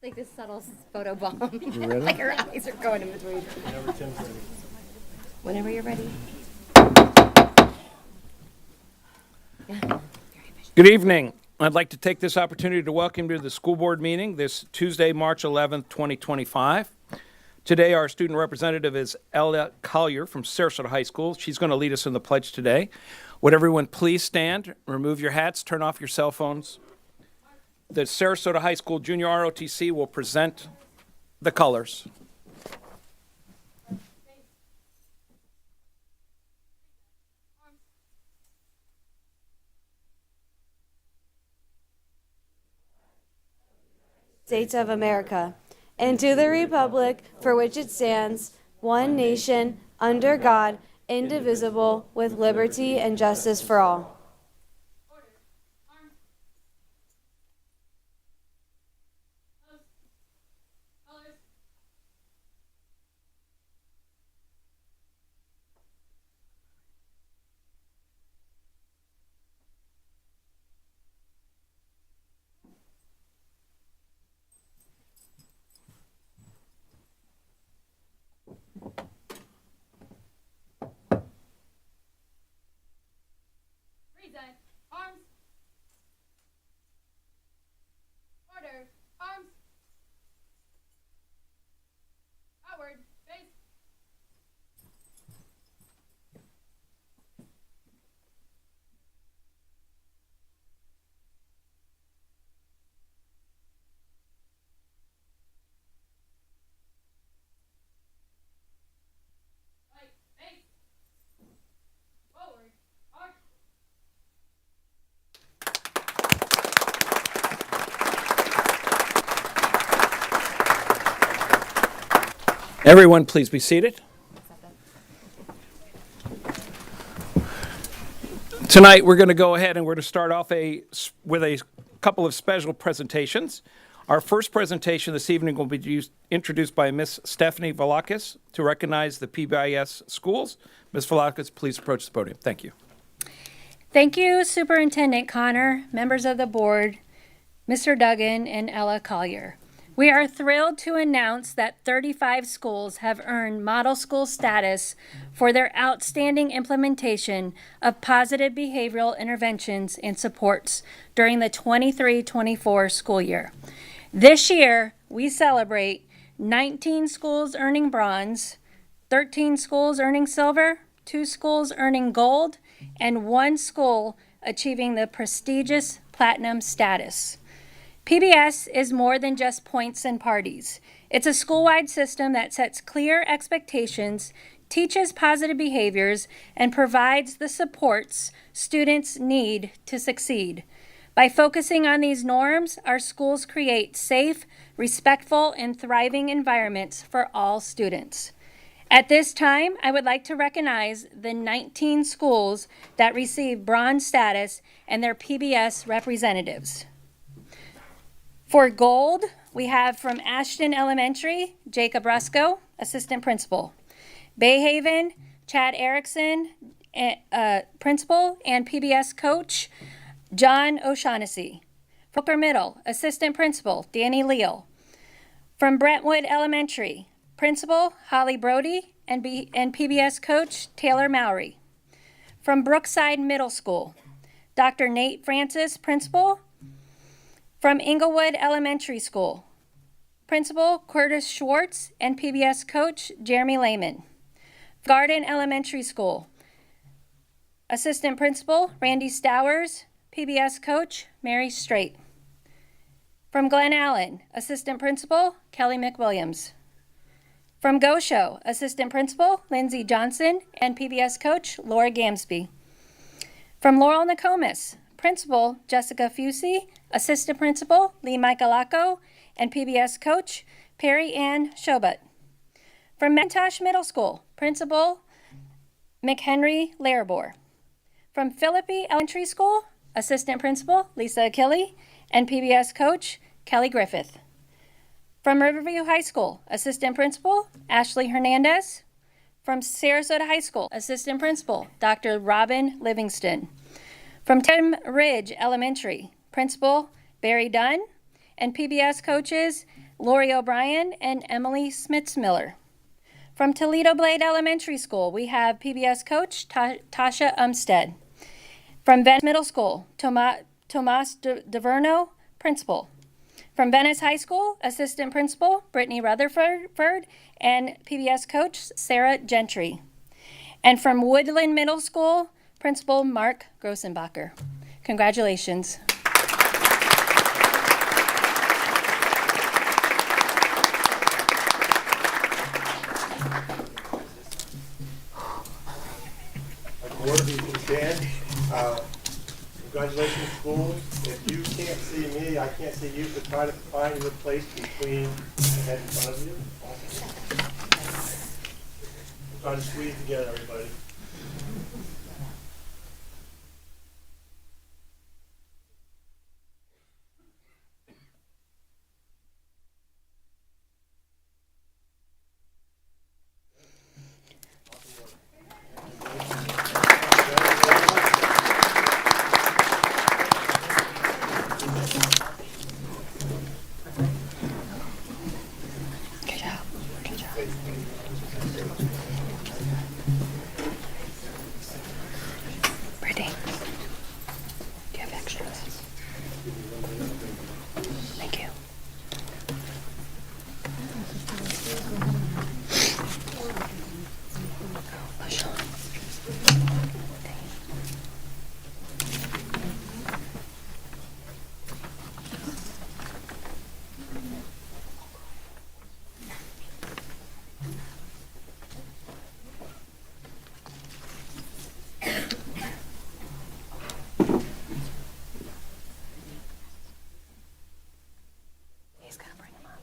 Like this subtle photo bomb. Ready? Like her eyes are going in between. Whenever Tim's ready. Whenever you're ready. Good evening. I'd like to take this opportunity to welcome you to the school board meeting this Tuesday, March 11th, 2025. Today, our student representative is Ella Collier from Sarasota High School. She's going to lead us in the pledge today. Would everyone please stand, remove your hats, turn off your cell phones. The Sarasota High School Junior ROTC will present the colors. States of America, and to the republic for which it stands, one nation, under God, indivisible, with liberty and justice for all. Present. Arms. Order. Arms. Outward. Face. Right. Face. Forward. Arch. Everyone, please be seated. Tonight, we're going to go ahead and we're going to start off with a couple of special presentations. Our first presentation this evening will be introduced by Miss Stephanie Velakis to recognize the PBIS schools. Ms. Velakis, please approach the podium. Thank you. Thank you, Superintendent Connor, members of the board, Mr. Duggan, and Ella Collier. We are thrilled to announce that 35 schools have earned model school status for their outstanding implementation of positive behavioral interventions and supports during the 23-24 school year. This year, we celebrate 19 schools earning bronze, 13 schools earning silver, 2 schools earning gold, and 1 school achieving the prestigious platinum status. PBS is more than just points and parties. It's a school-wide system that sets clear expectations, teaches positive behaviors, and provides the supports students need to succeed. By focusing on these norms, our schools create safe, respectful, and thriving environments for all students. At this time, I would like to recognize the 19 schools that receive bronze status and their PBS representatives. For gold, we have from Ashton Elementary, Jacob Rusko, Assistant Principal. Bayhaven, Chad Erickson, Principal and PBS Coach, John O'Shaughnessy. Booker Middle, Assistant Principal, Danny Leal. From Brentwood Elementary, Principal, Holly Brody, and PBS Coach, Taylor Mowry. From Brookside Middle School, Dr. Nate Francis, Principal. From Inglewood Elementary School, Principal Curtis Schwartz and PBS Coach Jeremy Lehman. Garden Elementary School, Assistant Principal Randy Stowers, PBS Coach Mary Straight. From Glen Allen, Assistant Principal Kelly McWilliams. From Gosho, Assistant Principal Lindsay Johnson and PBS Coach Laura Gamsby. From Laurel Nokomis, Principal Jessica Fusey, Assistant Principal Lee Michaelacco, and PBS Coach Perry Ann Shobut. From McIntosh Middle School, Principal McHenry Larabor. From Philippi Elementary School, Assistant Principal Lisa Achille, and PBS Coach Kelly Griffith. From Riverview High School, Assistant Principal Ashley Hernandez. From Sarasota High School, Assistant Principal Dr. Robin Livingston. From Tim Ridge Elementary, Principal Barry Dunn, and PBS coaches Lori O'Brien, and Emily Smits-Miller. From Toledo Blade Elementary School, we have PBS coach Tasha Umstead. From Venice Middle School, Tomas DeVerno, principal. From Venice High School, assistant principal Brittany Rutherford, and PBS coach Sarah Gentry. And from Woodland Middle School, principal Mark Grossenbacher. Congratulations. Board, if you can stand. Congratulations, school. If you can't see me, I can't see you, so try to find your place between the head in front of you. Try to squeeze together, everybody. Brittany, do you have extras? Thank you. He's gonna bring him up.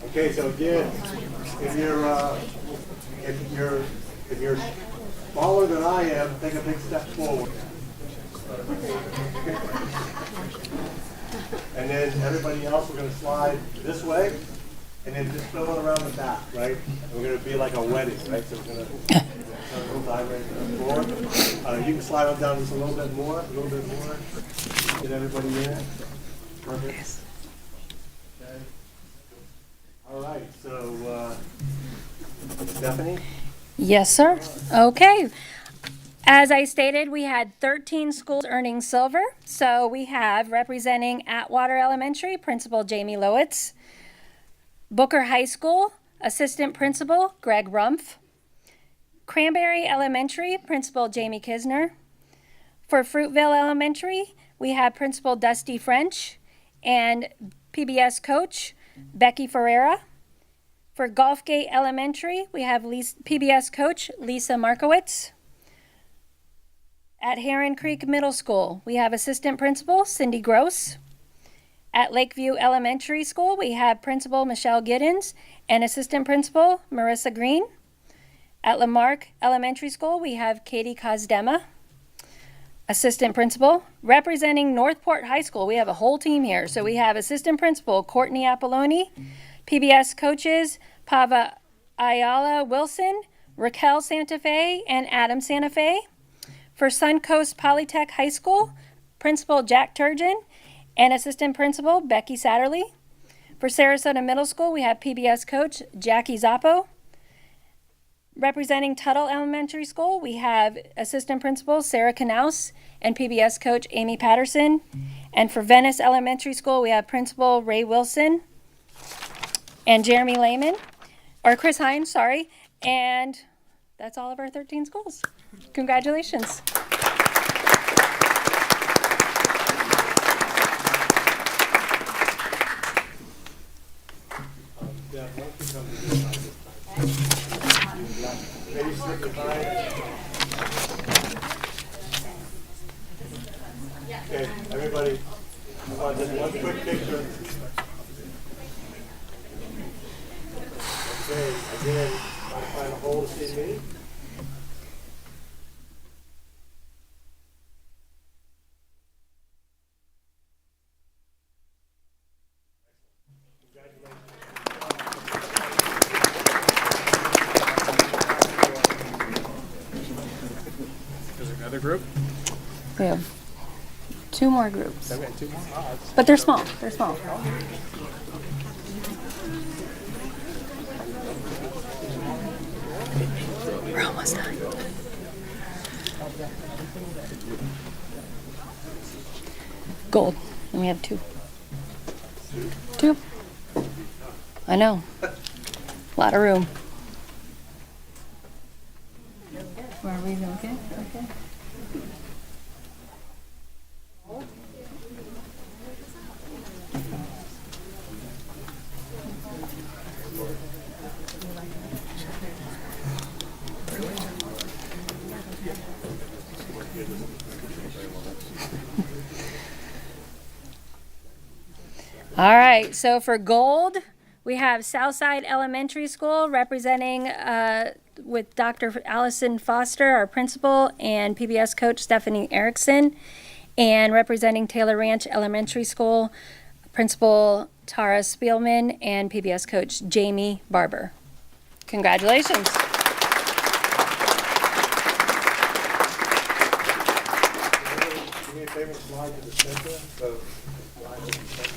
Okay, so again, if you're smaller than I am, take a big step forward. And then everybody else, we're going to slide this way, and then just fill it around the back, right? And we're going to be like a wedding, right? So we're going to slide right to the floor. You can slide on down just a little bit more. Get everybody in. Perfect. Okay. All right, so Stephanie? Yes, sir. Okay. As I stated, we had 13 schools earning silver. So we have representing Atwater Elementary, Principal Jamie Lowitz. Booker High School, Assistant Principal Greg Rumpf. Cranberry Elementary, Principal Jamie Kisner. For Fruitvale Elementary, we have Principal Dusty French and PBS Coach Becky Ferreira. For Gulfgate Elementary, we have PBS Coach Lisa Markowitz. At Heron Creek Middle School, we have Assistant Principal Cindy Gross. At Lakeview Elementary School, we have Principal Michelle Giddens and Assistant Principal Marissa Green. At Lamarck Elementary School, we have Katie Kozdema, Assistant Principal. Representing Northport High School, we have a whole team here. So we have Assistant Principal Courtney Apolloni, PBS coaches Pava Ayala Wilson, Raquel Santa Fe, and Adam Santa Fe. For Suncoast Polytech High School, Principal Jack Turgeon and Assistant Principal Becky Satterley. For Sarasota Middle School, we have PBS coach Jackie Zappo. Representing Tuttle Elementary School, we have Assistant Principal Sarah Knaus and PBS coach Amy Patterson. And for Venice Elementary School, we have Principal Ray Wilson and Jeremy Lehman, or Chris Hines, sorry. And that's all of our 13 schools. Congratulations. Maybe slip your behind. Okay, everybody, come on, just one quick picture. Okay, again, try to find a hole to see me. Is there another group? We have 2 more groups. Okay, 2 more. But they're small. They're small. We're almost done. Gold. And we have 2. 2. I know. A lot of room. Are we okay? Okay. All right, so for gold, we have Southside Elementary School representing with Dr. Allison Foster, our principal, and PBS coach Stephanie Erickson, and representing Taylor Ranch Elementary School, Principal Tara Spielman, and PBS coach Jamie Barber. Congratulations. Do me a favor, slide to the center. So, slide to the center.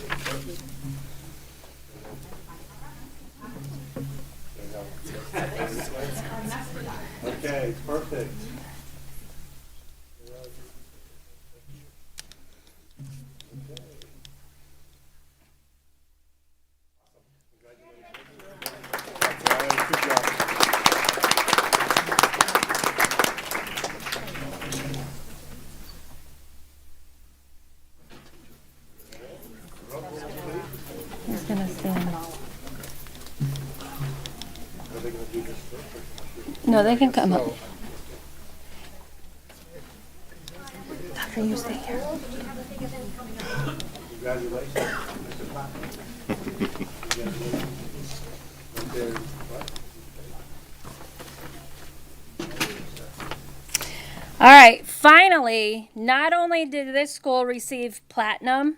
Okay, perfect. He's gonna stand. No, they can come up. Doctor, you stay here. Congratulations, Mr. Platt. Congratulations. Okay, what? All right, finally, not only did this school receive platinum,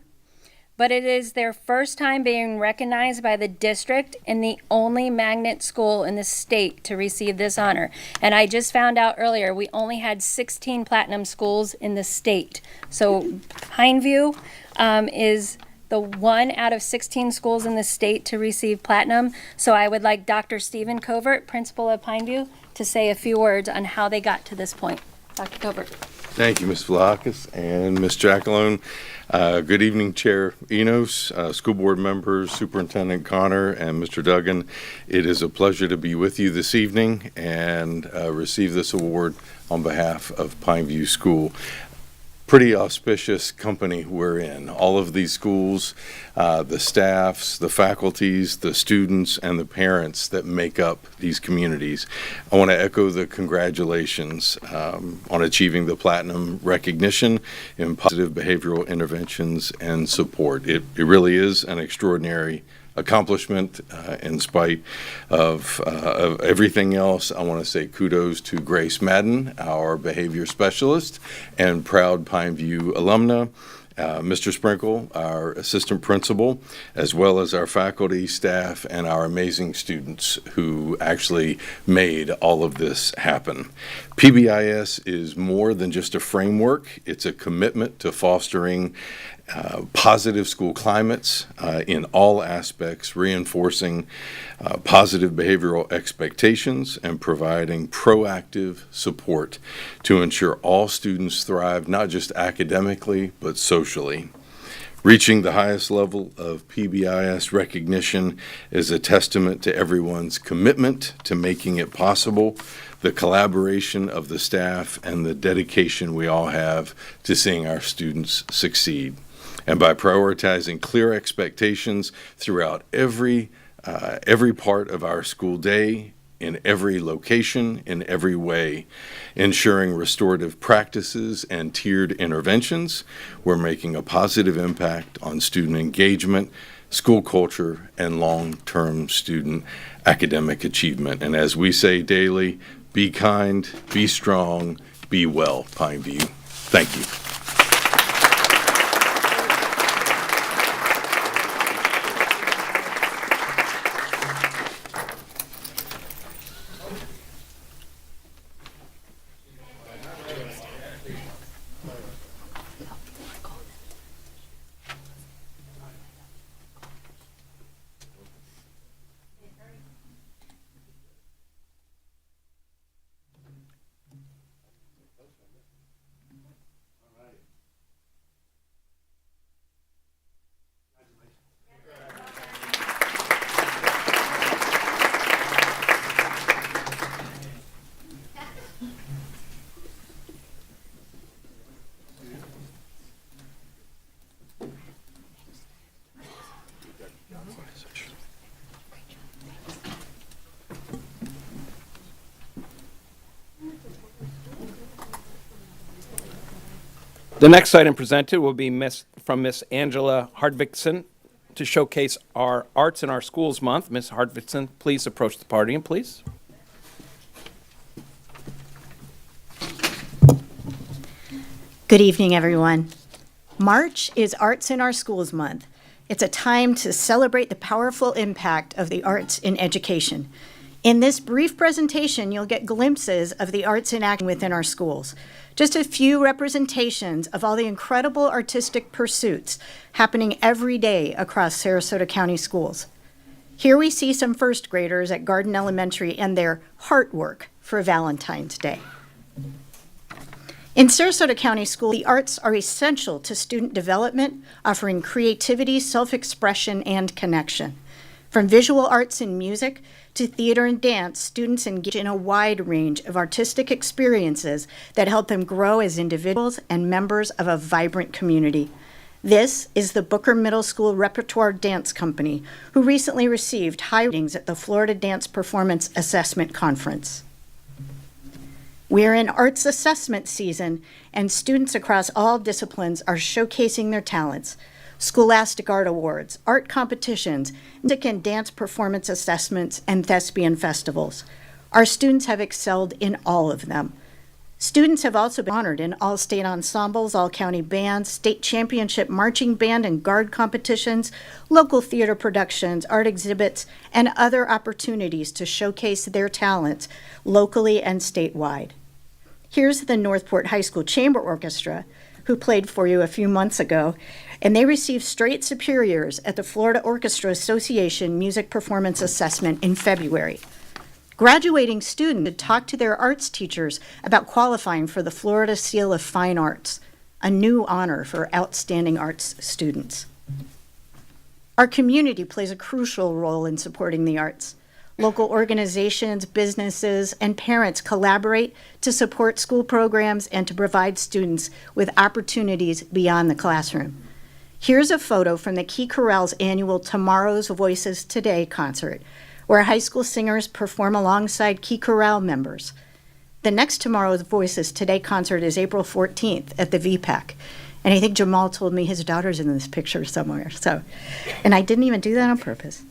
but it is their first time being recognized by the district and the only magnet school in the state to receive this honor. And I just found out earlier, we only had 16 platinum schools in the state. So Pineview is the 1 out of 16 schools in the state to receive platinum. So I would like Dr. Stephen Covert, principal of Pineview, to say a few words on how they got to this point. Dr. Covert. Thank you, Ms. Vlahakis and Ms. Jackalone. Good evening, Chair Enos, school board members, Superintendent Connor, and Mr. Duggan. It is a pleasure to be with you this evening and receive this award on behalf of Pineview School. Pretty auspicious company we're in. All of these schools, the staffs, the faculties, the students, and the parents that make up these communities. I want to echo the congratulations on achieving the platinum recognition in positive behavioral interventions and support. It really is an extraordinary accomplishment in spite of everything else. I want to say kudos to Grace Madden, our behavior specialist and proud Pineview alumna, Mr. Sprinkle, our assistant principal, as well as our faculty, staff, and our amazing students who actually made all of this happen. PBIS is more than just a framework. It's a commitment to fostering positive school climates in all aspects, reinforcing positive behavioral expectations and providing proactive support to ensure all students thrive, not just academically, but socially. Reaching the highest level of PBIS recognition is a testament to everyone's commitment to making it possible, the collaboration of the staff, and the dedication we all have to seeing our students succeed. And by prioritizing clear expectations throughout every every part of our school day, in every location, in every way, ensuring restorative practices and tiered interventions. We're making a positive impact on student engagement, school culture, and long-term student academic achievement. And as we say daily, be kind, be strong, be well, Pineview. Thank you. The next item presented will be from Miss Angela Hardvikson to showcase our Arts in Our Schools Month. Miss Hardvikson, please approach the podium, please. Good evening, everyone. March is Arts in Our Schools Month. It's a time to celebrate the powerful impact of the arts in education. In this brief presentation, you'll get glimpses of the arts in action within our schools. Just a few representations of all the incredible artistic pursuits happening every day across Sarasota County schools. Here we see some first graders at Garden Elementary and their heart work for Valentine's Day. In Sarasota County School, the arts are essential to student development, offering creativity, self-expression, and connection. From visual arts and music to theater and dance, students engage in a wide range of artistic experiences that help them grow as individuals and members of a vibrant community. This is the Booker Middle School Repertoire Dance Company, who recently received high ratings at the Florida Dance Performance Assessment Conference. We're in arts assessment season, and students across all disciplines are showcasing their talents. Scholastic Art Awards, art competitions, music and dance performance assessments, and thespian festivals. Our students have excelled in all of them. Students have also been honored in all-state ensembles, all-county bands, state championship marching band and guard competitions, local theater productions, art exhibits, and other opportunities to showcase their talents locally and statewide. Here's the Northport High School Chamber Orchestra, who played for you a few months ago, and they received straight superiors at the Florida Orchestra Association Music Performance Assessment in February. Graduating students would talk to their arts teachers about qualifying for the Florida Seal of Fine Arts, a new honor for outstanding arts students. Our community plays a crucial role in supporting the arts. Local organizations, businesses, and parents collaborate to support school programs and to provide students with opportunities beyond the classroom. Here's a photo from the Key Chorale's annual Tomorrow's Voices Today concert, where high school singers perform alongside Key Chorale members. The next Tomorrow's Voices Today concert is April 14th at the VPAC. And I think Jamal told me his daughter's in this picture somewhere. And I didn't even do that on purpose.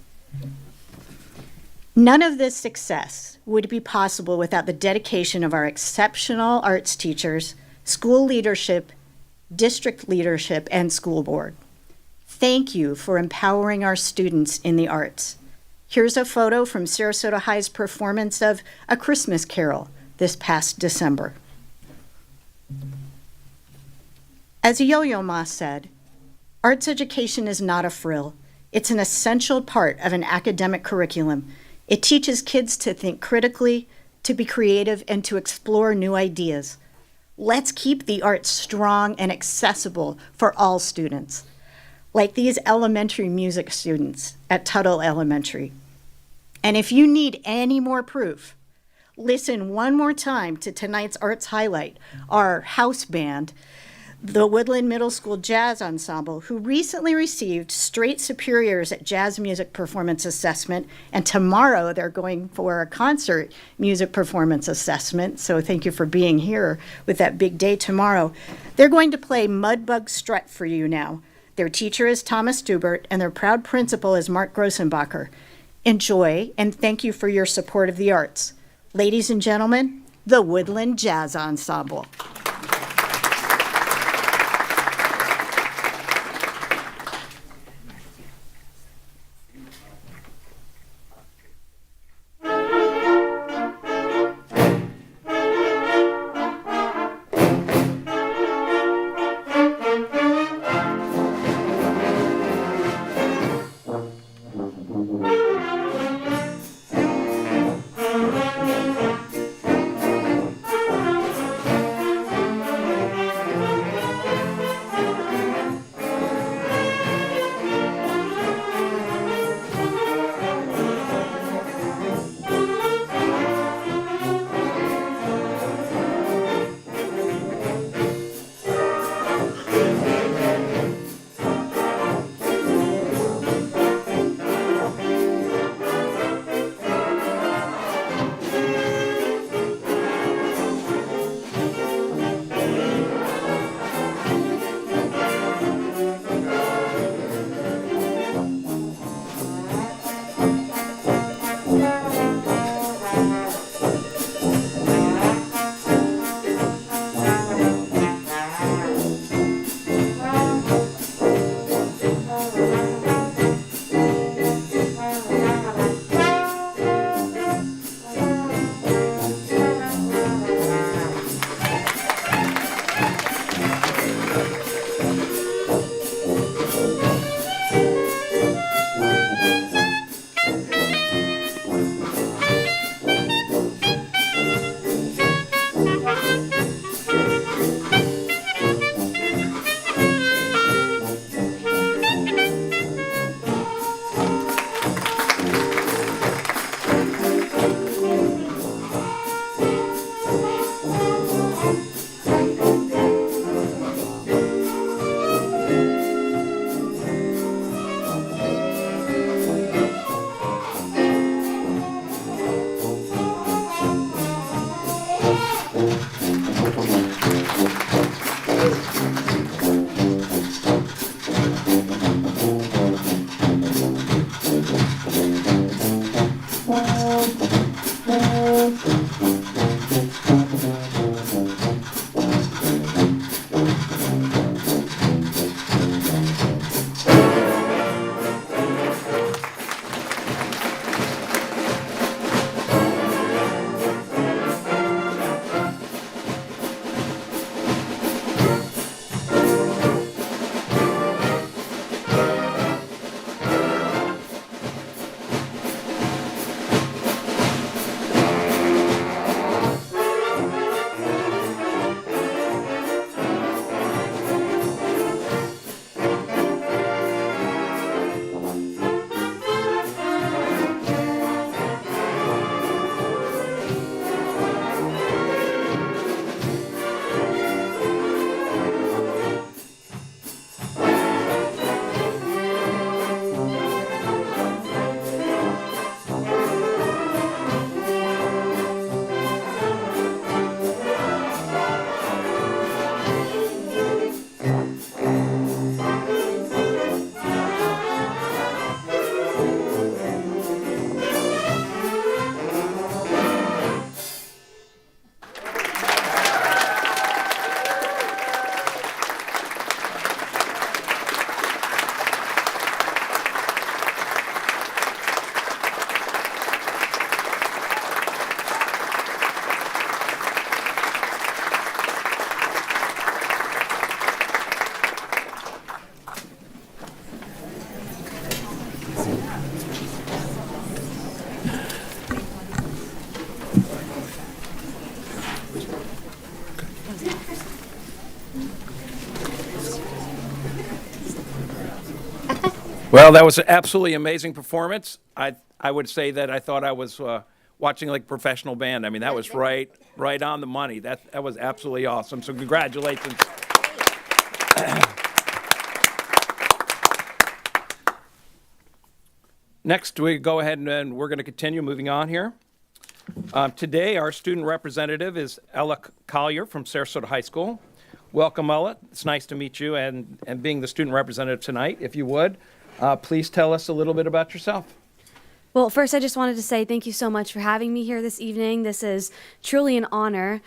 None of this success would be possible without the dedication of our exceptional arts teachers, school leadership, district leadership, and school board. Thank you for empowering our students in the arts. Here's a photo from Sarasota High's performance of A Christmas Carol this past December. As Yo-Yo Ma said, arts education is not a frill. It's an essential part of an academic curriculum. It teaches kids to think critically, to be creative, and to explore new ideas. Let's keep the arts strong and accessible for all students, like these elementary music students at Tuttle Elementary. And if you need any more proof, listen one more time to tonight's arts highlight, our house band, the Woodland Middle School Jazz Ensemble, who recently received straight superiors at Jazz Music Performance Assessment, and tomorrow they're going for a concert music performance assessment, so thank you for being here with that big day tomorrow. They're going to play Mudbug Strut for you now. Their teacher is Thomas Dubert, and their proud principal is Mark Grossenbacher. Enjoy, and thank you for your support of the arts. Ladies and gentlemen, the Woodland Jazz Ensemble. Well, that was an absolutely amazing performance. I would say that I thought I was watching like a professional band. I mean, that was right on the money. That was absolutely awesome. So congratulations. Next, we go ahead and we're going to continue moving on here. Today, our student representative is Ella Collier from Sarasota High School. Welcome, Ella. It's nice to meet you and being the student representative tonight. If you would, please tell us a little bit about yourself. Well, first, I just wanted to say thank you so much for having me here this evening. This is truly an honor.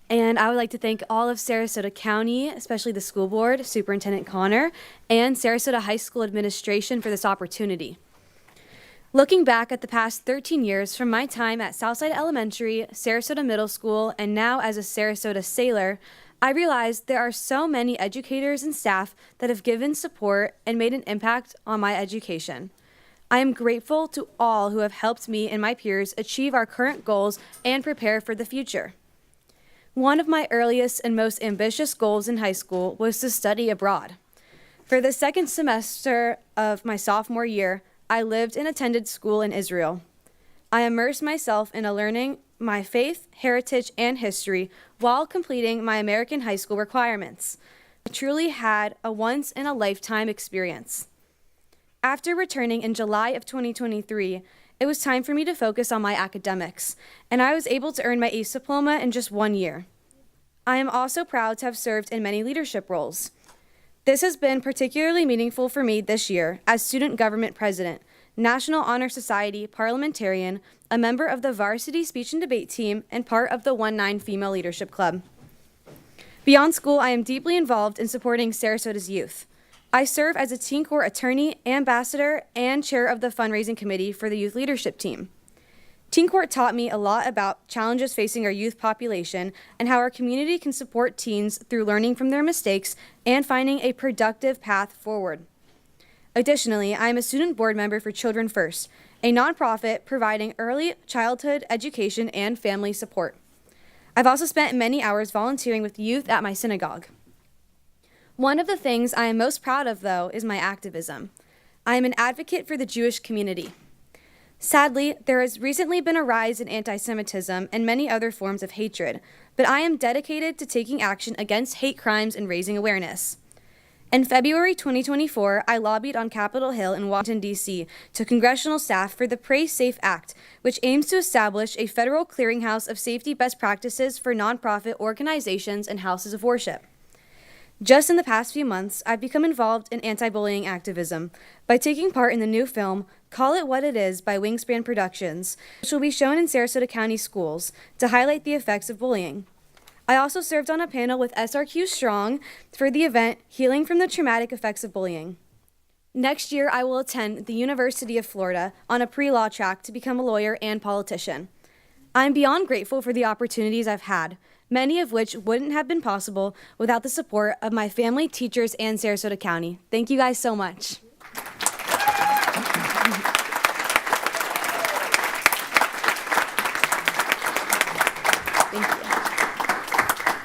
And I would like to thank all of Sarasota County, especially the school board, Superintendent Connor, and Sarasota High School administration for this opportunity. Looking back at the past 13 years from my time at Southside Elementary, Sarasota Middle School, and now as a Sarasota Sailor, I realized there are so many educators and staff that have given support and made an impact on my education. I am grateful to all who have helped me and my peers achieve our current goals and prepare for the future. One of my earliest and most ambitious goals in high school was to study abroad. For the second semester of my sophomore year, I lived and attended school in Israel. I immersed myself in learning my faith, heritage, and history while completing my American high school requirements. I truly had a once-in-a-lifetime experience. After returning in July of 2023, it was time for me to focus on my academics, and I was able to earn my ACE diploma in just 1 year. I am also proud to have served in many leadership roles. This has been particularly meaningful for me this year as student government president, National Honor Society parliamentarian, a member of the varsity speech and debate team, and part of the 1-9 Female Leadership Club. Beyond school, I am deeply involved in supporting Sarasota's youth. I serve as a Teen Corps attorney, ambassador, and chair of the fundraising committee for the youth leadership team. Teen Corps taught me a lot about challenges facing our youth population and how our community can support teens through learning from their mistakes and finding a productive path forward. Additionally, I am a student board member for Children First, a nonprofit providing early childhood education and family support. I've also spent many hours volunteering with youth at my synagogue. One of the things I am most proud of, though, is my activism. I am an advocate for the Jewish community. Sadly, there has recently been a rise in anti-Semitism and many other forms of hatred, but I am dedicated to taking action against hate crimes and raising awareness. In February 2024, I lobbied on Capitol Hill in Washington, D.C. to congressional staff for the Pray Safe Act, which aims to establish a federal clearinghouse of safety best practices for nonprofit organizations and houses of worship. Just in the past few months, I've become involved in anti-bullying activism by taking part in the new film, Call It What It Is by Wingspan Productions, which will be shown in Sarasota County schools to highlight the effects of bullying. I also served on a panel with SRQ Strong for the event Healing from the Traumatic Effects of Bullying. Next year, I will attend the University of Florida on a pre-law track to become a lawyer and politician. I'm beyond grateful for the opportunities I've had, many of which wouldn't have been possible without the support of my family, teachers, and Sarasota County. Thank you guys so much. Thank you.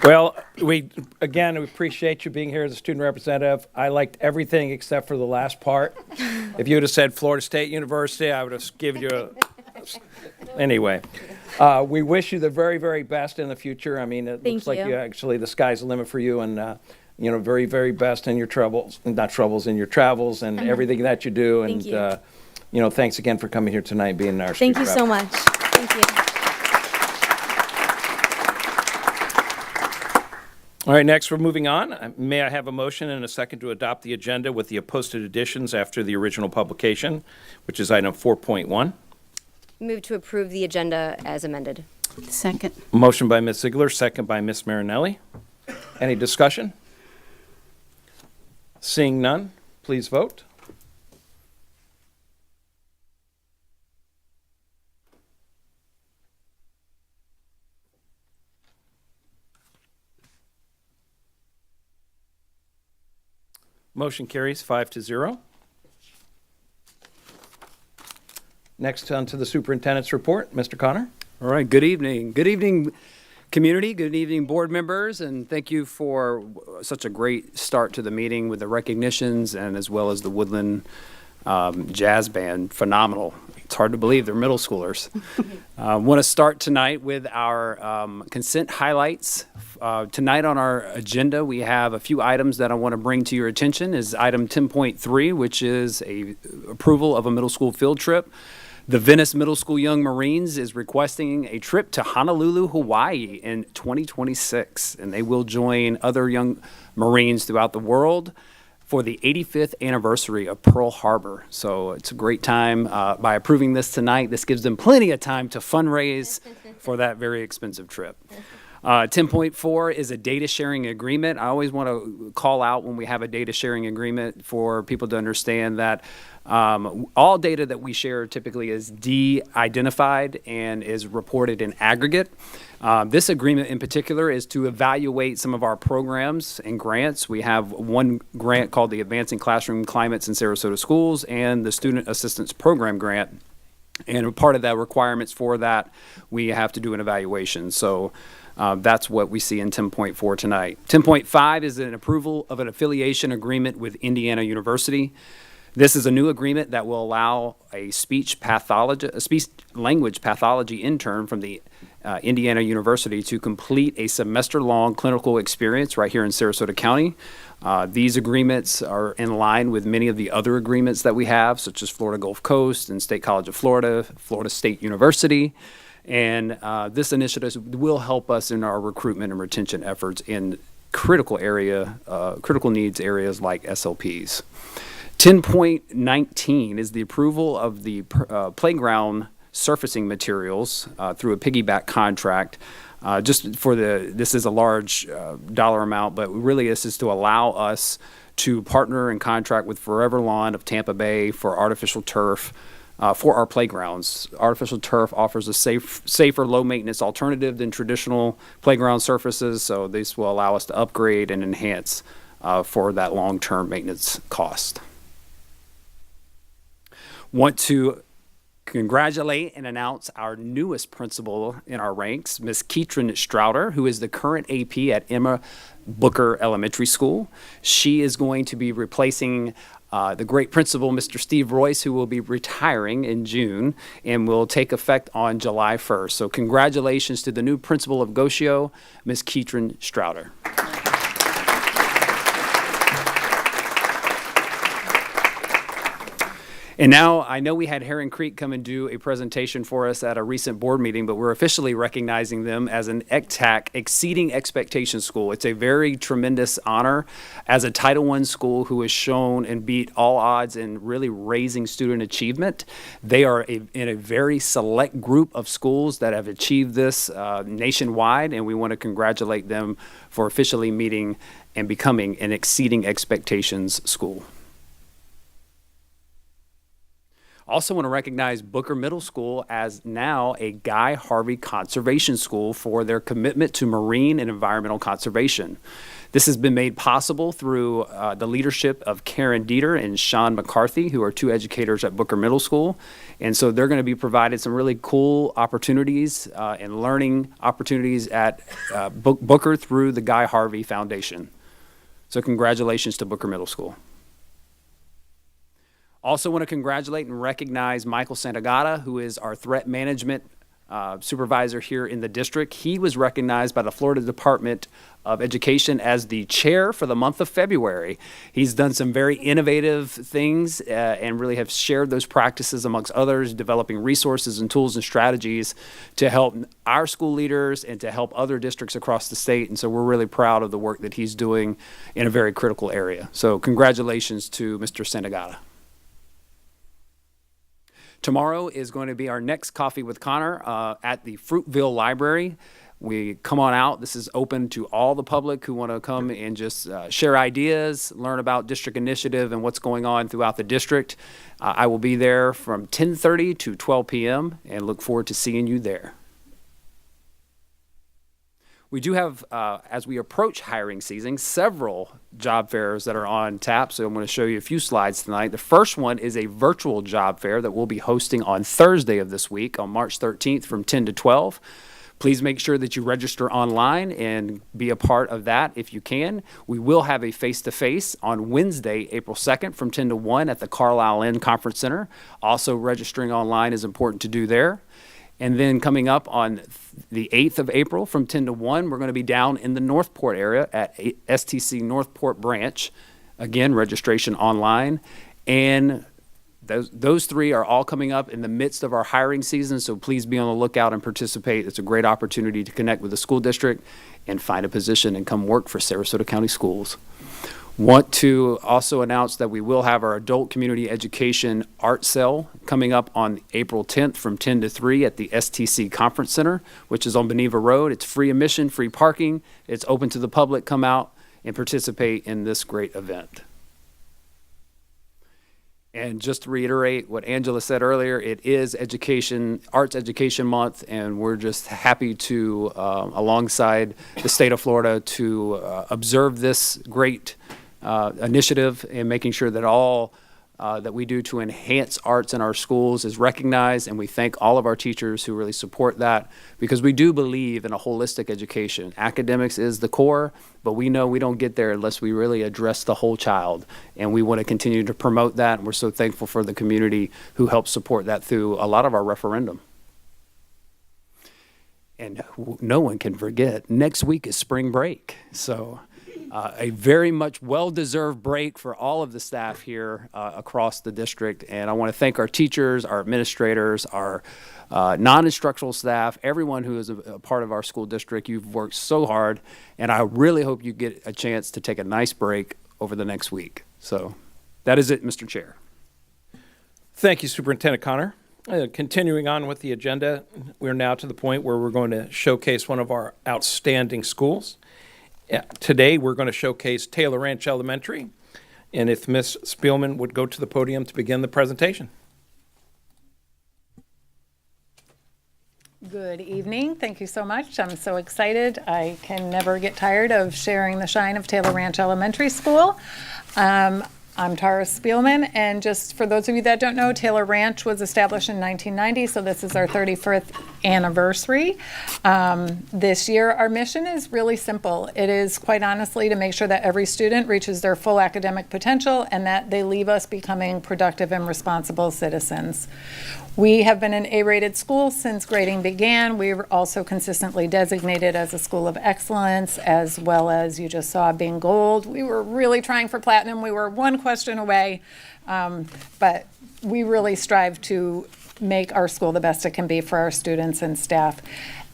Well, we appreciate you being here as a student representative. I liked everything except for the last part. If you would have said Florida State University, I would have given you a... Anyway, we wish you the very, very best in the future. I mean, it looks like you actually, the sky's the limit for you, and very, very best in your troubles, not troubles, in your travels and everything that you do. And thanks again for coming here tonight, and being our student Thank you so much. Thank you. All right, next we're moving on. May I have a motion and a second to adopt the agenda with the posted additions after the original publication, which is item 4.1. Move to approve the agenda as amended. Second. Motion by Ms. Ziegler, second by Ms. Marinelli. Any discussion? Seeing none, please vote. Motion carries 5-0. Next on to the superintendent's report, Mr. Connor. All right, good evening. Good evening, community. Good evening, board members, and thank you for such a great start to the meeting with the recognitions and as well as the Woodland Jazz Band. Phenomenal. It's hard to believe they're middle schoolers. Want to start tonight with our consent highlights tonight on our agenda, we have a few items that I want to bring to your attention. Is item 10.3, which is a approval of a middle school field trip. The Venice Middle School Young Marines is requesting a trip to Honolulu, Hawaii in 2026, and they will join other young Marines throughout the world for the 85th anniversary of Pearl Harbor. So it's a great time. By approving this tonight, this gives them plenty of time to fundraise for that very expensive trip. 10.4 is a data sharing agreement. I always want to call out when we have a data sharing agreement for people to understand that all data that we share typically is de-identified and is reported in aggregate. This agreement in particular is to evaluate some of our programs and grants. We have one grant called the Advancing Classroom Climates in Sarasota Schools and the Student Assistance Program Grant. And part of the requirements for that, we have to do an evaluation. So that's what we see in 10.4 tonight. 10.5 is an approval of an affiliation agreement with Indiana University. This is a new agreement that will allow a speech language pathology intern from the Indiana University to complete a semester-long clinical experience right here in Sarasota County. These agreements are in line with many of the other agreements that we have, such as Florida Gulf Coast and State College of Florida, Florida State University. And this initiative will help us in our recruitment and retention efforts in critical needs areas like SLPs. 10.19 is the approval of the playground surfacing materials through a piggyback contract. This is a large dollar amount, but really this is to allow us to partner and contract with Forever Lawn of Tampa Bay for artificial turf for our playgrounds. Artificial turf offers a safer, low-maintenance alternative than traditional playground surfaces, so this will allow us to upgrade and enhance for that long-term maintenance cost. Want to congratulate and announce our newest principal in our ranks, Ms. Keatron Strouder, who is the current AP at Emma Booker Elementary School. She is going to be replacing the great principal, Mr. Steve Royce, who will be retiring in June and will take effect on July 1st. So congratulations to the new principal of Goshio, Ms. Keatron Strouder. And now, I know we had Heron Creek come and do a presentation for us at a recent board meeting, but we're officially recognizing them as an ECTAC Exceeding Expectations School. It's a very tremendous honor as a Title I school who has shown and beat all odds in really raising student achievement. They are in a very select group of schools that have achieved this nationwide, and we want to congratulate them for officially meeting and becoming an Exceeding Expectations school. Also want to recognize Booker Middle School as now a Guy Harvey Conservation School for their commitment to marine and environmental conservation. This has been made possible through the leadership of Karen Dieter and Sean McCarthy, who are two educators at Booker Middle School. And so they're going to be provided some really cool opportunities and learning opportunities at Booker through the Guy Harvey Foundation. So congratulations to Booker Middle School. Also want to congratulate and recognize Michael Santagata, who is our threat management supervisor here in the district. He was recognized by the Florida Department of Education as the chair for the month of February. He's done some very innovative things and really have shared those practices amongst others, developing resources and tools and strategies to help our school leaders and to help other districts across the state. And so we're really proud of the work that he's doing in a very critical area. So congratulations to Mr. Santagata. Tomorrow is going to be our next Coffee with Connor at the Fruitville Library. We come on out. This is open to all the public who want to come and just share ideas, learn about district initiative and what's going on throughout the district. I will be there from 10:30 to 12 p.m. and look forward to seeing you there. We do have, as we approach hiring season, several job fairs that are on tap. So I'm going to show you a few slides tonight. The first one is a virtual job fair that we'll be hosting on Thursday of this week on March 13th from 10 to 12. Please make sure that you register online and be a part of that if you can. We will have a face-to-face on Wednesday, April 2nd from 10 to 1 at the Carlisle Inn Conference Center. Also, registering online is important to do there. And then coming up on the 8th of April from 10 to 1, we're going to be down in the Northport area at STC Northport branch. Again, registration online. And those three are all coming up in the midst of our hiring season, so please be on the lookout and participate. It's a great opportunity to connect with the school district and find a position and come work for Sarasota County Schools. Want to also announce that we will have our adult community education art sale coming up on April 10th from 10 to 3 at the STC Conference Center, which is on Beneva Road. It's free admission, free parking. It's open to the public. Come out and participate in this great event. And just to reiterate what Angela said earlier, it is Arts Education Month, and we're just happy to, alongside the state of Florida, to observe this great initiative and making sure that all that we do to enhance arts in our schools is recognized, and we thank all of our teachers who really support that, because we do believe in a holistic education. Academics is the core, but we know we don't get there unless we really address the whole child, and we want to continue to promote that, and we're so thankful for the community who helped support that through a lot of our referendum. And no one can forget, next week is spring break, so a very much well-deserved break for all of the staff here across the district. And I want to thank our teachers, our administrators, our non-instructional staff, everyone who is a part of our school district. You've worked so hard, and I really hope you get a chance to take a nice break over the next week. So that is it, Mr. Chair. Thank you, Superintendent Connor. Continuing on with the agenda, we're now to the point where we're going to showcase one of our outstanding schools. Today, we're going to showcase Taylor Ranch Elementary, and if Ms. Spielman would go to the podium to begin the presentation. Good evening. Thank you so much. I'm so excited. I can never get tired of sharing the shine of Taylor Ranch Elementary School. I'm Tara Spielman, and just for those of you that don't know, Taylor Ranch was established in 1990, so this is our 31st anniversary. This year, our mission is really simple. It is, quite honestly, to make sure that every student reaches their full academic potential and that they leave us becoming productive and responsible citizens. We have been an A-rated school since grading began. We were also consistently designated as a school of excellence, as well as you just saw being gold. We were really trying for platinum. We were one question away, but we really strive to make our school the best it can be for our students and staff.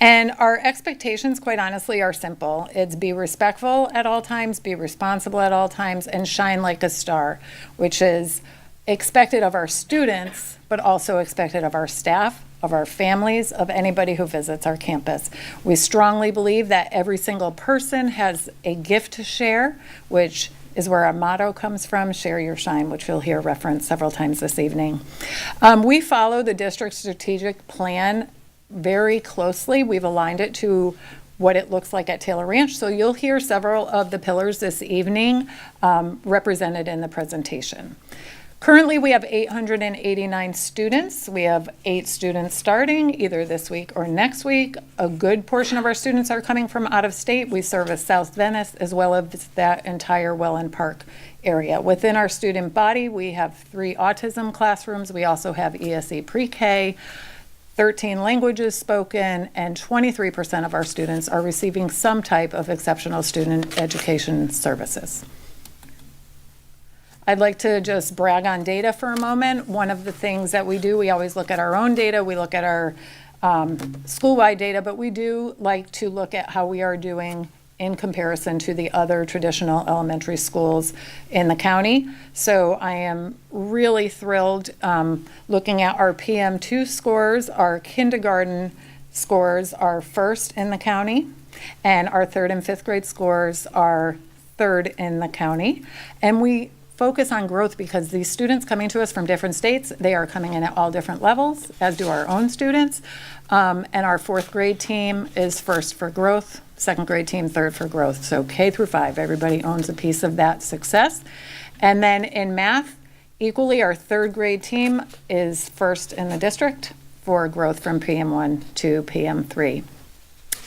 And our expectations, quite honestly, are simple. It's be respectful at all times, be responsible at all times, and shine like a star, which is expected of our students, but also expected of our staff, of our families, of anybody who visits our campus. We strongly believe that every single person has a gift to share, which is where our motto comes from, share your shine, which you'll hear referenced several times this evening. We follow the district strategic plan very closely. We've aligned it to what it looks like at Taylor Ranch. So you'll hear several of the pillars this evening represented in the presentation. Currently, we have 889 students. We have 8 students starting either this week or next week. A good portion of our students are coming from out of state. We service South Venice as well as that entire Welland Park area. Within our student body, we have 3 autism classrooms. We also have ESE pre-K, 13 languages spoken, and 23% of our students are receiving some type of exceptional student education services. I'd like to just brag on data for a moment. One of the things that we do, we always look at our own data, we look at our school-wide data, but we do like to look at how we are doing in comparison to the other traditional elementary schools in the county. So I am really thrilled looking at our PM2 scores. Our kindergarten scores are first in the county, and our 3rd and 5th grade scores are 3rd in the county. And we focus on growth because these students coming to us from different states, they are coming in at all different levels, as do our own students. And our 4th grade team is first for growth, 2nd grade team 3rd for growth. So K through 5, everybody owns a piece of that success. And then in math, equally, our 3rd grade team is first in the district for growth from PM1 to PM3.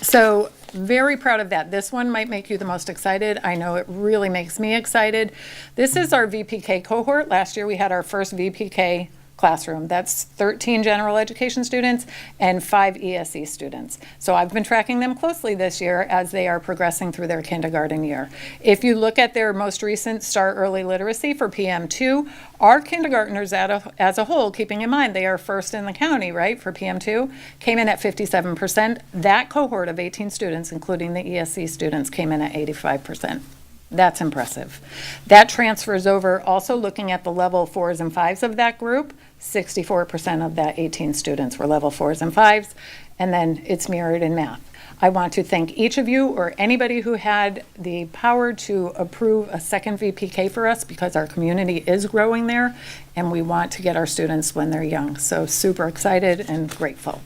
So very proud of that. This one might make you the most excited. I know it really makes me excited. This is our VPK cohort. Last year we had our first VPK classroom. That's 13 general education students and 5 ESE students. So I've been tracking them closely this year as they are progressing through their kindergarten year. If you look at their most recent Start Early Literacy for PM2, our kindergartners as a whole, keeping in mind they are first in the county, right, for PM2, came in at 57%. That cohort of 18 students, including the ESE students, came in at 85%. That's impressive. That transfers over, also looking at the level 4s and 5s of that group, 64% of that 18 students were level 4s and 5s, and then it's mirrored in math. I want to thank each of you or anybody who had the power to approve a second VPK for us, because our community is growing there and we want to get our students when they're young. So super excited and grateful.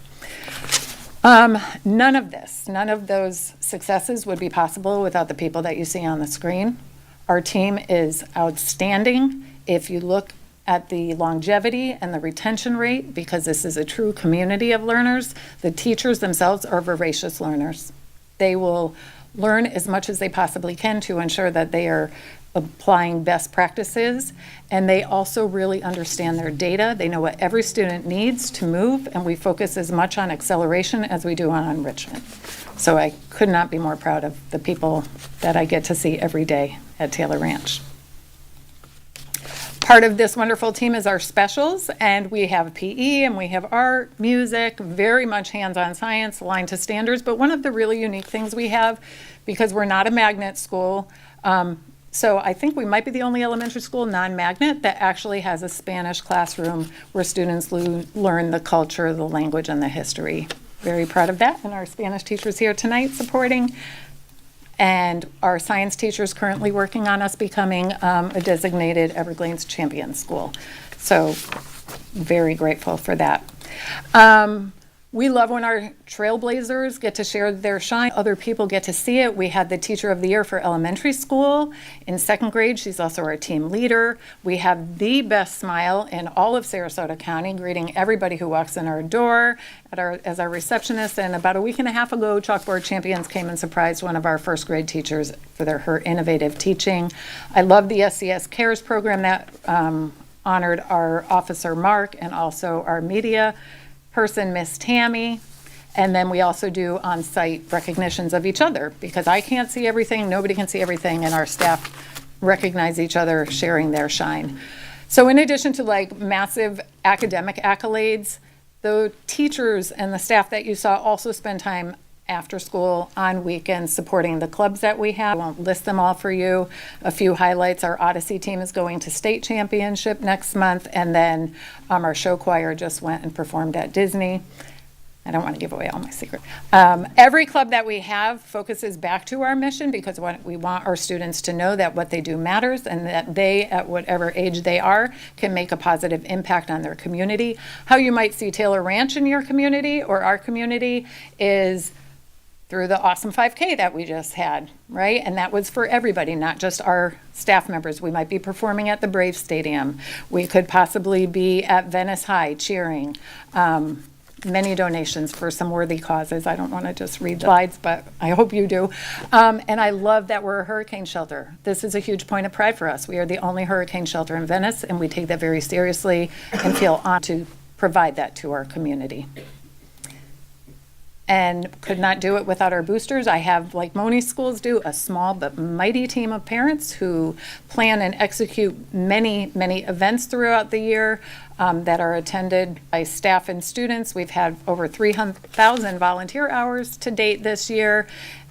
None of those successes would be possible without the people that you see on the screen. Our team is outstanding. If you look at the longevity and the retention rate, because this is a true community of learners, the teachers themselves are voracious learners. They will learn as much as they possibly can to ensure that they are applying best practices, and they also really understand their data. They know what every student needs to move, and we focus as much on acceleration as we do on enrichment. So I could not be more proud of the people that I get to see every day at Taylor Ranch. Part of this wonderful team is our specials, and we have PE and we have art, music, very much hands-on science, aligned to standards. But one of the really unique things we have, because we're not a magnet school, so I think we might be the only elementary school non-magnet that actually has a Spanish classroom where students learn the culture, the language, and the history. Very proud of that, and our Spanish teachers here tonight supporting. And our science teachers currently working on us becoming a designated Everglades champion school. So very grateful for that. We love when our trailblazers get to share their shine. Other people get to see it. We had the Teacher of the Year for elementary school. In second grade, she's also our team leader. We have the best smile in all of Sarasota County, greeting everybody who walks in our door as our receptionist. And about a week and a half ago, Chalkboard Champions came and surprised one of our first grade teachers for her innovative teaching. I love the SCS Cares program that honored our officer, Mark, and also our media person, Miss Tammy. And then we also do on-site recognitions of each other, because I can't see everything, nobody can see everything, and our staff recognize each other sharing their shine. So in addition to like massive academic accolades, the teachers and the staff that you saw also spend time after school, on weekends, supporting the clubs that we have. I won't list them all for you. A few highlights: our Odyssey team is going to state championship next month, and then our show choir just went and performed at Disney. I don't want to give away all my secret. Every club that we have focuses back to our mission, because we want our students to know that what they do matters, and that they, at whatever age they are, can make a positive impact on their community. How you might see Taylor Ranch in your community or our community is through the awesome 5K that we just had, right? And that was for everybody, not just our staff members. We might be performing at the Brave Stadium. We could possibly be at Venice High cheering. Many donations for some worthy causes. I don't want to just read the slides, but I hope you do. And I love that we're a hurricane shelter. This is a huge point of pride for us. We are the only hurricane shelter in Venice, and we take that very seriously and feel honored to provide that to our community. And could not do it without our boosters. I have, like Moni schools do, a small but mighty team of parents who plan and execute many, many events throughout the year that are attended by staff and students. We've had over 300,000 volunteer hours to date this year,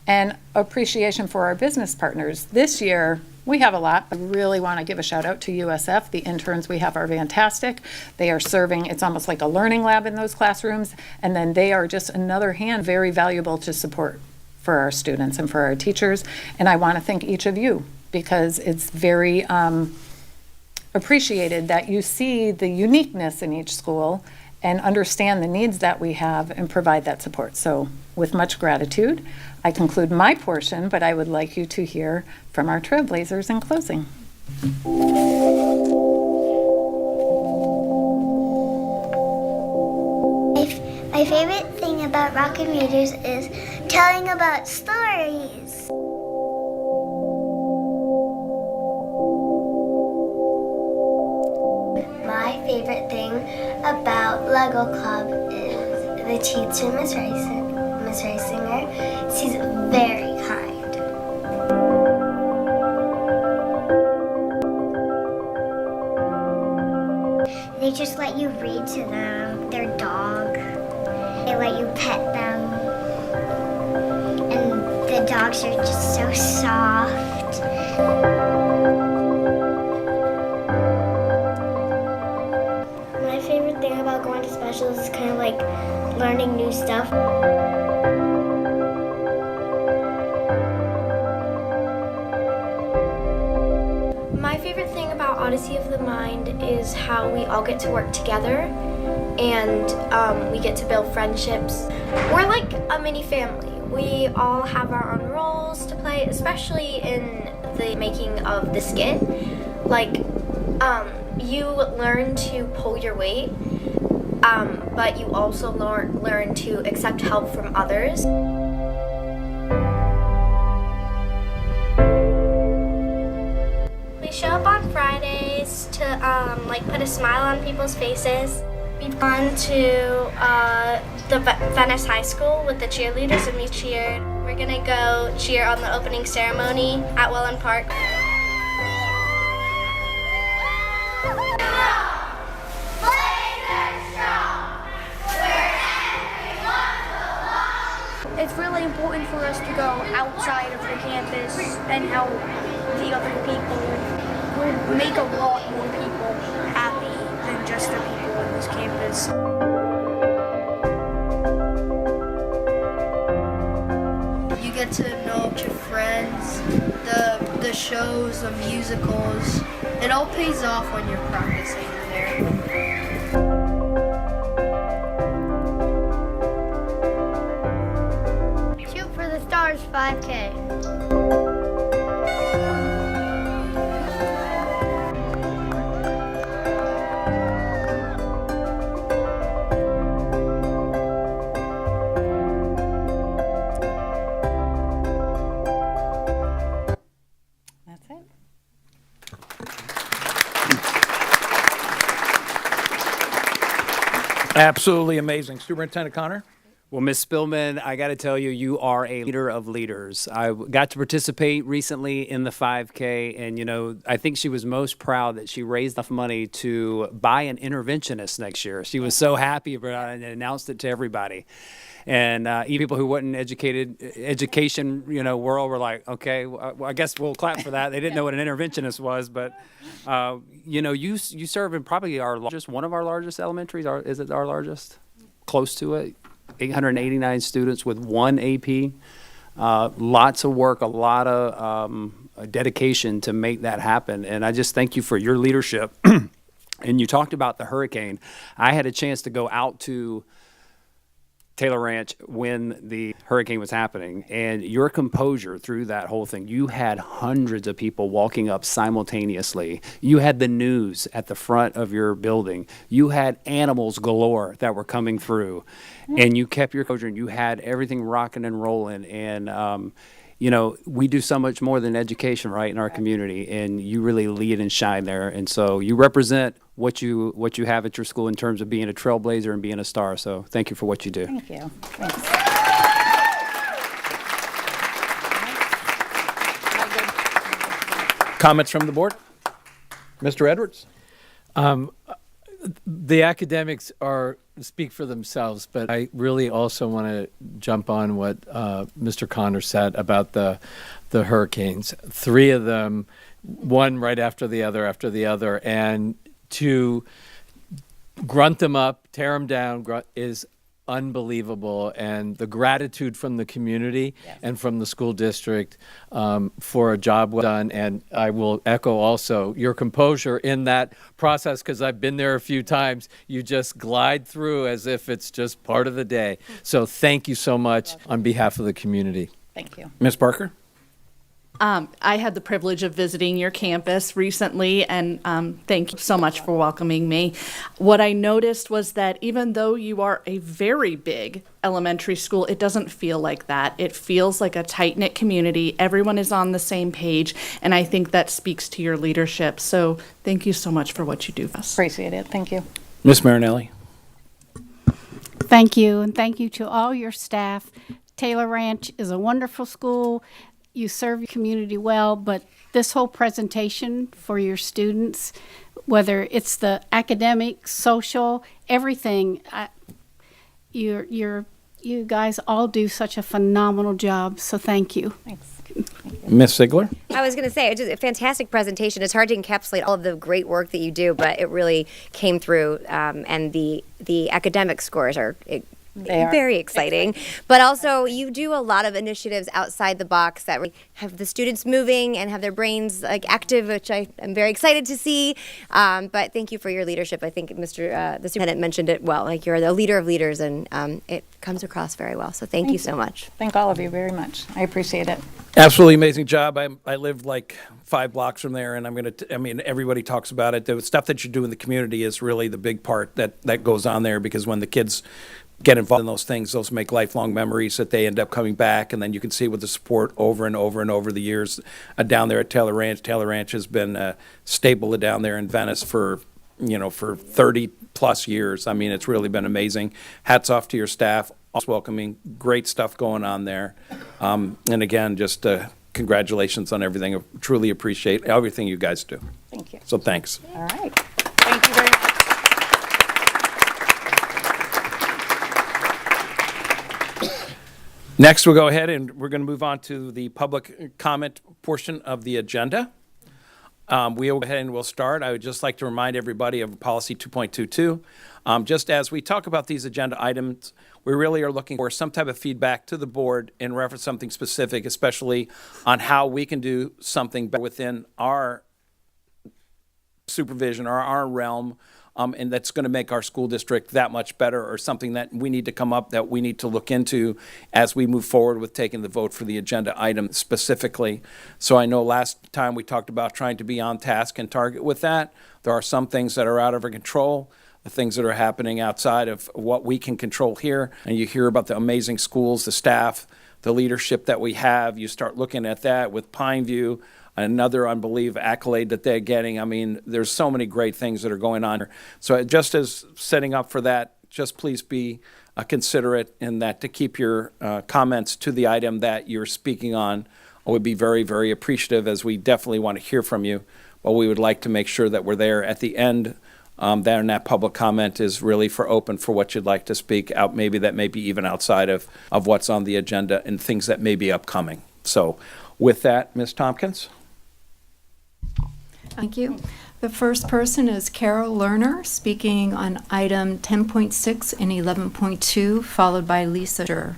and appreciation for our business partners. This year, we have a lot. I really want to give a shout out to USF. The interns we have are fantastic. They are serving, it's almost like a learning lab in those classrooms, and then they are just another hand, very valuable to support for our students and for our teachers. And I want to thank each of you, because it's very appreciated that you see the uniqueness in each school and understand the needs that we have and provide that support. So with much gratitude, I conclude my portion, but I would like you to hear from our trailblazers in closing. My favorite thing about Rocket Readers is telling about stories. My favorite thing about Lego Club is the teacher, Miss Reisinger. She's very kind. They just let you read to them, their dog. They let you pet them. And the dogs are just so soft. My favorite thing about going to specials is kind of like learning new stuff. My favorite thing about Odyssey of the Mind is how we all get to work together and we get to build friendships. We're like a mini family. We all have our own roles to play, especially in the making of the skit. Like, you learn to pull your weight, but you also learn to accept help from others. We show up on Fridays to like put a smile on people's faces. We've gone to the Venice High School with the cheerleaders and we cheered. We're gonna go cheer on the opening ceremony at Welland Park. It's really important for us to go outside of the campus and help the other people. We'll make a lot more people happy than just the people on this campus. You get to know your friends, the shows, the musicals. It all pays off when you're practicing there. Shoot for the Stars 5K. That's it. Absolutely amazing. Superintendent Connor? Well, Ms. Spillman, I got to tell you, you are a leader of leaders. I got to participate recently in the 5K, and, you know, I think she was most proud that she raised enough money to buy an interventionist next year. She was so happy about it and announced it to everybody. And even people who wasn't education, you know, world were like, okay, well, I guess we'll clap for that. They didn't know what an interventionist was, but, you know, you serve in probably one of our largest elementaries. Is it our largest? Close to it. 889 students with one AP. Lots of work, a lot of dedication to make that happen. And I just thank you for your leadership. And you talked about the hurricane. I had a chance to go out to Taylor Ranch when the hurricane was happening, and your composure through that whole thing. You had hundreds of people walking up simultaneously. You had the news at the front of your building. You had animals galore that were coming through, and you kept your composure, and you had everything rocking and rolling. And you know, we do so much more than education, right, in our community, and you really lead and shine there. And so you represent what you have at your school in terms of being a trailblazer and being a star. So thank you for what you do. Thank you. Thanks. Comments from the board? Mr. Edwards? The academics speak for themselves, but I really also want to jump on what Mr. Connor said about the hurricanes. 3 of them, one right after the other, and to grunt them up, tear them down is unbelievable. And the gratitude from the community and from the school district for a job well done. And I will echo also your composure in that process, because I've been there a few times. You just glide through as if it's just part of the day. So thank you so much on behalf of the community. Thank you. Ms. Parker? I had the privilege of visiting your campus recently, and thank you so much for welcoming me. What I noticed was that even though you are a very big elementary school, it doesn't feel like that. It feels like a tight-knit community. Everyone is on the same page, and I think that speaks to your leadership. So thank you so much for what you do for us. Appreciate it. Thank you. Ms. Marinelli. Thank you, and thank you to all your staff. Taylor Ranch is a wonderful school. You serve your community well, but this whole presentation for your students, whether it's the academic, social, everything, you guys all do such a phenomenal job, so thank you. Thanks. Ms. Ziegler. I was going to say, it's just a fantastic presentation. It's hard to encapsulate all of the great work that you do, but it really came through, and the academic scores are very exciting. But also, you do a lot of initiatives outside the box that have the students moving and have their brains active, which I am very excited to see. But thank you for your leadership. I think the superintendent mentioned it well. Like, you're the leader of leaders, and it comes across very well. So thank you so much. Thank all of you very much. I appreciate it. Absolutely amazing job. I live like 5 blocks from there, and everybody talks about it. The stuff that you do in the community is really the big part that goes on there, because when the kids get involved in those things, those make lifelong memories that they end up coming back, and then you can see with the support over and over and over the years down there at Taylor Ranch. Taylor Ranch has been a staple down there in Venice for 30 plus years. I mean, it's really been amazing. Hats off to your staff, also welcoming, great stuff going on there. And again, just congratulations on everything. I truly appreciate everything you guys do. Thank you. So thanks. All right. Thank you very much. Next, we'll go ahead and we're going to move on to the public comment portion of the agenda. We'll go ahead and we'll start. I would just like to remind everybody of policy 2.22. Just as we talk about these agenda items, we really are looking for some type of feedback to the board in reference to something specific, especially on how we can do something better within our supervision or our realm, and that's going to make our school district that much better, or something that we need to come up that we need to look into as we move forward with taking the vote for the agenda item specifically. So I know last time we talked about trying to be on task and target with that. There are some things that are out of our control, the things that are happening outside of what we can control here, and you hear about the amazing schools, the staff, the leadership that we have. You start looking at that with Pineview, another unbelievable accolade that they're getting. I mean, there's so many great things that are going on. So just as setting up for that, just please be considerate in that to keep your comments to the item that you're speaking on. I would be very, very appreciative, as we definitely want to hear from you. But we would like to make sure that we're there at the end. Then that public comment is really for open for what you'd like to speak out, maybe that may be even outside of what's on the agenda and things that may be upcoming. So with that, Ms. Tompkins. Thank you. The first person is Carol Lerner, speaking on item 10.6 and 11.2, followed by Lisa Scher.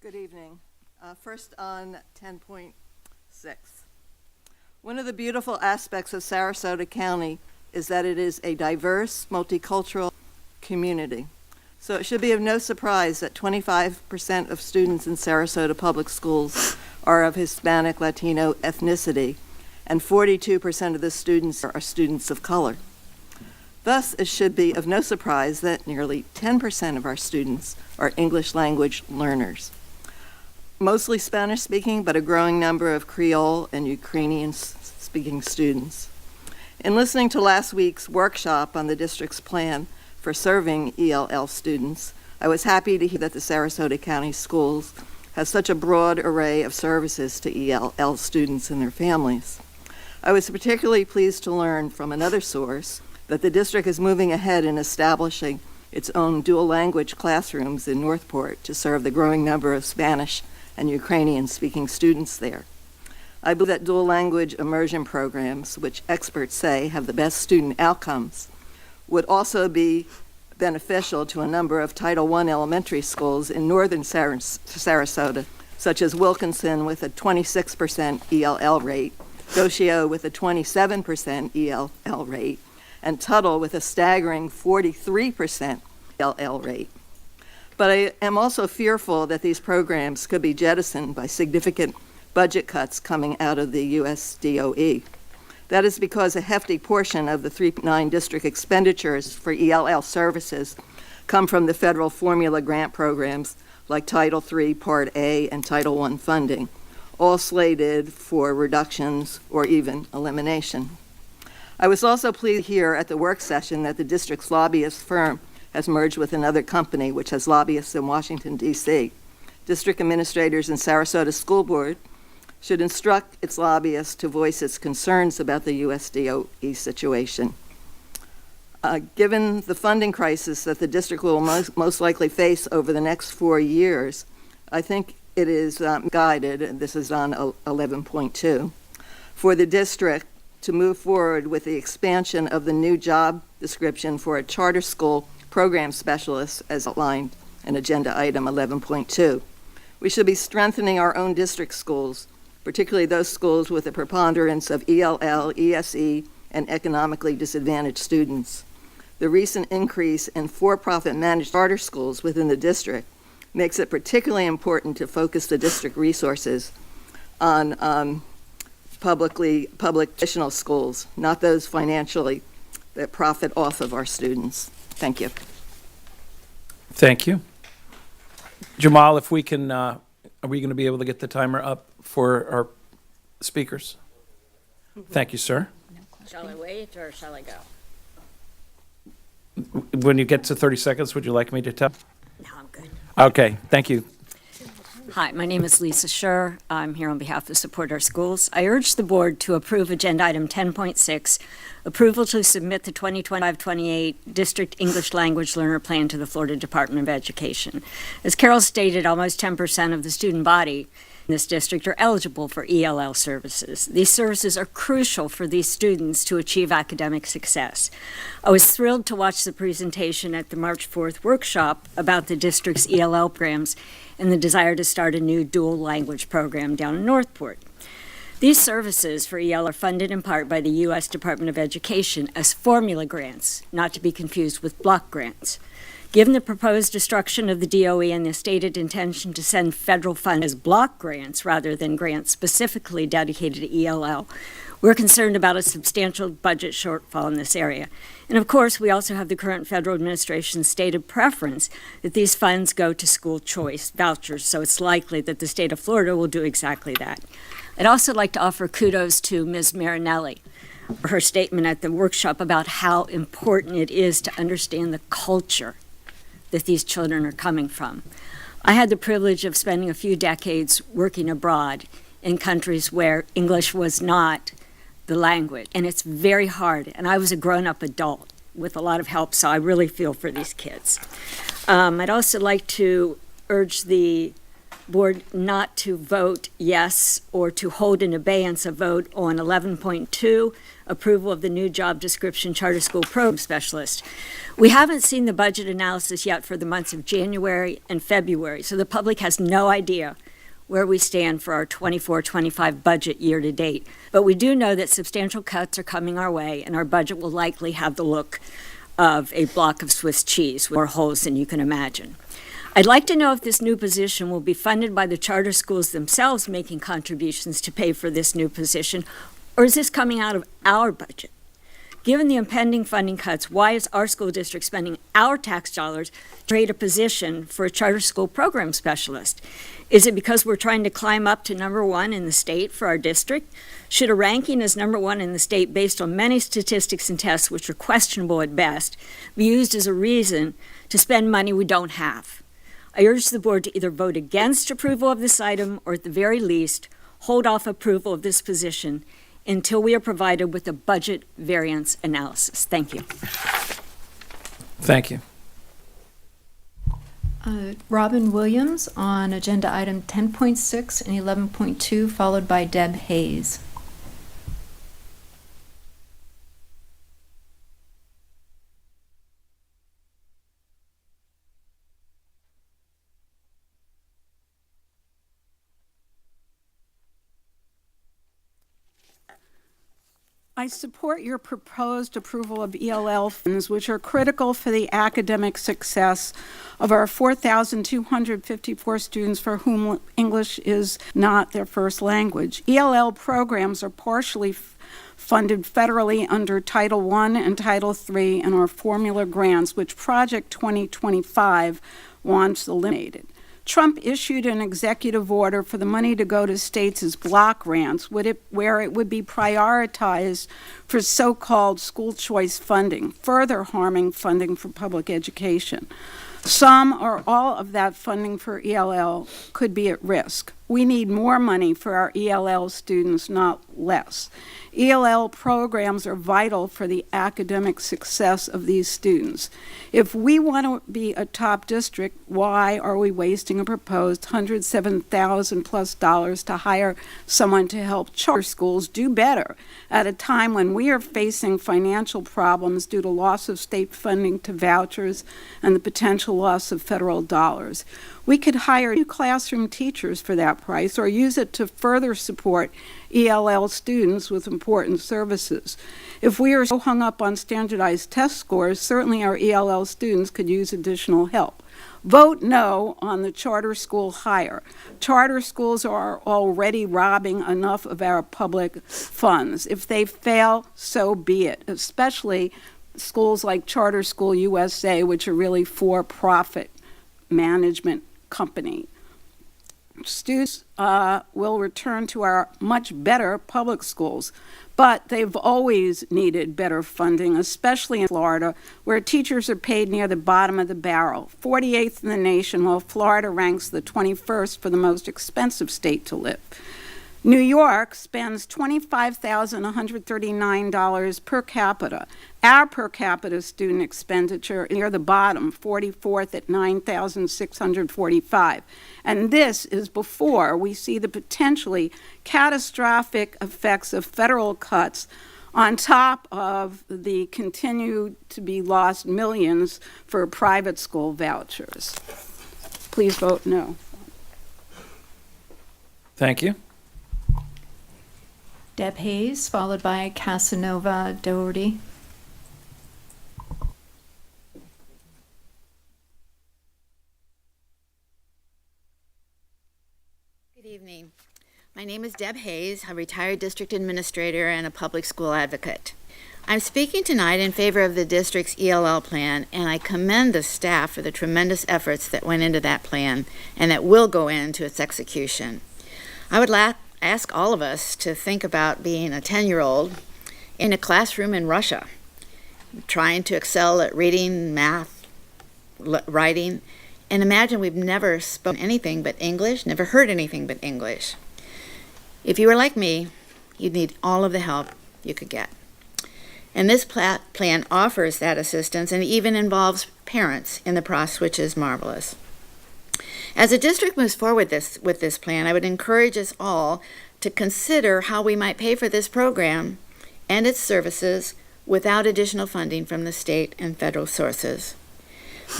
Good evening. First on 10.6. One of the beautiful aspects of Sarasota County is that it is a diverse, multicultural community. So it should be of no surprise that 25% of students in Sarasota public schools are of Hispanic Latino ethnicity, and 42% of the students are students of color. Thus, it should be of no surprise that nearly 10% of our students are English language learners. Mostly Spanish-speaking, but a growing number of Creole and Ukrainian-speaking students. In listening to last week's workshop on the district's plan for serving ELL students, I was happy to hear that the Sarasota County Schools has such a broad array of services to ELL students and their families. I was particularly pleased to learn from another source that the district is moving ahead in establishing its own dual language classrooms in Northport to serve the growing number of Spanish and Ukrainian-speaking students there. I believe that dual language immersion programs, which experts say have the best student outcomes, would also be beneficial to a number of Title I elementary schools in northern Sarasota, such as Wilkinson with a 26% ELL rate, Scotia with a 27% ELL rate, and Tuttle with a staggering 43% ELL rate. But I am also fearful that these programs could be jettisoned by significant budget cuts coming out of the USDOE. That is because a hefty portion of the 3.9 district expenditures for ELL services come from the federal formula grant programs like Title III Part A and Title I funding, all slated for reductions or even elimination. I was also pleased to hear at the work session that the district's lobbyist firm has merged with another company which has lobbyists in Washington, D.C. District administrators in Sarasota School Board should instruct its lobbyists to voice its concerns about the USDOE situation. Given the funding crisis that the district will most likely face over the next 4 years, I think it is guided, and this is on 11.2, for the district to move forward with the expansion of the new job description for a charter school program specialist as outlined in agenda item 11.2. We should be strengthening our own district schools, particularly those schools with a preponderance of ELL, ESE, and economically disadvantaged students. The recent increase in for-profit managed charter schools within the district makes it particularly important to focus the district resources on public traditional schools, not those financially that profit off of our students. Thank you. Thank you. Jamal, if we can, are we going to be able to get the timer up for our speakers? Thank you, sir. Shall I wait or shall I go? When you get to 30 seconds, would you like me to tell? No, I'm good. Okay, thank you. Hi, my name is Lisa Scher. I'm here on behalf of Support Our Schools. I urge the board to approve agenda item 10.6, approval to submit the 2025-28 District English Language Learner Plan to the Florida Department of Education. As Carol stated, almost 10% of the student body in this district are eligible for ELL services. These services are crucial for these students to achieve academic success. I was thrilled to watch the presentation at the March 4th workshop about the district's ELL programs and the desire to start a new dual language program down in Northport. These services for EL are funded in part by the U.S. Department of Education as formula grants, not to be confused with block grants. Given the proposed destruction of the DOE and the stated intention to send federal funds as block grants rather than grants specifically dedicated to ELL, we're concerned about a substantial budget shortfall in this area. And of course, we also have the current federal administration's stated preference that these funds go to school choice vouchers, so it's likely that the state of Florida will do exactly that. I'd also like to offer kudos to Ms. Marinelli for her statement at the workshop about how important it is to understand the culture that these children are coming from. I had the privilege of spending a few decades working abroad in countries where English was not the language, and it's very hard. And I was a grown-up adult with a lot of help, so I really feel for these kids. I'd also like to urge the board not to vote yes or to hold in abeyance a vote on 11.2, approval of the new job description charter school program specialist. We haven't seen the budget analysis yet for the months of January and February, so the public has no idea where we stand for our 24-25 budget year to date. But we do know that substantial cuts are coming our way, and our budget will likely have the look of a block of Swiss cheese with more holes than you can imagine. I'd like to know if this new position will be funded by the charter schools themselves making contributions to pay for this new position, or is this coming out of our budget? Given the impending funding cuts, why is our school district spending our tax dollars to create a position for a charter school program specialist? Is it because we're trying to climb up to number one in the state for our district? Should a ranking as number one in the state based on many statistics and tests, which are questionable at best, be used as a reason to spend money we don't have? I urge the board to either vote against approval of this item or at the very least, hold off approval of this position until we are provided with a budget variance analysis. Thank you. Thank you. Robin Williams on agenda item 10.6 and 11.2, followed by Deb Hayes. I support your proposed approval of ELL funds, which are critical for the academic success of our 4,254 students for whom English is not their first language. ELL programs are partially funded federally under Title I and Title III and are formula grants, which Project 2025 wants eliminated. Trump issued an executive order for the money to go to states as block grants, where it would be prioritized for so-called school choice funding, further harming funding for public education. Some or all of that funding for ELL could be at risk. We need more money for our ELL students, not less. ELL programs are vital for the academic success of these students. If we want to be a top district, why are we wasting a proposed $107,000+ to hire someone to help charter schools do better at a time when we are facing financial problems due to loss of state funding to vouchers and the potential loss of federal dollars? We could hire new classroom teachers for that price or use it to further support ELL students with important services. If we are so hung up on standardized test scores, certainly our ELL students could use additional help. Vote no on the charter school hire. Charter schools are already robbing enough of our public funds. If they fail, so be it, especially schools like Charter School USA, which are really for-profit management company. Students will return to our much better public schools, but they've always needed better funding, especially in Florida, where teachers are paid near the bottom of the barrel, 48th in the nation, while Florida ranks the 21st for the most expensive state to live. New York spends $25,139 per capita. Our per capita student expenditure near the bottom, 44th at $9,645. And this is before we see the potentially catastrophic effects of federal cuts on top of the continue to be lost millions for private school vouchers. Please vote no. Thank you. Deb Hayes, followed by Casanova Doherty. Good evening. My name is Deb Hayes, a retired district administrator and a public school advocate. I'm speaking tonight in favor of the district's ELL plan, and I commend the staff for the tremendous efforts that went into that plan and that will go into its execution. I would ask all of us to think about being a 10-year-old in a classroom in Russia, trying to excel at reading, math, writing, and imagine we've never spoken anything but English, never heard anything but English. If you were like me, you'd need all of the help you could get. And this plan offers that assistance and even involves parents in the process, which is marvelous. As the district moves forward with this plan, I would encourage us all to consider how we might pay for this program and its services without additional funding from the state and federal sources.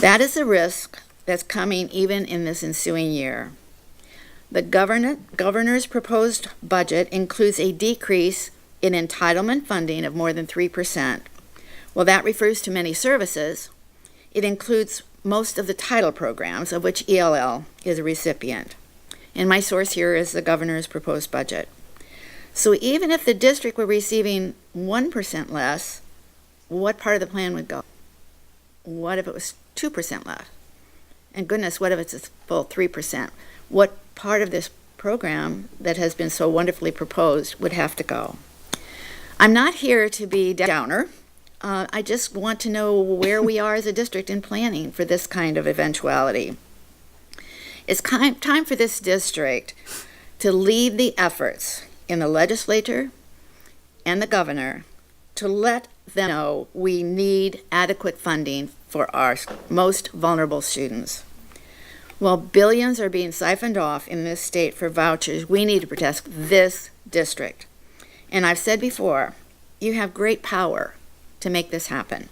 That is a risk that's coming even in this ensuing year. The governor's proposed budget includes a decrease in entitlement funding of more than 3%. Well, that refers to many services. It includes most of the title programs, of which ELL is a recipient. And my source here is the governor's proposed budget. So even if the district were receiving 1% less, what part of the plan would go? What if it was 2% less? And goodness, what if it's a full 3%? What part of this program that has been so wonderfully proposed would have to go? I'm not here to be downer. I just want to know where we are as a district in planning for this kind of eventuality. It's time for this district to lead the efforts in the legislature and the governor to let them know we need adequate funding for our most vulnerable students. While billions are being siphoned off in this state for vouchers, we need to protect this district. And I've said before, you have great power to make this happen.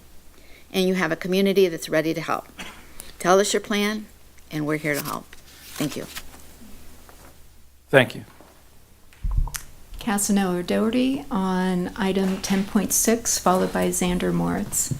And you have a community that's ready to help. Tell us your plan, and we're here to help. Thank you. Thank you. Casanova Doherty on item 10.6, followed by Xander Moritz.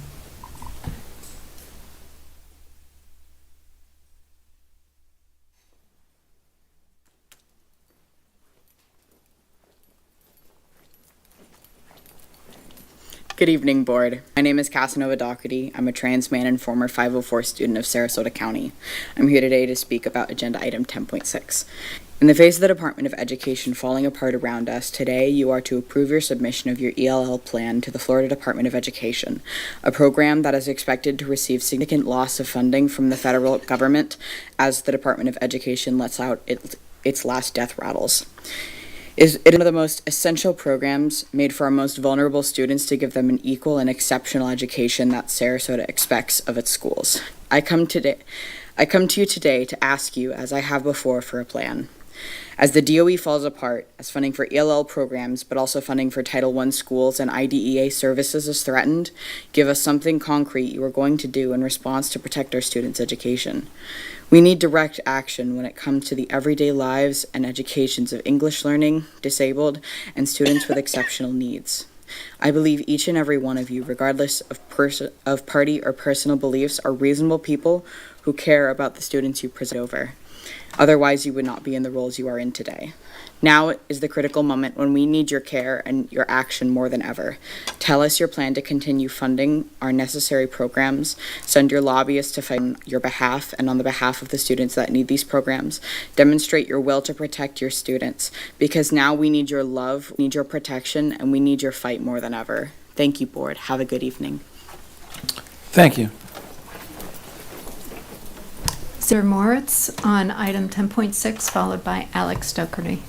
Good evening, Board. My name is Casanova Doherty. I'm a trans man and former 504 student of Sarasota County. I'm here today to speak about Agenda Item 10.6. In the face of the Department of Education falling apart around us, today you are to approve your submission of your ELL plan to the Florida Department of Education, a program that is expected to receive significant loss of funding from the federal government as the Department of Education lets out its last death rattles. It is one of the most essential programs made for our most vulnerable students to give them an equal and exceptional education that Sarasota expects of its schools. I come to you today to ask you, as I have before, for a plan. As the DOE falls apart, as funding for ELL programs, but also funding for Title I schools and IDEA services is threatened, give us something concrete you are going to do in response to protect our students' education. We need direct action when it comes to the everyday lives and educations of English learning, disabled, and students with exceptional needs. I believe each and every one of you, regardless of party or personal beliefs, are reasonable people who care about the students you preside over. Otherwise, you would not be in the roles you are in today. Now is the critical moment when we need your care and your action more than ever. Tell us your plan to continue funding our necessary programs. Send your lobbyists to fight on your behalf and on the behalf of the students that need these programs. Demonstrate your will to protect your students, because now we need your love, we need your protection, and we need your fight more than ever. Thank you, Board. Have a good evening. Thank you. Xander Moritz on item 10.6, followed by Alex Doherty.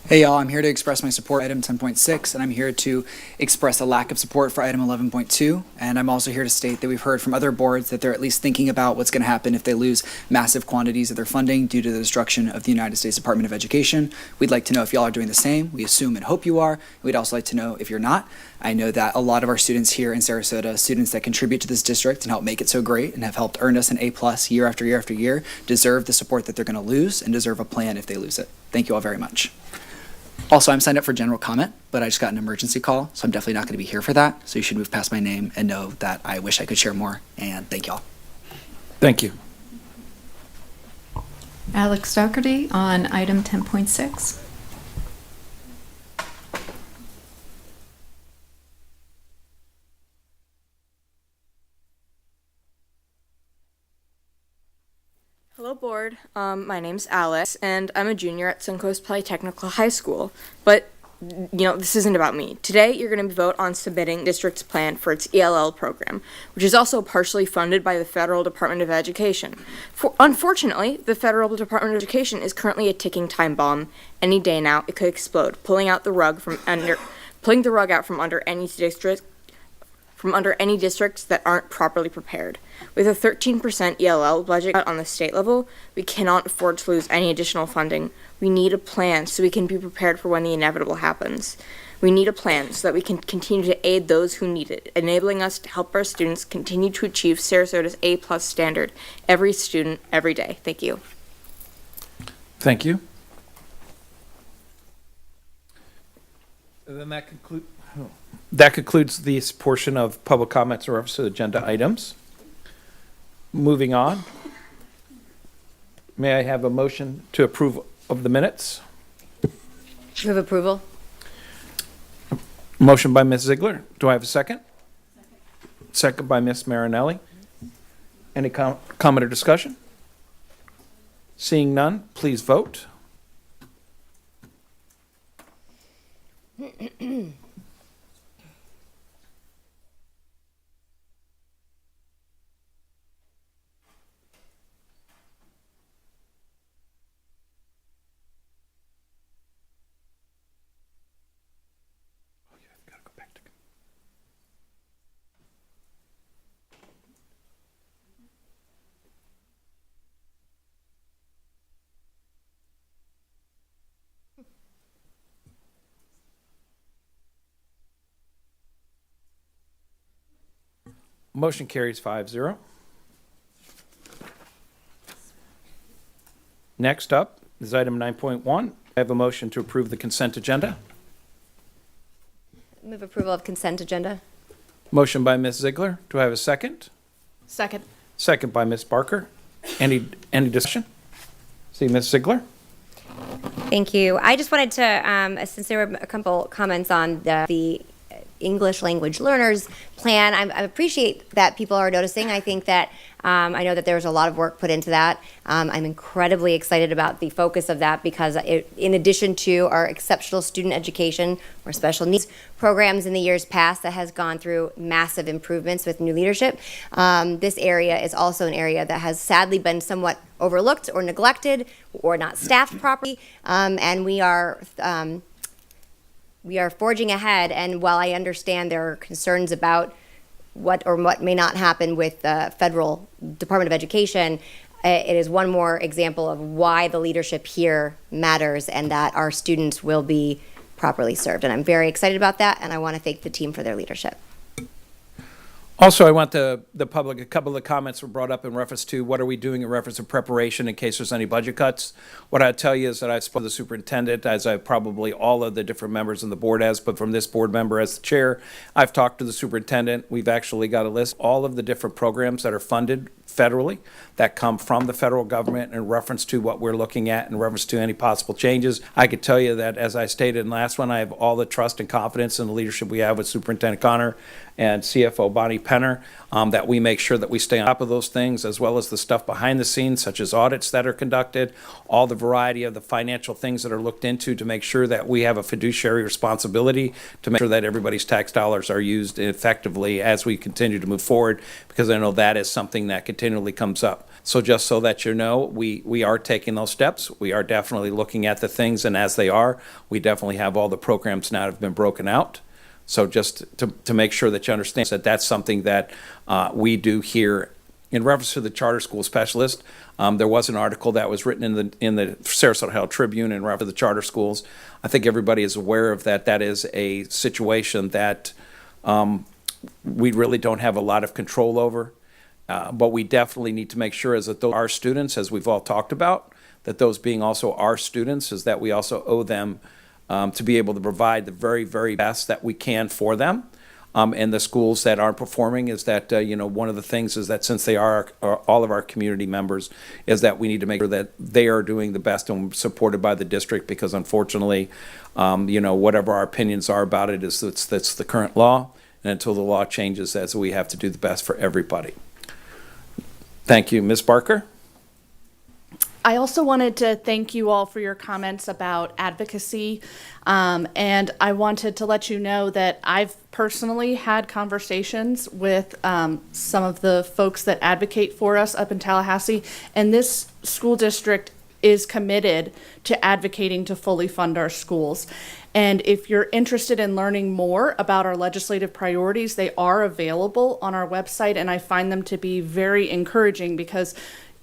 Hey y'all, I'm here to express my support for item 10.6, and I'm here to express a lack of support for item 11.2, and I'm also here to state that we've heard from other boards that they're at least thinking about what's going to happen if they lose massive quantities of their funding due to the destruction of the United States Department of Education. We'd like to know if y'all are doing the same. We assume and hope you are. We'd also like to know if you're not. I know that a lot of our students here in Sarasota, students that contribute to this district and help make it so great and have helped earn us an A+ year after year after year, deserve the support that they're going to lose and deserve a plan if they lose it. Thank you all very much. Also, I'm signed up for general comment, but I just got an emergency call, so I'm definitely not going to be here for that. So you should move past my name and know that I wish I could share more, and thank y'all. Thank you. Alex Doherty on item 10.6. Hello, Board. My name's Alice, and I'm a junior at Suncoast Polytechnical High School. But, this isn't about me. Today, you're going to vote on submitting district's plan for its ELL program, which is also partially funded by the Federal Department of Education. Unfortunately, the Federal Department of Education is currently a ticking time bomb. Any day now, it could explode, pulling the rug out from under any districts that aren't properly prepared. With a 13% ELL budget cut on the state level, we cannot afford to lose any additional funding. We need a plan so we can be prepared for when the inevitable happens. We need a plan so that we can continue to aid those who need it, enabling us to help our students continue to achieve Sarasota's A+ standard, every student, every day. Thank you. Thank you. And then that concludes this portion of public comments or reference to agenda items. Moving on. May I have a motion to approve of the minutes? Move approval. Motion by Ms. Ziegler. Do I have a second? Second by Ms. Marinelli. Any comment or discussion? Seeing none, please vote. Motion carries 5-0. Next up is item 9.1, I have a motion to approve the consent agenda. Move approval of consent agenda. Motion by Ms. Ziegler. Do I have a second? Second. Second by Ms. Barker. Any discussion? See, Ms. Ziegler? Thank you. I just wanted to, since there were a couple comments on the English language learners plan, I appreciate that people are noticing. I think that I know that there's a lot of work put into that. I'm incredibly excited about the focus of that because in addition to our exceptional student education or special needs programs in the years past that has gone through massive improvements with new leadership, this area is also an area that has sadly been somewhat overlooked or neglected or not staffed properly, and we are forging ahead. And while I understand there are concerns about what may not happen with the federal Department of Education, it is one more example of why the leadership here matters and that our students will be properly served. And I'm very excited about that, and I want to thank the team for their leadership. Also, I want the public, a couple of comments were brought up in reference to what are we doing in reference to preparation in case there's any budget cuts. What I'd tell you is that I've spoken to the superintendent, as I probably all of the different members of the board has, but from this board member as the chair, I've talked to the superintendent. We've actually got a list, all of the different programs that are funded federally that come from the federal government in reference to what we're looking at in reference to any possible changes. I could tell you that, as I stated in the last one, I have all the trust and confidence in the leadership we have with Superintendent Connor and CFO Bonnie Penner, that we make sure that we stay on top of those things, as well as the stuff behind the scenes, such as audits that are conducted, all the variety of the financial things that are looked into to make sure that we have a fiduciary responsibility to make sure that everybody's tax dollars are used effectively as we continue to move forward, because I know that is something that continually comes up. So just so that you know, we are taking those steps. We are definitely looking at the things, and as they are, we definitely have all the programs now that have been broken out. So just to make sure that you understand that that's something that we do here. In reference to the charter school specialist, there was an article that was written in the Sarasota Herald Tribune in reference to the charter schools. I think everybody is aware of that. That is a situation that we really don't have a lot of control over. But we definitely need to make sure as that those are students, as we've all talked about, that those being also our students, is that we also owe them to be able to provide the very, very best that we can for them. And the schools that aren't performing is that, one of the things is that since they are all of our community members, is that we need to make sure that they are doing the best and supported by the district, because unfortunately, whatever our opinions are about it, that's the current law. And until the law changes, as we have to do the best for everybody. Thank you. Ms. Barker? I also wanted to thank you all for your comments about advocacy, and I wanted to let you know that I've personally had conversations with some of the folks that advocate for us up in Tallahassee, and this school district is committed to advocating to fully fund our schools. And if you're interested in learning more about our legislative priorities, they are available on our website, and I find them to be very encouraging, because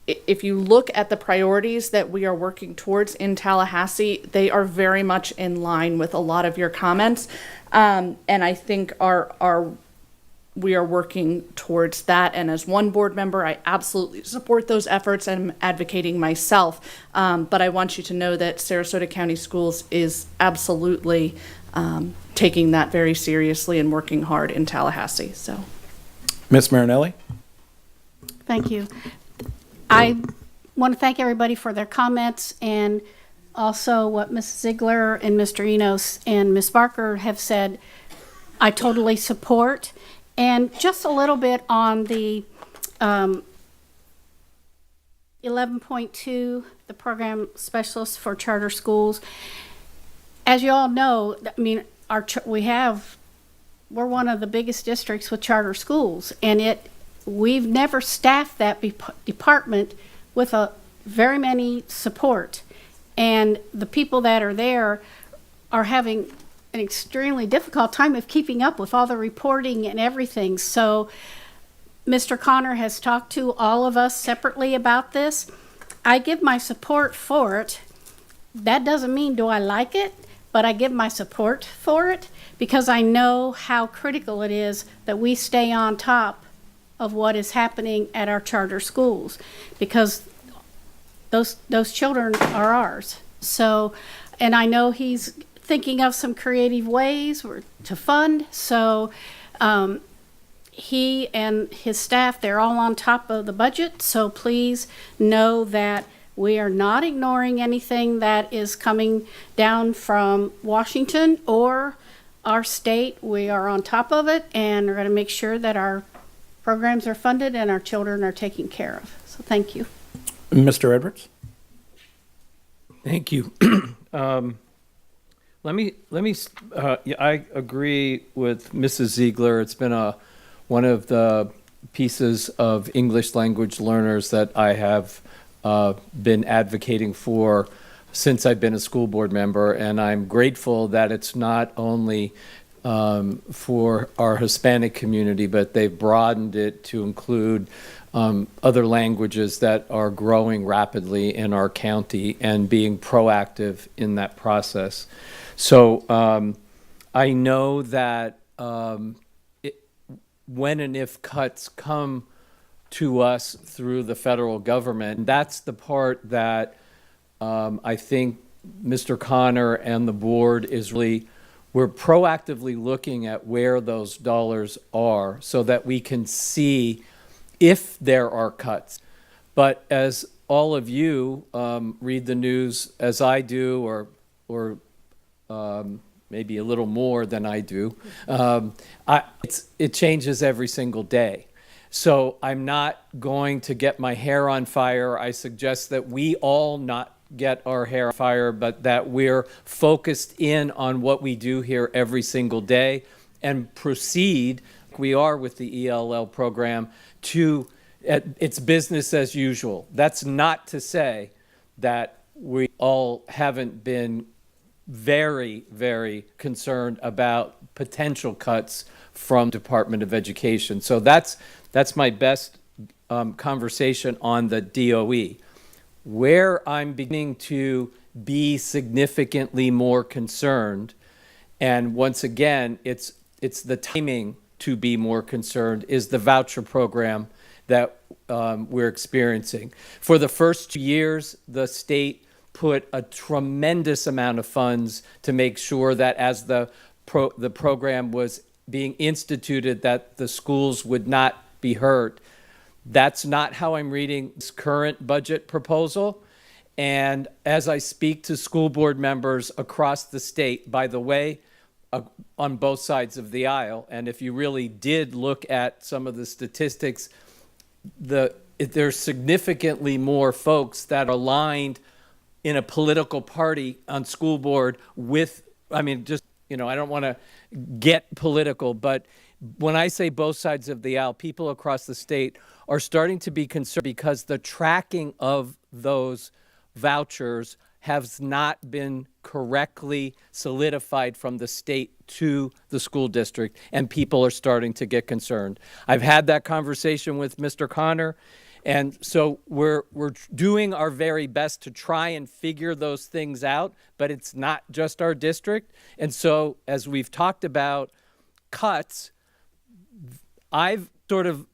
if you look at the priorities that we are working towards in Tallahassee, they are very much in line with a lot of your comments. And I think we are working towards that. And as one board member, I absolutely support those efforts and I'm advocating myself. But I want you to know that Sarasota County Schools is absolutely taking that very seriously and working hard in Tallahassee. So, Ms. Marinelli? Thank you. I want to thank everybody for their comments, and also what Ms. Ziegler and Mr. Enos and Ms. Barker have said, I totally support. And just a little bit on the 11.2, the program specialists for charter schools. As you all know, I mean, we're one of the biggest districts with charter schools, and we've never staffed that department with very many support, and the people that are there are having an extremely difficult time of keeping up with all the reporting and everything. So Mr. Connor has talked to all of us separately about this. I give my support for it. That doesn't mean do I like it, but I give my support for it because I know how critical it is that we stay on top of what is happening at our charter schools, because those children are ours. So and I know he's thinking of some creative ways to fund. So he and his staff, they're all on top of the budget. So please know that we are not ignoring anything that is coming down from Washington or our state. We are on top of it, and we're going to make sure that our programs are funded and our children are taken care of. So thank you. Mr. Edwards? Thank you. I agree with Mrs. Ziegler. It's been one of the pieces of English language learners that I have been advocating for since I've been a school board member, and I'm grateful that it's not only for our Hispanic community, but they've broadened it to include other languages that are growing rapidly in our county and being proactive in that process. So I know that when and if cuts come to us through the federal government, that's the part that I think Mr. Connor and the board is really, we're proactively looking at where those dollars are so that we can see if there are cuts. But as all of you read the news as I do, or maybe a little more than I do, it changes every single day. So I'm not going to get my hair on fire. I suggest that we all not get our hair on fire, but that we're focused in on what we do here every single day and proceed, like we are with the ELL program, to it's business as usual. That's not to say that we all haven't been very, very concerned about potential cuts from Department of Education. So that's my best conversation on the DOE. Where I'm beginning to be significantly more concerned, and once again, it's the timing to be more concerned, is the voucher program that we're experiencing. For the first 2 years, the state put a tremendous amount of funds to make sure that as the program was being instituted, that the schools would not be hurt. That's not how I'm reading this current budget proposal. And as I speak to school board members across the state, by the way, on both sides of the aisle, and if you really did look at some of the statistics, there's significantly more folks that are aligned in a political party on school board with, I don't want to get political, but when I say both sides of the aisle, people across the state are starting to be concerned because the tracking of those vouchers has not been correctly solidified from the state to the school district, and people are starting to get concerned. I've had that conversation with Mr. Connor, and so we're doing our very best to try and figure those things out, but it's not just our district. And so as we've talked about cuts, I've sort of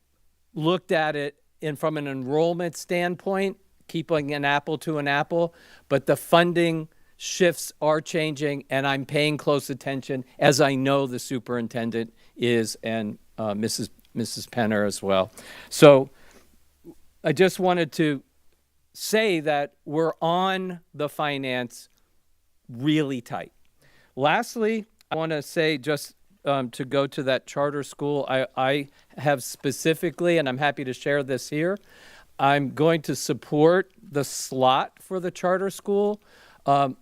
looked at it from an enrollment standpoint, keeping an apple to an apple, but the funding shifts are changing, and I'm paying close attention, as I know the superintendent is, and Mrs. Penner as well. So I just wanted to say that we're on the finance really tight. Lastly, I want to say just to go to that charter school, I have specifically, and I'm happy to share this here, I'm going to support the slot for the charter school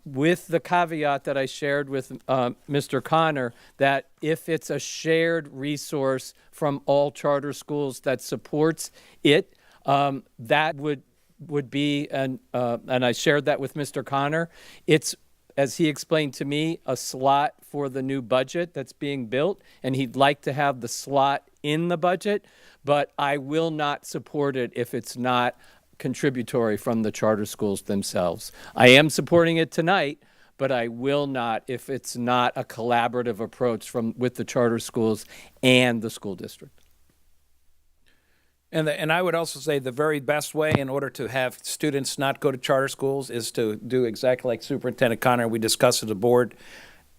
with the caveat that I shared with Mr. Connor, that if it's a shared resource from all charter schools that supports it, that would be, and I shared that with Mr. Connor, it's, as he explained to me, a slot for the new budget that's being built, and he'd like to have the slot in the budget, but I will not support it if it's not contributory from the charter schools themselves. I am supporting it tonight, but I will not if it's not a collaborative approach with the charter schools and the school district. And I would also say the very best way in order to have students not go to charter schools is to do exactly like Superintendent Connor, we discussed as a board.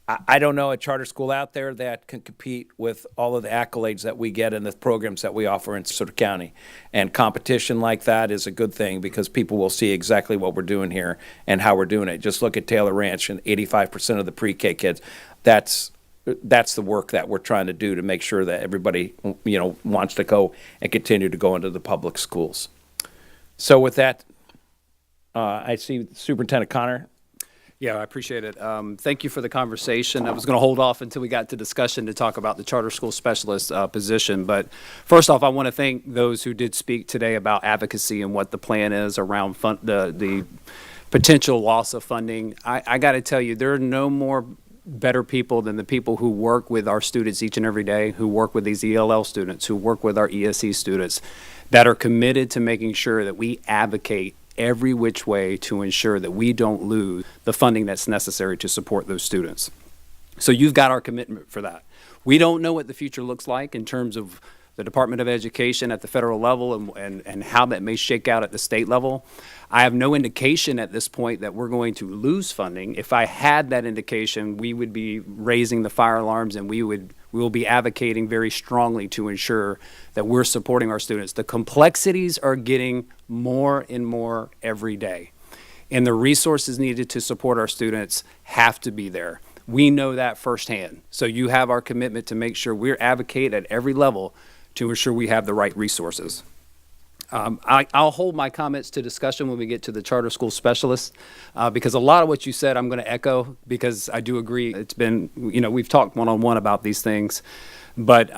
I don't know a charter school out there that can compete with all of the accolades that we get in the programs that we offer in Sarasota County. And competition like that is a good thing because people will see exactly what we're doing here and how we're doing it. Just look at Taylor Ranch and 85% of the pre-K kids. That's the work that we're trying to do to make sure that everybody, wants to go and continue to go into the public schools. So with that, I see Superintendent Connor. Yeah, I appreciate it. Thank you for the conversation. I was going to hold off until we got to discussion to talk about the charter school specialist position. But first off, I want to thank those who did speak today about advocacy and what the plan is around the potential loss of funding. I got to tell you, there are no more better people than the people who work with our students each and every day, who work with these ELL students, who work with our ESE students, that are committed to making sure that we advocate every which way to ensure that we don't lose the funding that's necessary to support those students. So you've got our commitment for that. We don't know what the future looks like in terms of the Department of Education at the federal level and how that may shake out at the state level. I have no indication at this point that we're going to lose funding. If I had that indication, we would be raising the fire alarms and we will be advocating very strongly to ensure that we're supporting our students. The complexities are getting more and more every day, and the resources needed to support our students have to be there. We know that firsthand. So you have our commitment to make sure we're advocating at every level to ensure we have the right resources. I'll hold my comments to discussion when we get to the charter school specialists, because a lot of what you said I'm going to echo, because I do agree. It's been, we've talked one-on-one about these things, but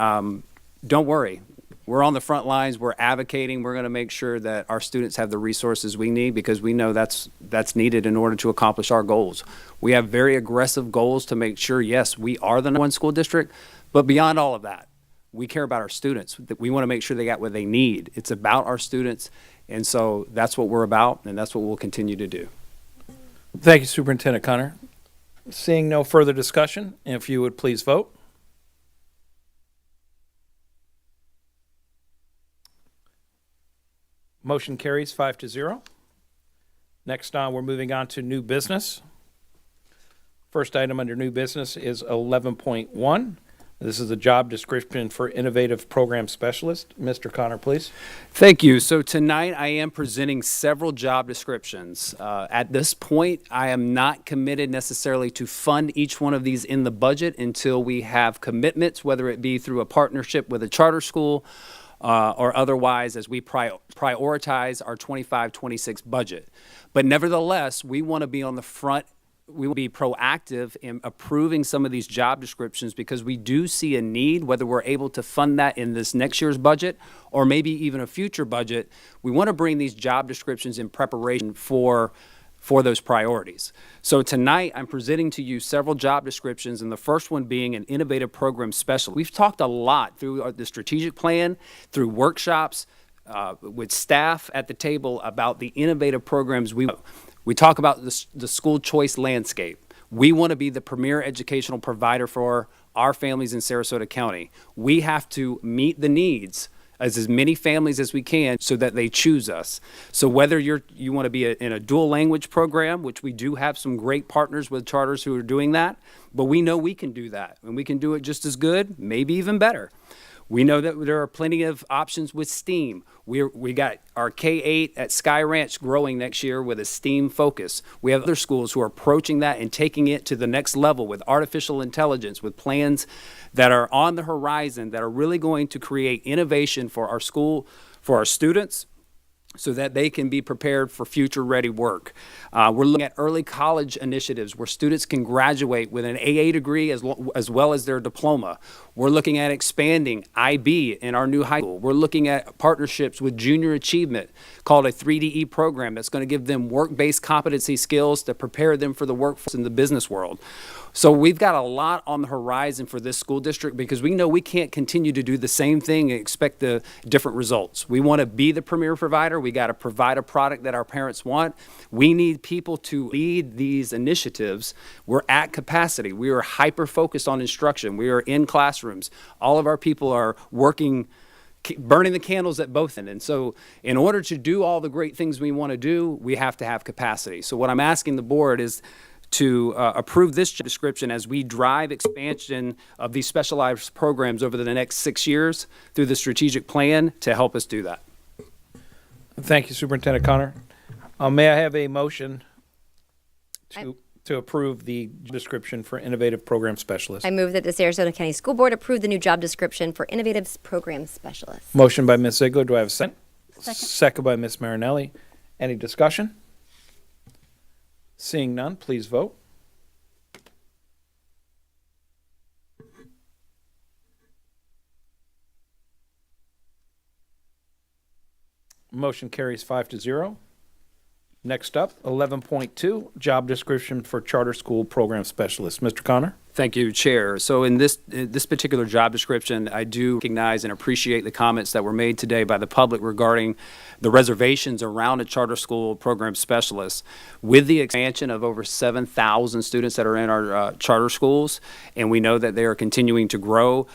don't worry. We're on the front lines. We're advocating. We're going to make sure that our students have the resources we need, because we know that's needed in order to accomplish our goals. We have very aggressive goals to make sure, yes, we are the #1 school district, but beyond all of that, we care about our students. We want to make sure they got what they need. It's about our students, and so that's what we're about, and that's what we'll continue to do. Thank you, Superintendent Connor. Seeing no further discussion, if you would please vote. Motion carries 5-0. Next on, we're moving on to new business. First item under new business is 11.1. This is a job description for Innovative Program Specialist. Mr. Connor, please. Thank you. So tonight I am presenting several job descriptions. At this point, I am not committed necessarily to fund each one of these in the budget until we have commitments, whether it be through a partnership with a charter school or otherwise, as we prioritize our 25-26 budget. But nevertheless, we want to be on the front. We will be proactive in approving some of these job descriptions, because we do see a need, whether we're able to fund that in this next year's budget or maybe even a future budget. We want to bring these job descriptions in preparation for those priorities. So tonight I'm presenting to you several job descriptions, and the first one being an Innovative Program Specialist. We've talked a lot through the strategic plan, through workshops, with staff at the table about the innovative programs we talk about the school choice landscape. We want to be the premier educational provider for our families in Sarasota County. We have to meet the needs as many families as we can so that they choose us. So whether you want to be in a dual language program, which we do have some great partners with charters who are doing that, but we know we can do that, and we can do it just as good, maybe even better. We know that there are plenty of options with STEAM. We got our K-8 at Sky Ranch growing next year with a STEAM focus. We have other schools who are approaching that and taking it to the next level with artificial intelligence, with plans that are on the horizon that are really going to create innovation for our school, for our students, so that they can be prepared for future-ready work. We're looking at early college initiatives where students can graduate with an AA degree as well as their diploma. We're looking at expanding IB in our new high school. We're looking at partnerships with Junior Achievement called a 3DE program that's going to give them work-based competency skills to prepare them for the workforce in the business world. So we've got a lot on the horizon for this school district, because we know we can't continue to do the same thing and expect the different results. We want to be the premier provider. We got to provide a product that our parents want. We need people to lead these initiatives. We're at capacity. We are hyper-focused on instruction. We are in classrooms. All of our people are working burning the candles at both ends. And so in order to do all the great things we want to do, we have to have capacity. So what I'm asking the board is to approve this description as we drive expansion of these specialized programs over the next 6 years through the strategic plan to help us do that. Thank you, Superintendent Connor. May I have a motion to approve the description for Innovative Program Specialist? I move that the Sarasota County School Board approve the new job description for Innovative Program Specialist. Motion by Ms. Ziegler. Do I have a second? Second. Second by Ms. Marinelli. Any discussion? Seeing none, please vote. Motion carries 5-0. Next up, 11.2, job description for Charter School Program Specialist. Mr. Connor? Thank you, Chair. So in this particular job description, I do recognize and appreciate the comments that were made today by the public regarding the reservations around a charter school program specialist. With the expansion of over 7,000 students that are in our charter schools, and we know that they are continuing to grow,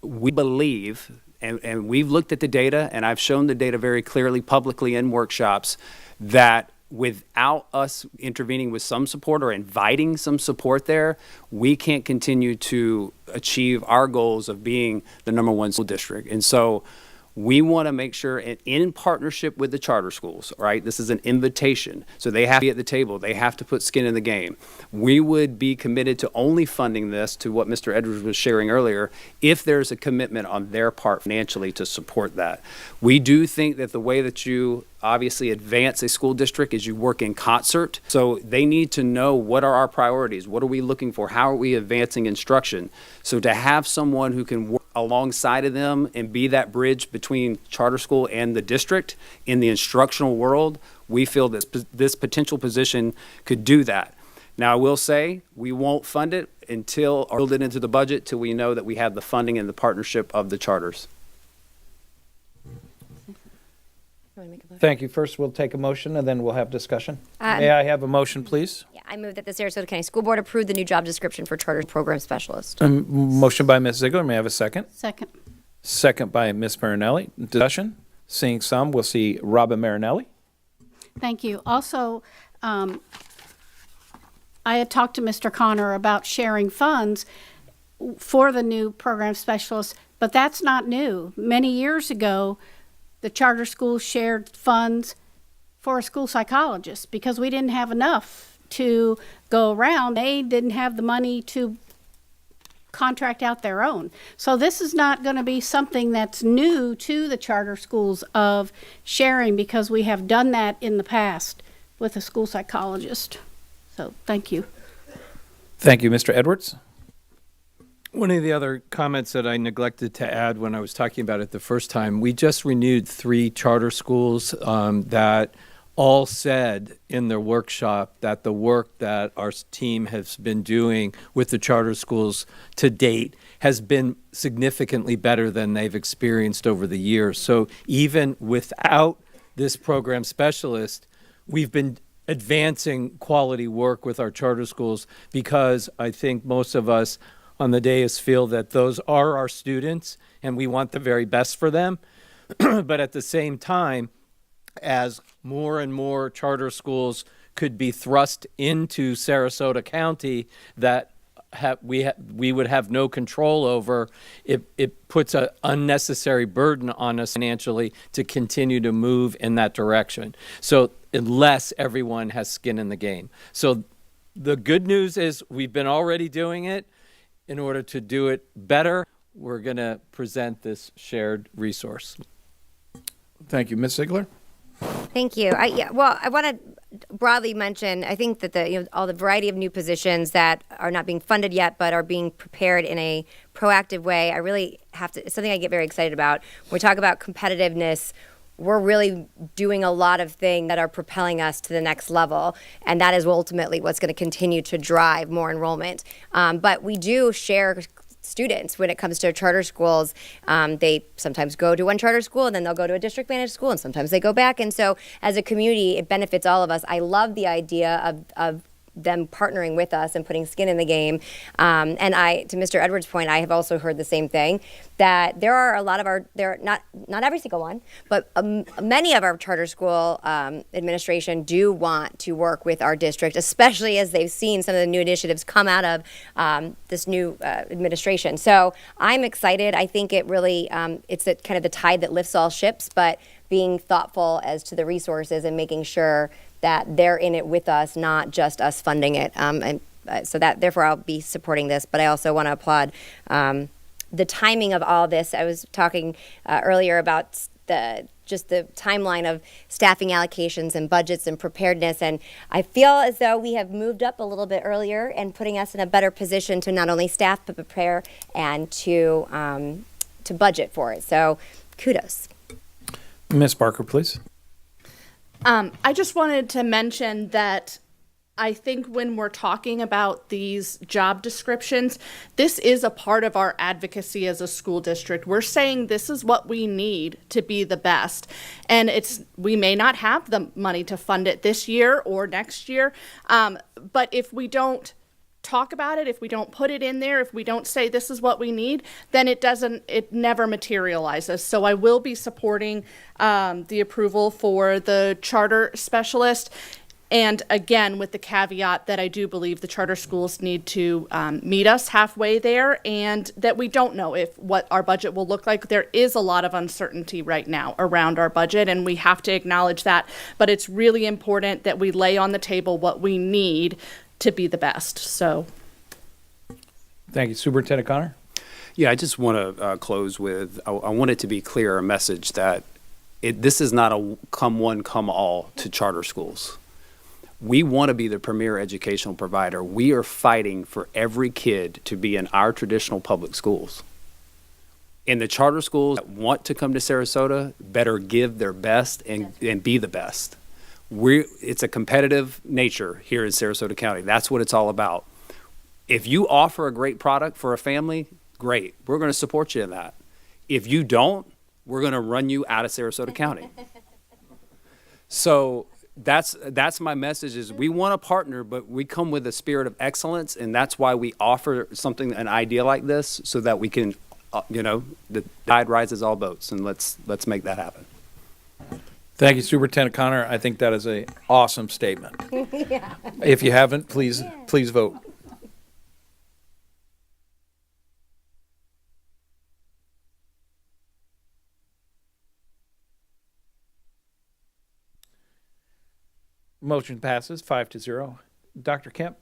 we believe, and we've looked at the data, and I've shown the data very clearly publicly in workshops, that without us intervening with some support or inviting some support there, we can't continue to achieve our goals of being the #1 school district. And so we want to make sure, in partnership with the charter schools, right? This is an invitation. So they have to be at the table. They have to put skin in the game. We would be committed to only funding this, to what Mr. Edwards was sharing earlier, if there's a commitment on their part financially to support that. We do think that the way that you obviously advance a school district is you work in concert. So they need to know, what are our priorities? What are we looking for? How are we advancing instruction? So to have someone who can work alongside of them and be that bridge between charter school and the district in the instructional world, we feel that this potential position could do that. Now, I will say, we won't fund it or build it into the budget till we know that we have the funding and the partnership of the charters. Thank you. First, we'll take a motion, and then we'll have discussion. May I have a motion, please? Yeah, I move that the Sarasota County School Board approve the new job description for Charter Program Specialist. Motion by Ms. Ziegler. May I have a second? Second. Second by Ms. Marinelli. Discussion? Seeing some, we'll see Robin Marinelli. Thank you. Also, I had talked to Mr. Connor about sharing funds for the new program specialists, but that's not new. Many years ago, the charter schools shared funds for a school psychologist because we didn't have enough to go around. They didn't have the money to contract out their own. So this is not going to be something that's new to the charter schools of sharing, because we have done that in the past with a school psychologist. So thank you. Thank you, Mr. Edwards. One of the other comments that I neglected to add when I was talking about it the first time, we just renewed 3 charter schools that all said in their workshop that the work that our team has been doing with the charter schools to date has been significantly better than they've experienced over the years. So even without this program specialist, we've been advancing quality work with our charter schools, because I think most of us on the dais feel that those are our students and we want the very best for them. But at the same time, as more and more charter schools could be thrust into Sarasota County that we would have no control over, it puts an unnecessary burden on us financially to continue to move in that direction. So unless everyone has skin in the game. So the good news is we've been already doing it. In order to do it better, we're going to present this shared resource. Thank you. Ms. Ziegler? Thank you. I want to broadly mention, I think that all the variety of new positions that are not being funded yet but are being prepared in a proactive way, I really have to, it's something I get very excited about. When we talk about competitiveness, we're really doing a lot of things that are propelling us to the next level, and that is ultimately what's going to continue to drive more enrollment. But we do share students when it comes to charter schools. They sometimes go to one charter school and then they'll go to a district managed school, and sometimes they go back. And so as a community, it benefits all of us. I love the idea of them partnering with us and putting skin in the game. And to Mr. Edwards' point, I have also heard the same thing, that there are a lot of not every single one, but many of our charter school administration do want to work with our district, especially as they've seen some of the new initiatives come out of this new administration. So I'm excited. I think it really, it's kind of the tide that lifts all ships, but being thoughtful as to the resources and making sure that they're in it with us, not just us funding it. So that, therefore, I'll be supporting this. But I also want to applaud the timing of all this. I was talking earlier about the timeline of staffing allocations and budgets and preparedness, and I feel as though we have moved up a little bit earlier and putting us in a better position to not only staff but prepare and to budget for it. So kudos. Ms. Barker, please. I just wanted to mention that I think when we're talking about these job descriptions, this is a part of our advocacy as a school district. We're saying this is what we need to be the best. And we may not have the money to fund it this year or next year, but if we don't talk about it, if we don't put it in there, if we don't say this is what we need, then it never materializes. So I will be supporting the approval for the charter specialist. And again, with the caveat that I do believe the charter schools need to meet us halfway there, and that we don't know what our budget will look like. There is a lot of uncertainty right now around our budget, and we have to acknowledge that. But it's really important that we lay on the table what we need to be the best. So Thank you. Superintendent Connor? Yeah, I just want to close with, I want it to be clear, a message that this is not a come one, come all to charter schools. We want to be the premier educational provider. We are fighting for every kid to be in our traditional public schools. And the charter schools that want to come to Sarasota better give their best and be the best. It's a competitive nature here in Sarasota County. That's what it's all about. If you offer a great product for a family, great. We're going to support you in that. If you don't, we're going to run you out of Sarasota County. So that's my message, is we want to partner, but we come with a spirit of excellence, and that's why we offer an idea like this, so that we can, the tide rises all boats, and let's make that happen. Thank you, Superintendent Connor. I think that is an awesome statement. Yeah. If you haven't, please vote. Motion passes 5-0. Dr. Kemp,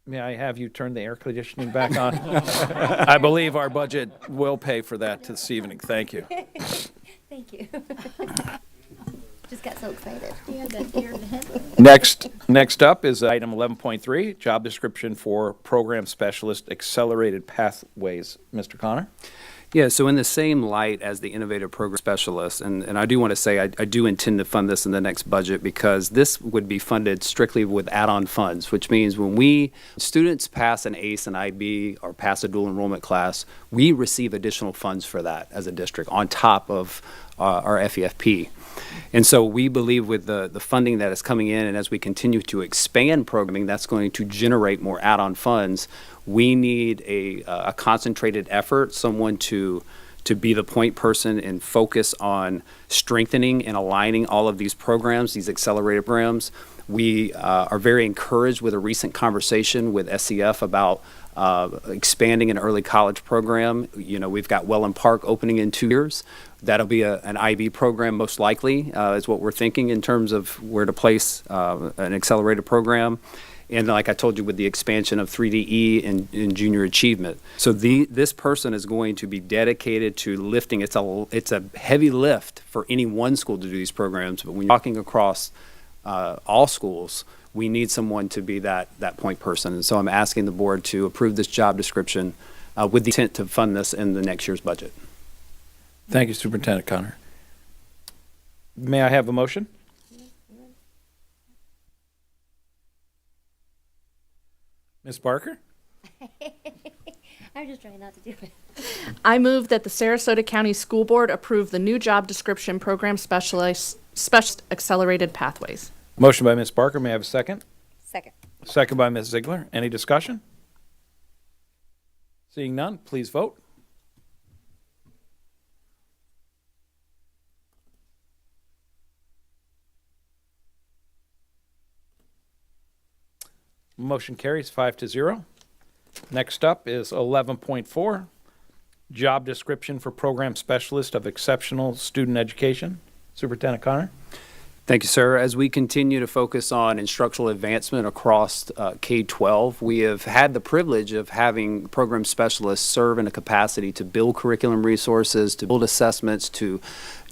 may I have you turn the air conditioning back on? I believe our budget will pay for that this evening. Thank you. Thank you. Just got so excited. Next up is item 11.3, job description for program specialist accelerated pathways. Mr. Connor? Yeah, so in the same light as the innovative program specialist, and I do want to say I do intend to fund this in the next budget, because this would be funded strictly with add-on funds, which means when students pass an ACE and IB or pass a dual enrollment class, we receive additional funds for that as a district on top of our FEFP. And so we believe with the funding that is coming in, and as we continue to expand programming, that's going to generate more add-on funds. We need a concentrated effort, someone to be the point person and focus on strengthening and aligning all of these programs, these accelerated programs. We are very encouraged with a recent conversation with SCF about expanding an early college program. We've got Welland Park opening in 2 years. That'll be an IB program, most likely, is what we're thinking in terms of where to place an accelerated program. And like I told you, with the expansion of 3DE and junior achievement. So this person is going to be dedicated to lifting. It's a heavy lift for any one school to do these programs, but when you're talking across all schools, we need someone to be that point person. And so I'm asking the board to approve this job description with the intent to fund this in the next year's budget. Thank you, Superintendent Connor. May I have a motion? Ms. Barker? I'm just trying not to do it. I move that the Sarasota County School Board approve the new job description, program specialist accelerated pathways. Motion by Ms. Barker. May I have a second? Second. Second by Ms. Ziegler. Any discussion? Seeing none, please vote. Motion carries 5-0. Next up is 11.4, job description for program specialist of exceptional student education. Superintendent Connor. Thank you, sir. As we continue to focus on instructional advancement across K-12, we have had the privilege of having program specialists serve in a capacity to build curriculum resources, to build assessments, to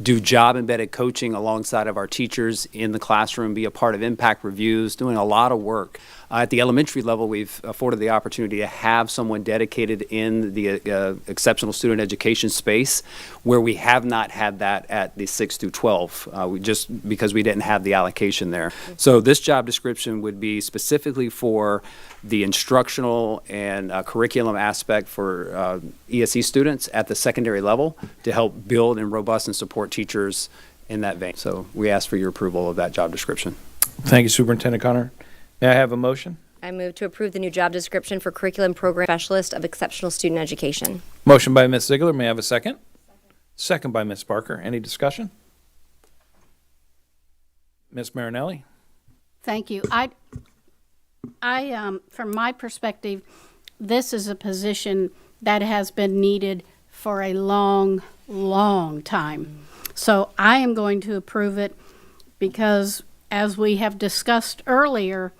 do job-embedded coaching alongside of our teachers in the classroom, be a part of impact reviews, doing a lot of work. At the elementary level, we've afforded the opportunity to have someone dedicated in the exceptional student education space, where we have not had that at the 6 through 12, just because we didn't have the allocation there. So this job description would be specifically for the instructional and curriculum aspect for ESE students at the secondary level to help build and robust and support teachers in that vein. So we ask for your approval of that job description. Thank you, Superintendent Connor. May I have a motion? I move to approve the new job description for curriculum program specialist of exceptional student education. Motion by Ms. Ziegler. May I have a second? Second by Ms. Barker. Any discussion? Ms. Marinelli? Thank you. From my perspective, this is a position that has been needed for a long, long time. So I am going to approve it because, as we have discussed earlier,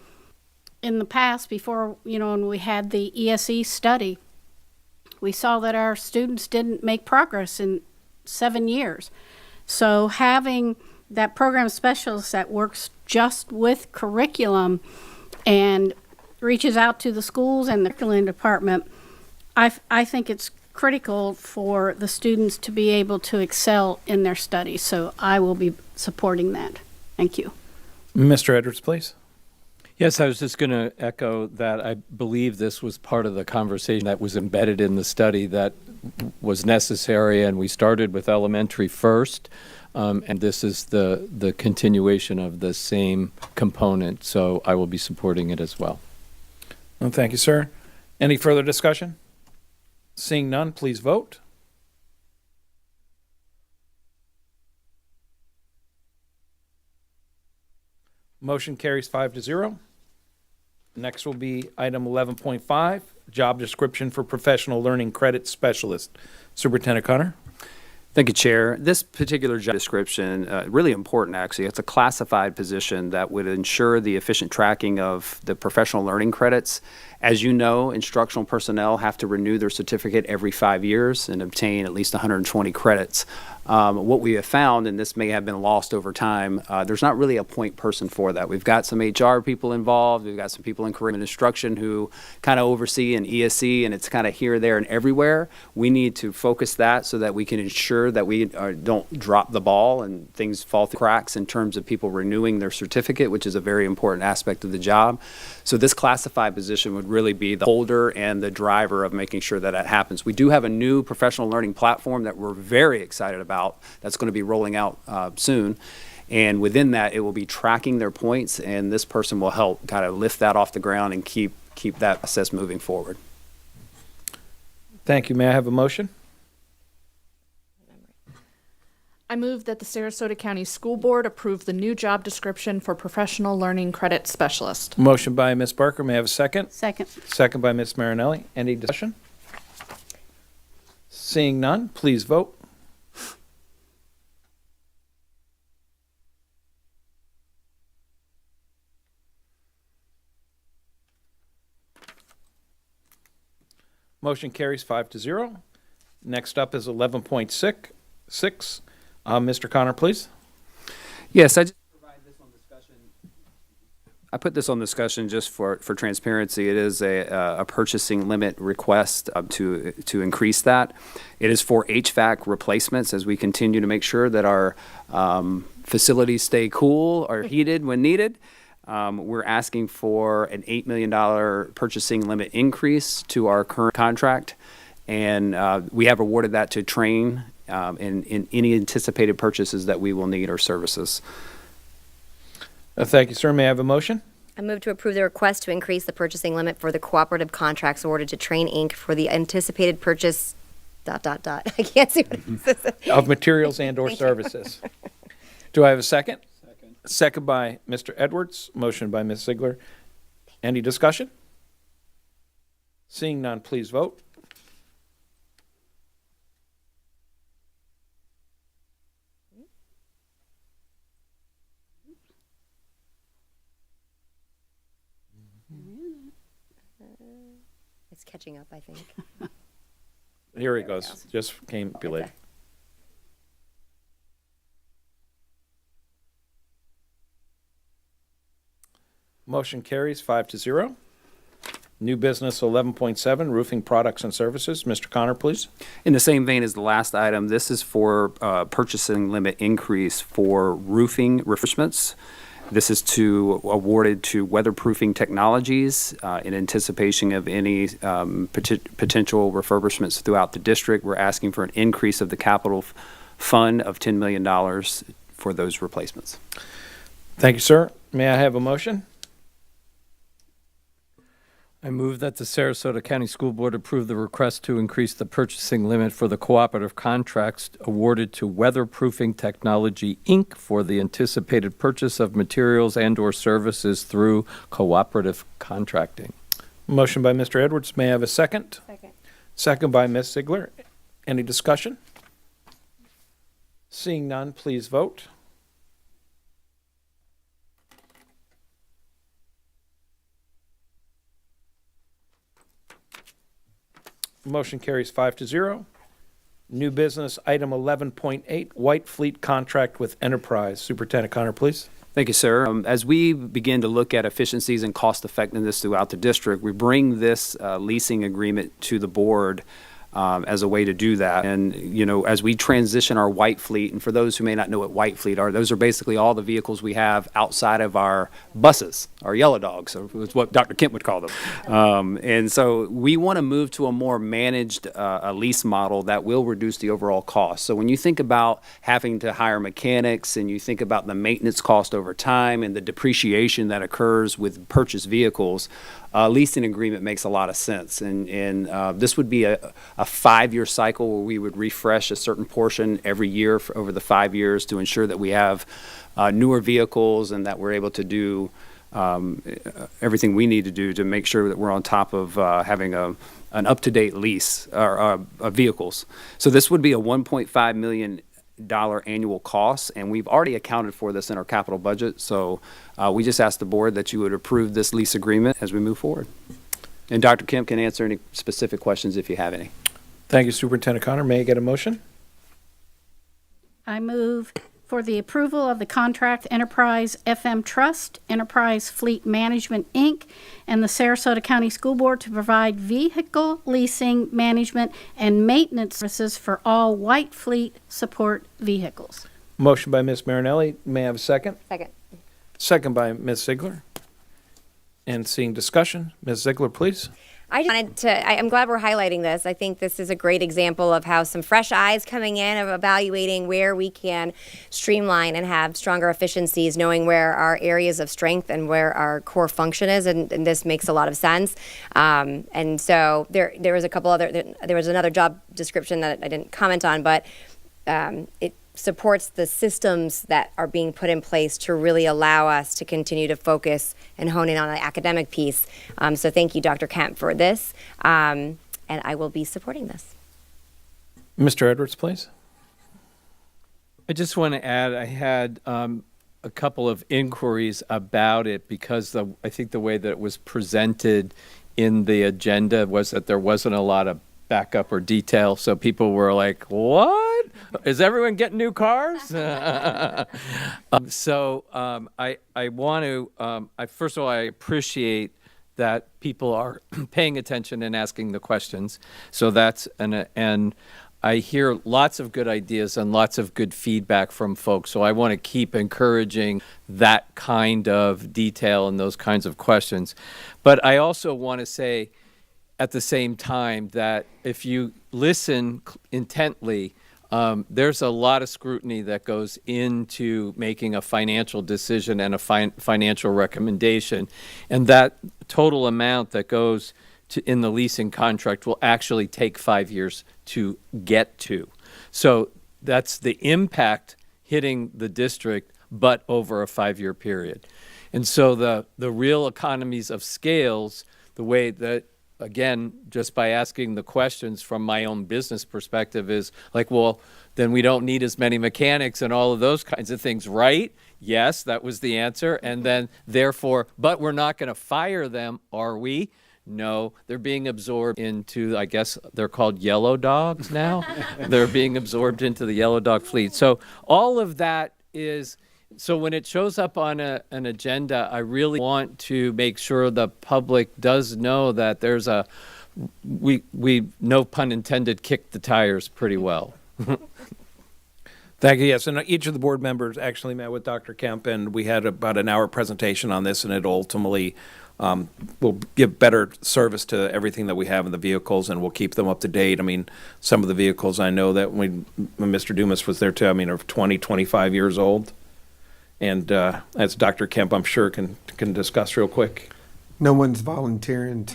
in the past, before, when we had the ESE study, we saw that our students didn't make progress in 7 years. So having that program specialist that works just with curriculum and reaches out to the schools and the curriculum department, I think it's critical for the students to be able to excel in their studies. So I will be supporting that. Thank you. Mr. Edwards, please. Yes, I was just going to echo that. I believe this was part of the conversation that was embedded in the study that was necessary, and we started with elementary first, and this is the continuation of the same component, so I will be supporting it as well. Well, thank you, sir. Any further discussion? Seeing none, please vote. Motion carries 5-0. Next will be item 11.5, job description for professional learning credit specialist. Superintendent Connor. Thank you, Chair. This particular job description, really important actually. It's a classified position that would ensure the efficient tracking of the professional learning credits. As you know, instructional personnel have to renew their certificate every 5 years and obtain at least 120 credits. What we have found, and this may have been lost over time, there's not really a point person for that. We've got some HR people involved. We've got some people in curriculum instruction who kind of oversee an ESE, and it's kind of here, there, and everywhere. We need to focus that so that we can ensure that we don't drop the ball and things fall through cracks in terms of people renewing their certificate, which is a very important aspect of the job. So this classified position would really be the holder and the driver of making sure that that happens. We do have a new professional learning platform that we're very excited about that's going to be rolling out soon. And within that, it will be tracking their points, and this person will help kind of lift that off the ground and keep that process moving forward. Thank you. May I have a motion? I move that the Sarasota County School Board approve the new job description for professional learning credit specialist. Motion by Ms. Barker. May I have a second? Second. Second by Ms. Marinelli. Any discussion? Seeing none, please vote. Motion carries 5-0. Next up is 11.6. Mr. Connor, please. Yes, I just provide this on discussion. I put this on discussion just for transparency. It is a purchasing limit request to increase that. It is for HVAC replacements as we continue to make sure that our facilities stay cool or heated when needed. We're asking for an $8 million purchasing limit increase to our current contract, and we have awarded that to train in any anticipated purchases that we will need or services. Thank you, sir. May I have a motion? I move to approve the request to increase the purchasing limit for the cooperative contracts awarded to Train Inc. for the anticipated purchase, ... I can't see what it says. Of materials and/or services. Do I have a second? Second by Mr. Edwards. Motion by Ms. Ziegler. Any discussion? Seeing none, please vote. It's catching up, I think. Here he goes. Just came late. Okay. Motion carries 5-0. New business 11.7, roofing products and services. Mr. Connor, please. In the same vein as the last item, this is for purchasing limit increase for roofing refurbishments. This is awarded to weatherproofing technologies in anticipation of any potential refurbishments throughout the district. We're asking for an increase of the capital fund of $10 million for those replacements. Thank you, sir. May I have a motion? I move that the Sarasota County School Board approve the request to increase the purchasing limit for the cooperative contracts awarded to Weatherproofing Technology, Inc. for the anticipated purchase of materials and/or services through cooperative contracting. Motion by Mr. Edwards. May I have a second? Second. Second by Ms. Ziegler. Any discussion? Seeing none, please vote. Motion carries 5-0. New business, item 11.8, White Fleet contract with Enterprise. Superintendent Connor, please. Thank you, sir. As we begin to look at efficiencies and cost effectiveness throughout the district, we bring this leasing agreement to the board as a way to do that. And, you know, as we transition our white fleet, and for those who may not know what white fleet are, those are basically all the vehicles we have outside of our buses, our yellow dogs, or it's what Dr. Kemp would call them. And so we want to move to a more managed lease model that will reduce the overall cost. So when you think about having to hire mechanics and you think about the maintenance cost over time and the depreciation that occurs with purchased vehicles, leasing agreement makes a lot of sense. And this would be a 5-year cycle where we would refresh a certain portion every year for over the 5 years to ensure that we have newer vehicles and that we're able to do everything we need to do to make sure that we're on top of having an up-to-date lease of vehicles. So this would be a $1.5 million annual cost, and we've already accounted for this in our capital budget. So we just asked the board that you would approve this lease agreement as we move forward. And Dr. Kemp can answer any specific questions if you have any. Thank you, Superintendent Connor. May I get a motion? I move for the approval of the contract Enterprise FM Trust, Enterprise Fleet Management, Inc., and the Sarasota County School Board to provide vehicle leasing, management, and maintenance services for all white fleet support vehicles. Motion by Ms. Marinelli. May I have a second? Second. Second by Ms. Ziegler. And seeing discussion, Ms. Ziegler, please. I just wanted to, I'm glad we're highlighting this. I think this is a great example of how some fresh eyes coming in, of evaluating where we can streamline and have stronger efficiencies, knowing where our areas of strength and where our core function is, and this makes a lot of sense. And so there was a couple other, there was another job description that I didn't comment on, but it supports the systems that are being put in place to really allow us to continue to focus and hone in on the academic piece. So thank you, Dr. Kemp, for this, and I will be supporting this. Mr. Edwards, please. I just want to add, I had a couple of inquiries about it because I think the way that it was presented in the agenda was that there wasn't a lot of backup or detail, so people were like, what? Is everyone getting new cars? I want to, first of all, I appreciate that people are paying attention and asking the questions. So that's, and I hear lots of good ideas and lots of good feedback from folks. So I want to keep encouraging that kind of detail and those kinds of questions. But I also want to say at the same time that if you listen intently, there's a lot of scrutiny that goes into making a financial decision and a financial recommendation. And that total amount that goes to in the leasing contract will actually take 5 years to get to. So that's the impact hitting the district, but over a 5-year period. And so the real economies of scales, the way that, again, just by asking the questions from my own business perspective is like, well, then we don't need as many mechanics and all of those kinds of things, right? Yes, that was the answer. And then therefore, but we're not going to fire them, are we? No, they're being absorbed into, I guess they're called yellow dogs now. They're being absorbed into the yellow dog fleet. So all of that is, so when it shows up on an agenda, I really want to make sure the public does know that there's we no pun intended, kicked the tires pretty well. Thank you. Yes, and each of the board members actually met with Dr. Kemp, and we had about an hour presentation on this, and it ultimately will give better service to everything that we have in the vehicles, and we'll keep them up to date. I mean, some of the vehicles I know that when Mr. Dumas was there too, I mean, are 20, 25 years old. And as Dr. Kemp, I'm sure, can discuss real quick. No one's volunteering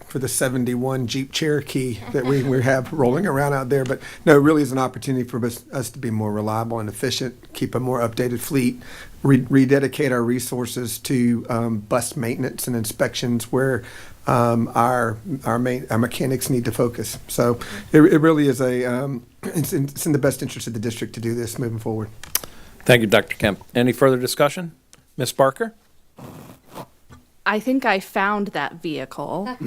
for the 71 Jeep Cherokee that we have rolling around out there. But no, it really is an opportunity for us to be more reliable and efficient, keep a more updated fleet, rededicate our resources to bus maintenance and inspections where our mechanics need to focus. So it really is it's in the best interest of the district to do this moving forward. Thank you, Dr. Kemp. Any further discussion? Ms. Barker? I think I found that vehicle.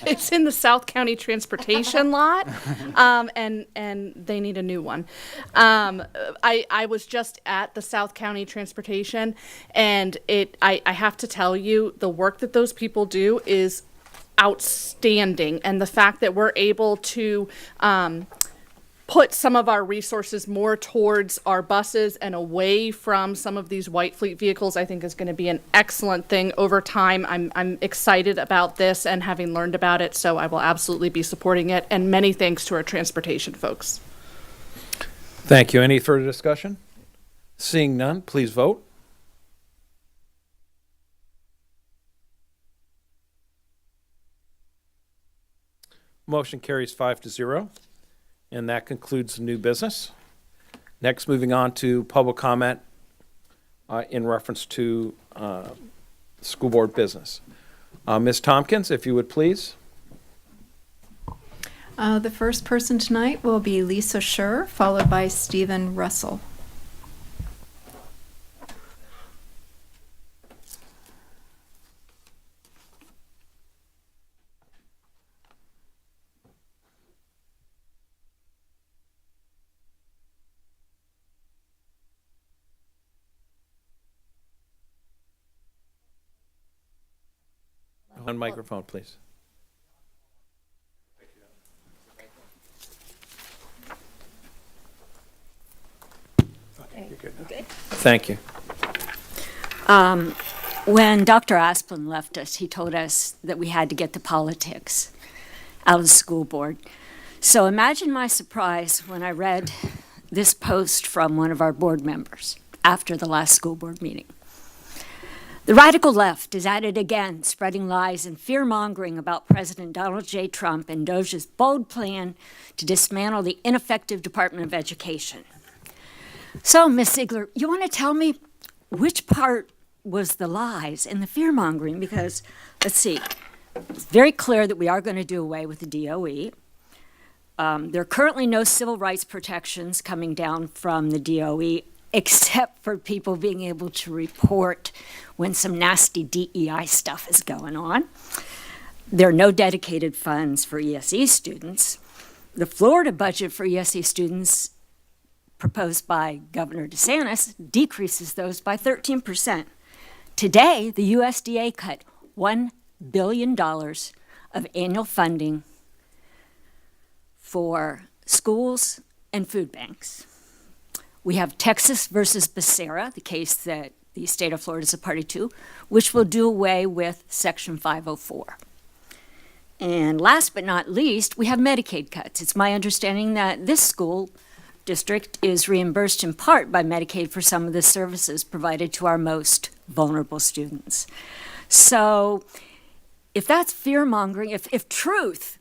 It's in the South County Transportation lot, and they need a new one. I was just at the South County Transportation, and I have to tell you, the work that those people do is outstanding, and the fact that we're able to put some of our resources more towards our buses and away from some of these white fleet vehicles, I think is going to be an excellent thing over time. I'm excited about this and having learned about it, so I will absolutely be supporting it. And many thanks to our transportation folks. Thank you. Any further discussion? Seeing none, please vote. Motion carries 5-0. And that concludes the new business. Next, moving on to public comment in reference to school board business. Ms. Tompkins, if you would please. The first person tonight will be Lisa Scher, followed by Stephen Russell. On microphone, please. Thank you. When Dr. Asplin left us, he told us that we had to get the politics out of the school board. So imagine my surprise when I read this post from one of our board members after the last school board meeting. The radical left is at it again, spreading lies and fear-mongering about President Donald J. Trump and DOJ's bold plan to dismantle the ineffective Department of Education. So, Ms. Ziegler, you want to tell me which part was the lies and the fear-mongering? Because, let's see, it's very clear that we are going to do away with the DOE. There are currently no civil rights protections coming down from the DOE, except for people being able to report when some nasty DEI stuff is going on. There are no dedicated funds for ESE students. The Florida budget for ESE students proposed by Governor DeSantis decreases those by 13%. Today, the USDA cut $1 billion of annual funding for schools and food banks. We have Texas versus Becerra, the case that the state of Florida is a party to, which will do away with Section 504. And last but not least, we have Medicaid cuts. It's my understanding that this school district is reimbursed in part by Medicaid for some of the services provided to our most vulnerable students. So if that's fear-mongering, if truth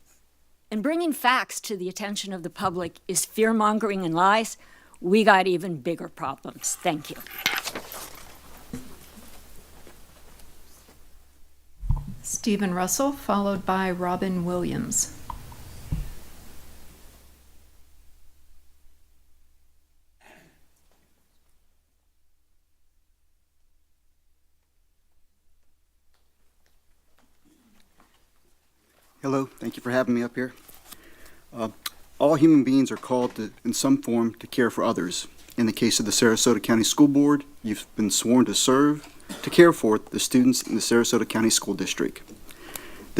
and bringing facts to the attention of the public is fear-mongering and lies, we got even bigger problems. Thank you. Stephen Russell, followed by Robin Williams. Hello, thank you for having me up here. All human beings are called to, in some form, to care for others. In the case of the Sarasota County School Board, you've been sworn to serve, to care for the students in the Sarasota County School District.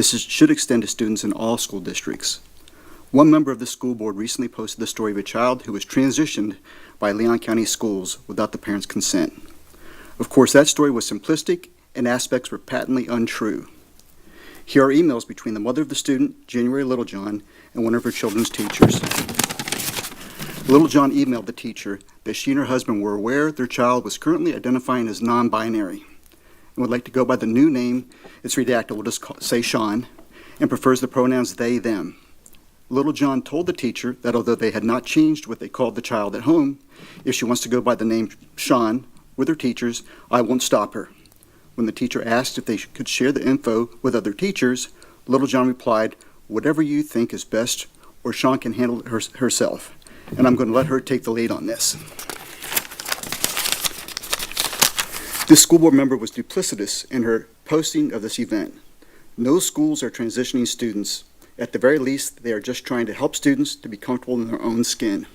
Should extend to students in all school districts. One member of the school board recently posted the story of a child who was transitioned by Leon County Schools without the parents' consent. Of course, that story was simplistic and aspects were patently untrue. Here are emails between the mother of the student, January Littlejohn, and one of her children's teachers. Littlejohn emailed the teacher that she and her husband were aware their child was currently identifying as non-binary and would like to go by the new name. It's redacted, we'll just say Sean, and prefers the pronouns they, them. Littlejohn told the teacher that although they had not changed what they called the child at home, if she wants to go by the name Sean with her teachers, I won't stop her. When the teacher asked if they could share the info with other teachers, Littlejohn replied, whatever you think is best, or Sean can handle it herself. And I'm going to let her take the lead on this. This school board member was duplicitous in her posting of this event. No schools are transitioning students. At the very least, they are just trying to help students to be comfortable in their own skin.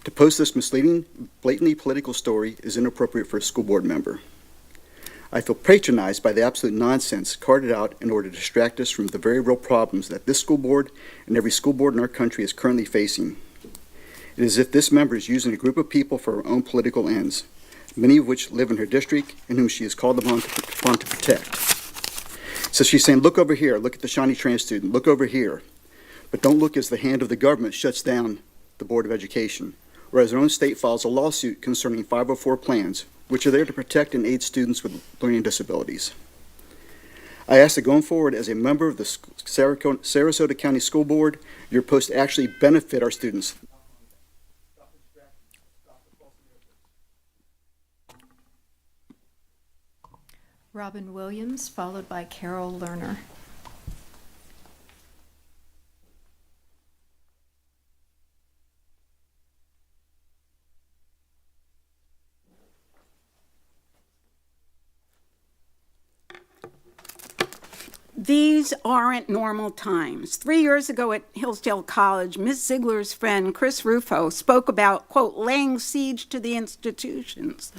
To post this misleading, blatantly political story is inappropriate for a school board member. I feel patronized by the absolute nonsense carted out in order to distract us from the very real problems that this school board and every school board in our country is currently facing. It is as if this member is using a group of people for her own political ends, many of which live in her district and whom she is called upon to protect. So she's saying, look over here, look at the shiny trans student, look over here. But don't look as the hand of the government shuts down the Board of Education, or as her own state files a lawsuit concerning 504 plans, which are there to protect and aid students with learning disabilities. I ask that going forward as a member of the Sarasota County School Board, your post actually benefit our students. Robin Williams, followed by Carol Lerner. These aren't normal times. 3 years ago at Hillsdale College, Ms. Ziegler's friend, Chris Rufo, spoke about, quote, laying siege to the institutions.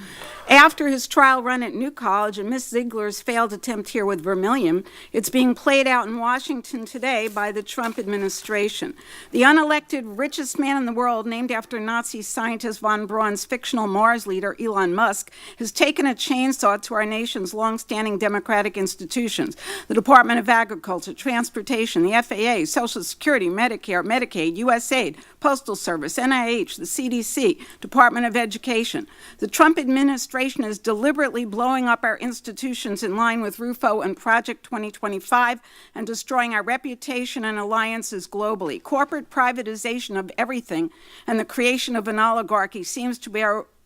After his trial run at New College and Ms. Ziegler's failed attempt here with Vermilion, it's being played out in Washington today by the Trump administration. The unelected richest man in the world, named after Nazi scientist von Braun's fictional Mars leader, Elon Musk, has taken a chainsaw to our nation's longstanding democratic institutions. The Department of Agriculture, Transportation, the FAA, Social Security, Medicare, Medicaid, USAID, Postal Service, NIH, the CDC, Department of Education. The Trump administration is deliberately blowing up our institutions in line with Rufo and Project 2025 and destroying our reputation and alliances globally. Corporate privatization of everything and the creation of an oligarchy seems to be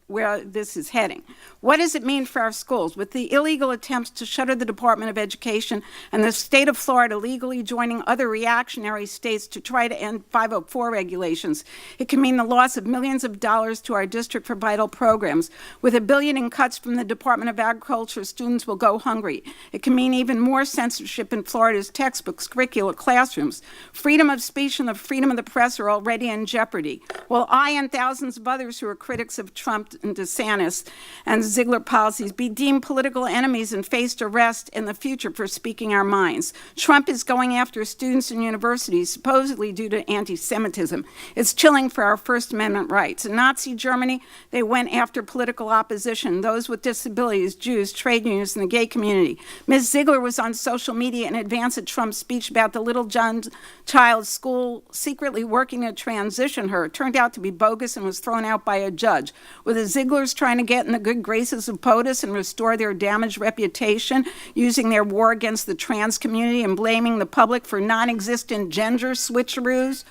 where this is heading. What does it mean for our schools? With the illegal attempts to shutter the Department of Education and the state of Florida legally joining other reactionary states to try to end 504 regulations, it can mean the loss of millions of dollars to our district for vital programs. With $1 billion in cuts from the Department of Agriculture, students will go hungry. It can mean even more censorship in Florida's textbooks, curricula, classrooms. Freedom of speech and the freedom of the press are already in jeopardy. While I and thousands of others who are critics of Trump President DeSantis and Ziegler policies, be deemed political enemies and faced arrest in the future for speaking our minds. Trump is going after students and universities, supposedly due to anti-Semitism. It's chilling for our First Amendment rights. In Nazi Germany, they went after political opposition, those with disabilities, Jews, trade unions, and the gay community. Ms. Ziegler was on social media in advance of Trump's speech about the little child's school secretly working to transition her. It turned out to be bogus and was thrown out by a judge. Were the Zieglers trying to get in the good graces of POTUS and restore their damaged reputation, using their war against the trans community and blaming the public for non-existent gender switcheroos?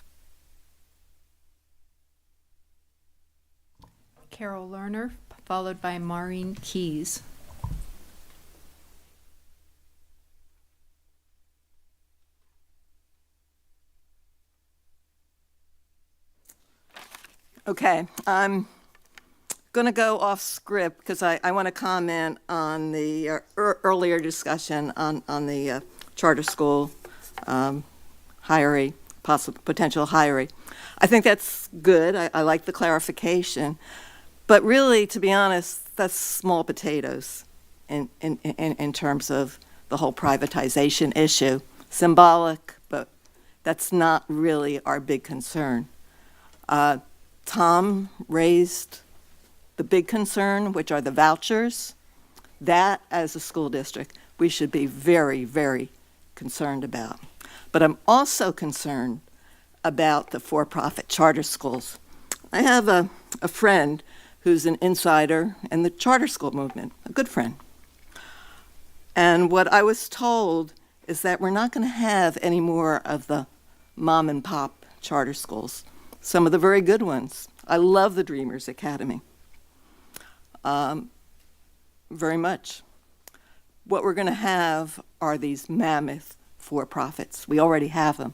Carol Lerner, followed by Maureen Keyes. Okay, I'm going to go off script because I want to comment on the earlier discussion on the charter school potential hiring. I think that's good. I like the clarification. But really, to be honest, that's small potatoes in terms of the whole privatization issue. Symbolic, but that's not really our big concern. Tom raised the big concern, which are the vouchers. That, as a school district, we should be very, very concerned about. But I'm also concerned about the for-profit charter schools. I have a friend who's an insider in the charter school movement, a good friend. And what I was told is that we're not going to have any more of the mom and pop charter schools. Some of the very good ones. I love the Dreamers Academy very much. What we're going to have are these mammoth for-profits. We already have them.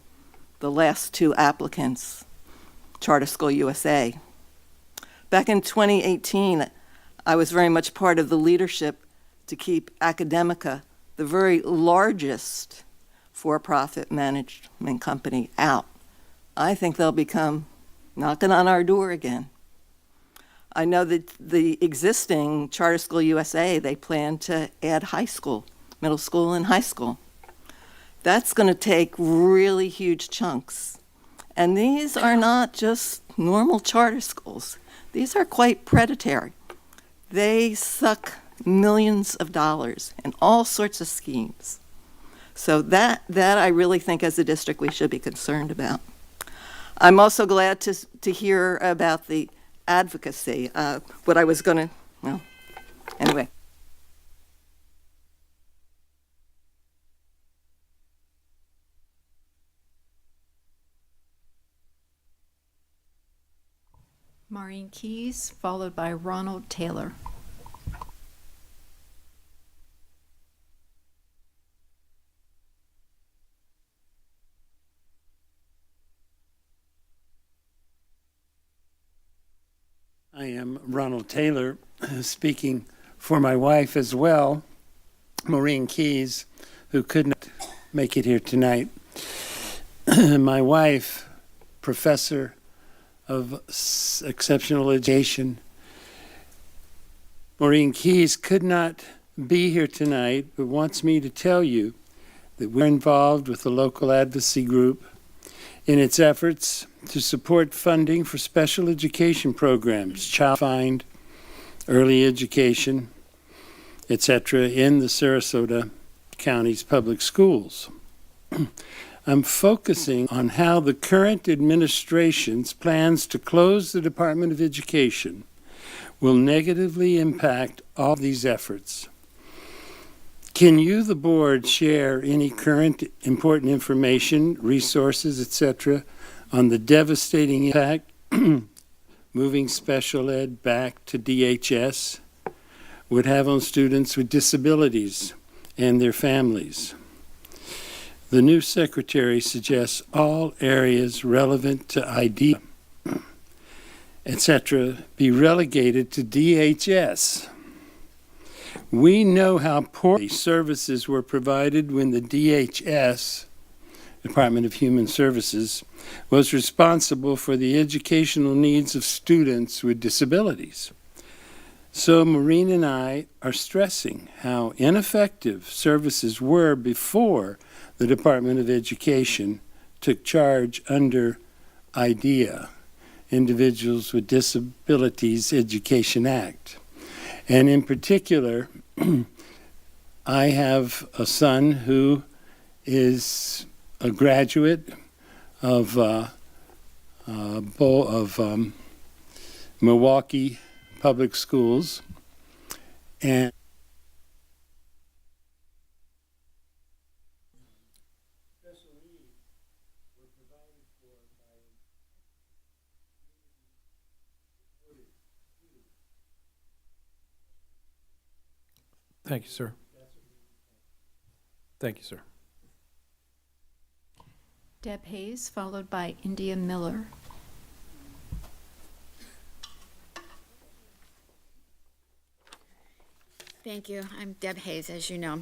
The last two applicants, Charter School USA. Back in 2018, I was very much part of the leadership to keep Academica, the very largest for-profit management company, out. I think they'll become knocking on our door again. I know that the existing Charter School USA, they plan to add high school, middle school and high school. That's going to take really huge chunks. And these are not just normal charter schools. These are quite predatory. They suck millions of dollars in all sorts of schemes. So that I really think as a district we should be concerned about. I'm also glad to hear about the advocacy. What I was going to, well, anyway. Maureen Keyes, followed by Ronald Taylor. I am Ronald Taylor, speaking for my wife as well, Maureen Keyes, who could not make it here tonight. My wife, professor of exceptional education. Maureen Keyes could not be here tonight, but wants me to tell you that we're involved with the local advocacy group in its efforts to support funding for special education programs, child find, early education, etc., in the Sarasota County's public schools. I'm focusing on how the current administration's plans to close the Department of Education will negatively impact all these efforts. Can you, the board, share any current important information, resources, etc., on the devastating impact moving special ed back to DHS would have on students with disabilities and their families? The new secretary suggests all areas relevant to ID, etc., be relegated to DHS. We know how poorly services were provided when the DHS, Department of Human Services, was responsible for the educational needs of students with disabilities. So Maureen and I are stressing how ineffective services were before the Department of Education took charge under IDEA, Individuals with Disabilities Education Act. And in particular, I have a son who is a graduate of Milwaukee Public Schools, and Thank you, sir. Thank you, sir. Deb Hayes, followed by India Miller. Thank you. I'm Deb Hayes, as you know.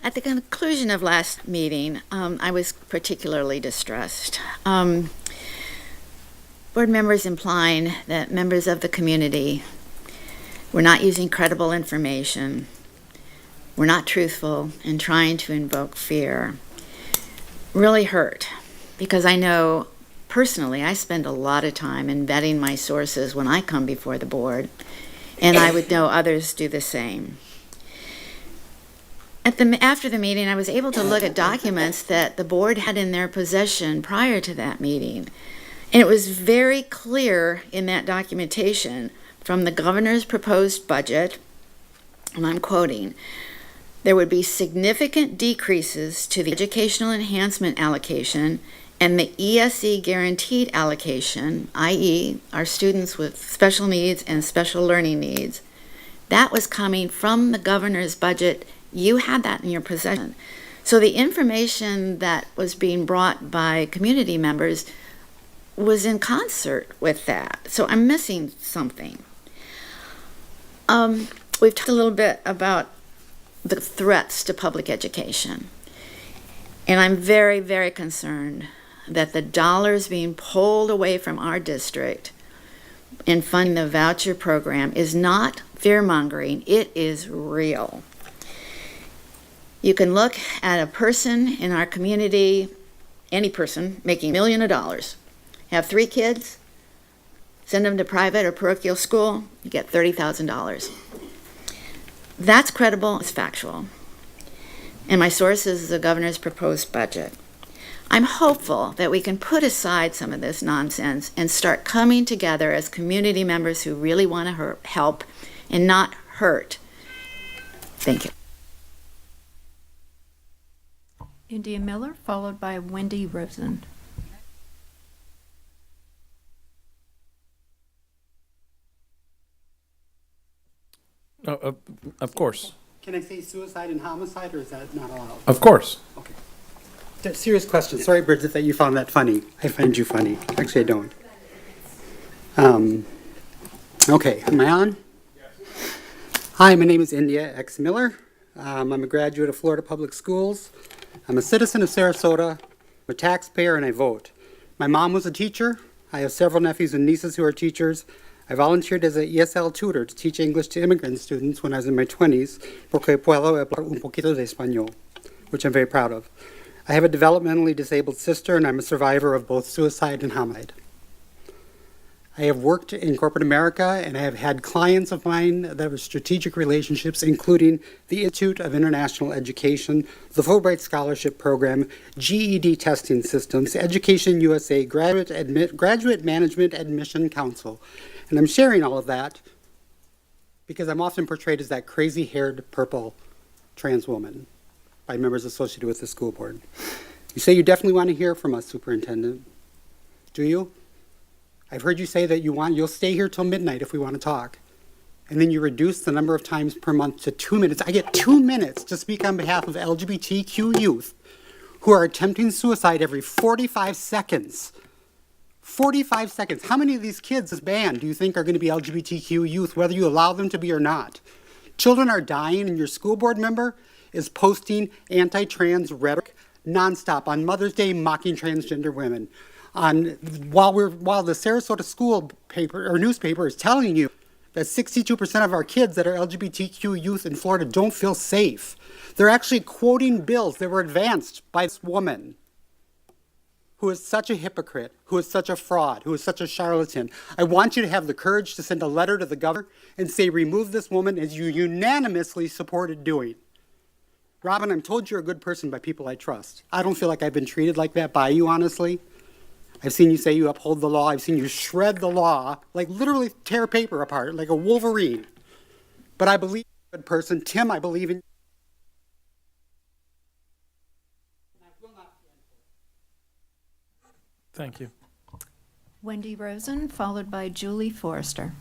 At the conclusion of last meeting, I was particularly distressed. Board members implying that members of the community were not using credible information, were not truthful, and trying to invoke fear really hurt, because I know personally I spend a lot of time in vetting my sources when I come before the board, and I would know others do the same. After the meeting, I was able to look at documents that the board had in their possession prior to that meeting, and it was very clear in that documentation from the governor's proposed budget, and I'm quoting, "There would be significant decreases to the educational enhancement allocation and the ESE guaranteed allocation, i.e. our students with special needs and special learning needs." That was coming from the governor's budget. You had that in your possession. So the information that was being brought by community members was in concert with that. So I'm missing something. We've talked a little bit about the threats to public education. And I'm very, very concerned that the dollars being pulled away from our district in funding the voucher program is not fear-mongering, it is real. You can look at a person in our community, any person making $1 million, have 3 kids, send them to private or parochial school, you get $30,000. That's credible, it's factual. And my source is the governor's proposed budget. I'm hopeful that we can put aside some of this nonsense and start coming together as community members who really want to help and not hurt. Thank you. India Miller, followed by Wendy Rosen. Of course. Can I say suicide and homicide, or is that not allowed? Of course. Okay. Serious question. Sorry, Bridget, that you found that funny. I find you funny. Actually, I don't. Okay, am I on? Yes. Hi, my name is India X. Miller. I'm a graduate of Florida Public Schools. I'm a citizen of Sarasota, I'm a taxpayer, and I vote. My mom was a teacher. I have several nephews and nieces who are teachers. I volunteered as an ESL tutor to teach English to immigrant students when I was in my 20s, porque puedo hablar un poquito de español, which I'm very proud of. I have a developmentally disabled sister, and I'm a survivor of both suicide and homicide. I have worked in corporate America, and I have had clients of mine that were strategic relationships, including the Institute of International Education, the Fulbright Scholarship Program, GED testing systems, Education USA, Graduate Management Admission Council. And I'm sharing all of that because I'm often portrayed as that crazy-haired purple trans woman by members associated with the school board. You say you definitely want to hear from us, Superintendent. Do you? I've heard you say that you'll stay here till midnight if we want to talk. And then you reduce the number of times per month to 2 minutes. I get 2 minutes to speak on behalf of LGBTQ youth who are attempting suicide every 45 seconds. 45 seconds. How many of these kids, this band, do you think are going to be LGBTQ youth, whether you allow them to be or not? Children are dying, and your school board member is posting anti-trans rhetoric nonstop on Mother's Day, mocking transgender women. While the Sarasota school paper or newspaper is telling you that 62% of our kids that are LGBTQ youth in Florida don't feel safe. They're actually quoting bills that were advanced by this woman who is such a hypocrite, who is such a fraud, who is such a charlatan. I want you to have the courage to send a letter to the governor and say, remove this woman, as you unanimously supported doing. Robin, I'm told you're a good person by people I trust. I don't feel like I've been treated like that by you, honestly. I've seen you say you uphold the law. I've seen you shred the law, like literally tear paper apart, like a Wolverine. But I believe you're a good person. Tim, I believe in you. Thank you. Wendy Rosen, followed by Julie Forrester.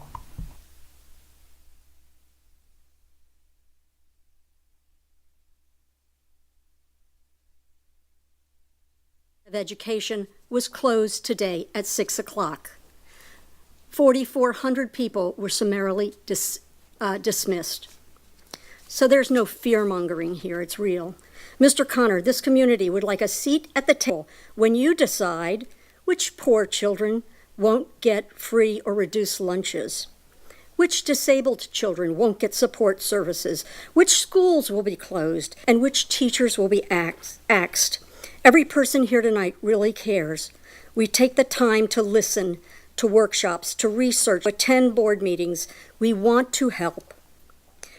Of Education was closed today at 6 o'clock. 4,400 people were summarily dismissed. So there's no fear-mongering here, it's real. Mr. Connor, this community would like a seat at the table when you decide which poor children won't get free or reduced lunches, which disabled children won't get support services, which schools will be closed, and which teachers will be axed. Every person here tonight really cares. We take the time to listen, to workshops, to research, to attend board meetings. We want to help.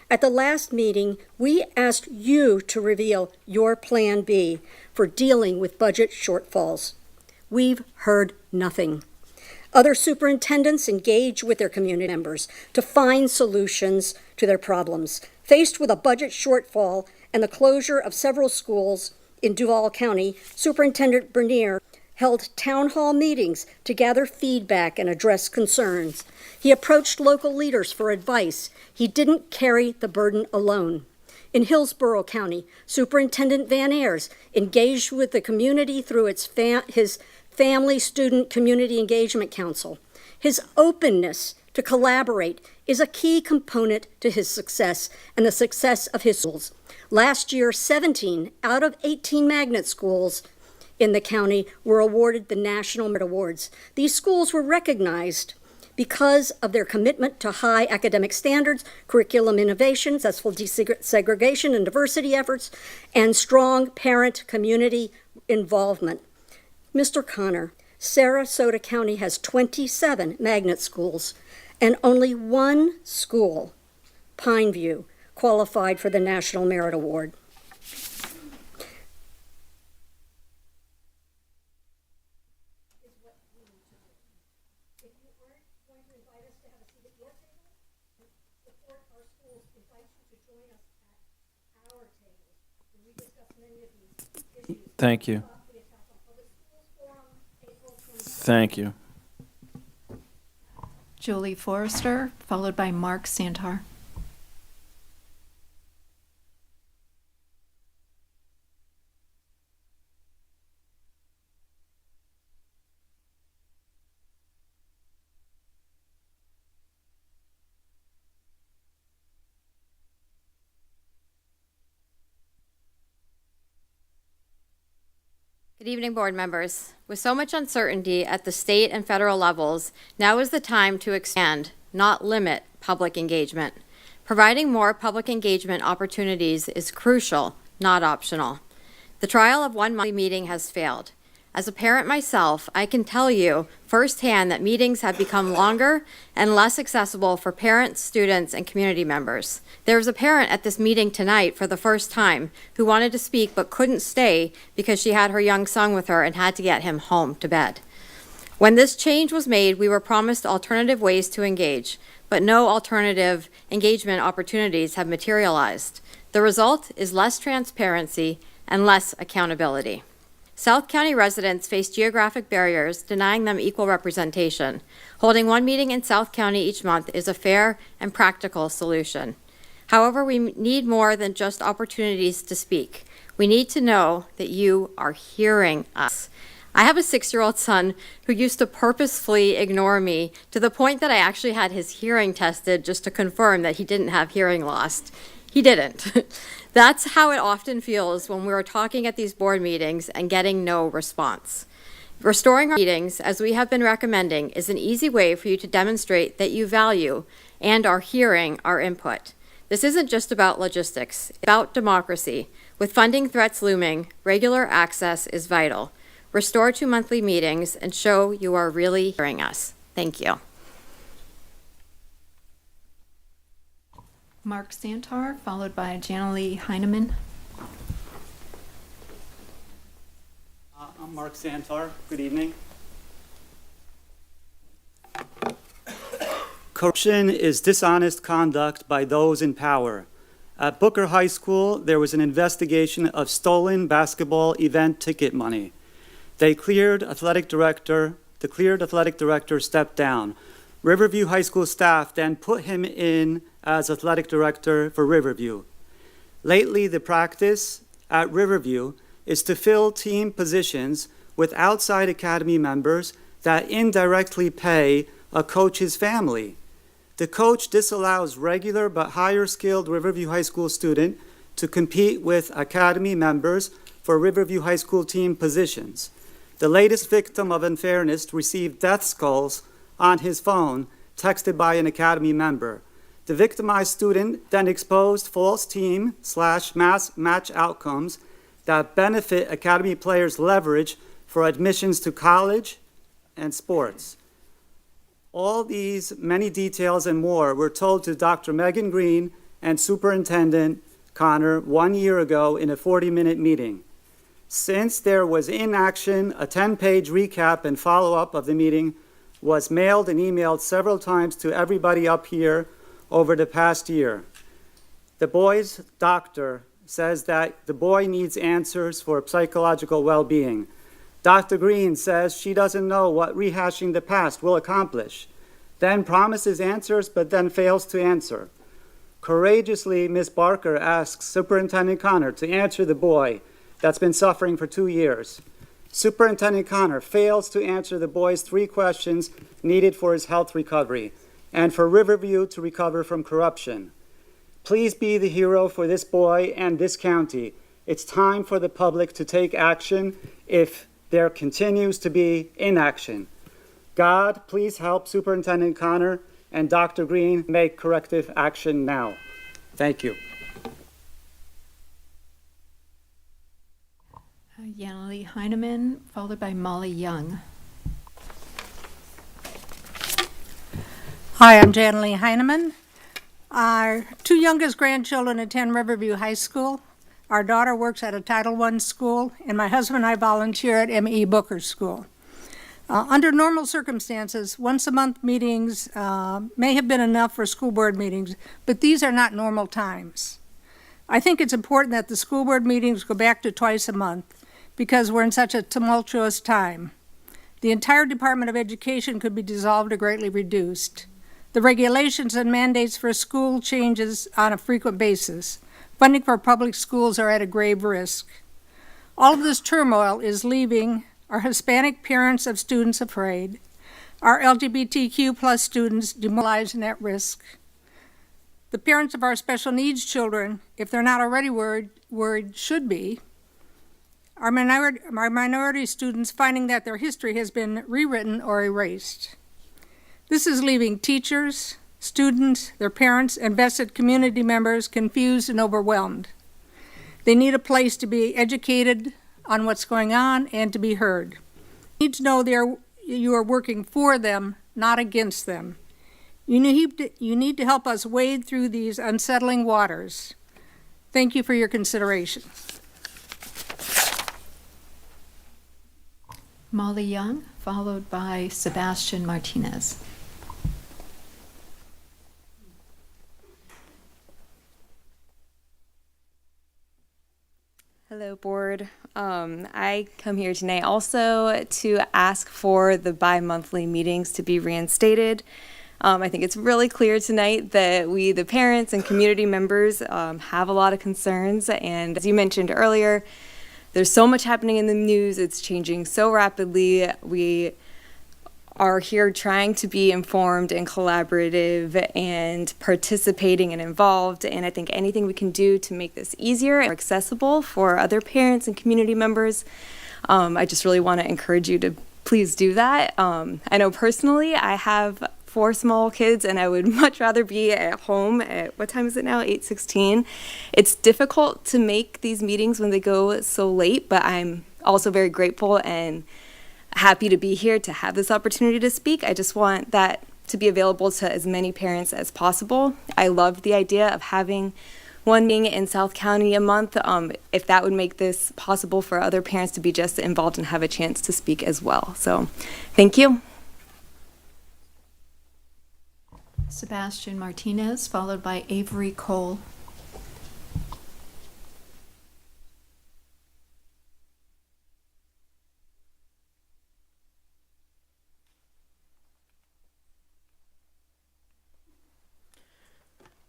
At the last meeting, we asked you to reveal your Plan B for dealing with budget shortfalls. We've heard nothing. Other superintendents engage with their community members to find solutions to their problems. Faced with a budget shortfall and the closure of several schools in Duval County, Superintendent Bernier held town hall meetings to gather feedback and address concerns. He approached local leaders for advice. He didn't carry the burden alone. In Hillsborough County, Superintendent Van Ayers engaged with the community through his Family Student Community Engagement Council. His openness to collaborate is a key component to his success and the success of his schools. Last year, 17 out of 18 magnet schools in the county were awarded the National Merit Awards. These schools were recognized because of their commitment to high academic standards, curriculum innovation, successful desegregation and diversity efforts, and strong parent community involvement. Mr. Connor, Sarasota County has 27 magnet schools, and only one school, Pineview, qualified for the National Merit Award. Thank you. Thank you. Julie Forrester, followed by Mark Santar. Good evening, board members. With so much uncertainty at the state and federal levels, now is the time to expand, not limit, public engagement. Providing more public engagement opportunities is crucial, not optional. The trial of one monthly meeting has failed. As a parent myself, I can tell you firsthand that meetings have become longer and less accessible for parents, students, and community members. There was a parent at this meeting tonight for the first time who wanted to speak but couldn't stay because she had her young son with her and had to get him home to bed. When this change was made, we were promised alternative ways to engage, but no alternative engagement opportunities have materialized. The result is less transparency and less accountability. South County residents face geographic barriers denying them equal representation. Holding one meeting in South County each month is a fair and practical solution. However, we need more than just opportunities to speak. We need to know that you are hearing us. I have a 6-year-old son who used to purposefully ignore me to the point that I actually had his hearing tested just to confirm that he didn't have hearing loss. He didn't. That's how it often feels when we're talking at these board meetings and getting no response. Restoring our meetings, as we have been recommending, is an easy way for you to demonstrate that you value and are hearing our input. This isn't just about logistics, it's about democracy. With funding threats looming, regular access is vital. Restore 2 monthly meetings and show you are really hearing us. Thank you. Mark Santar, followed by Janalee Heineman. I'm Mark Santar. Good evening. Corruption is dishonest conduct by those in power. At Booker High School, there was an investigation of stolen basketball event ticket money. The cleared athletic director stepped down. Riverview High School staff then put him in as athletic director for Riverview. Lately, the practice at Riverview is to fill team positions with outside academy members that indirectly pay a coach's family. The coach disallows regular but higher skilled Riverview High School student to compete with academy members for Riverview High School team positions. The latest victim of unfairness received death calls on his phone, texted by an academy member. The victimized student then exposed false team/mass match outcomes that benefit academy players' leverage for admissions to college and sports. All these many details and more were told to Dr. Megan Green and Superintendent Connor 1 year ago in a 40-minute meeting. Since there was inaction, a 10-page recap and follow-up of the meeting was mailed and emailed several times to everybody up here over the past year. The boy's doctor says that the boy needs answers for psychological well-being. Dr. Green says she doesn't know what rehashing the past will accomplish, then promises answers but then fails to answer. Courageously, Ms. Barker asks Superintendent Connor to answer the boy that's been suffering for 2 years. Superintendent Connor fails to answer the boy's 3 questions needed for his health recovery and for Riverview to recover from corruption. Please be the hero for this boy and this county. It's time for the public to take action if there continues to be inaction. God, please help Superintendent Connor and Dr. Green make corrective action now. Thank you. Janalee Heineman, followed by Molly Young. Hi, I'm Janalee Heineman. Our 2 youngest grandchildren attend Riverview High School. Our daughter works at a Title I school, and my husband and I volunteer at M.E. Booker School. Under normal circumstances, once-a-month meetings may have been enough for school board meetings, but these are not normal times. I think it's important that the school board meetings go back to twice a month because we're in such a tumultuous time. The entire Department of Education could be dissolved or greatly reduced. The regulations and mandates for school changes on a frequent basis. Funding for public schools are at a grave risk. All of this turmoil is leaving our Hispanic parents of students afraid, our LGBTQ plus students demoralized and at risk. The parents of our special needs children, if they're not already worried, should be. Our minority students finding that their history has been rewritten or erased. This is leaving teachers, students, their parents, and vested community members confused and overwhelmed. They need a place to be educated on what's going on and to be heard. You need to know you are working for them, not against them. You need to help us wade through these unsettling waters. Thank you for your consideration. Molly Young, followed by Sebastian Martinez. Hello, board. I come here tonight also to ask for the bi-monthly meetings to be reinstated. I think it's really clear tonight that we, the parents and community members, have a lot of concerns. And as you mentioned earlier, there's so much happening in the news. It's changing so rapidly. We are here trying to be informed and collaborative and participating and involved. And I think anything we can do to make this easier and more accessible for other parents and community members, I just really want to encourage you to please do that. I know personally I have 4 small kids and I would much rather be at home at, what time is it now, 8:16. It's difficult to make these meetings when they go so late, but I'm also very grateful and happy to be here to have this opportunity to speak. I just want that to be available to as many parents as possible. I love the idea of having one meeting in South County a month, if that would make this possible for other parents to be just involved and have a chance to speak as well. So, thank you. Sebastian Martinez, followed by Avery Cole.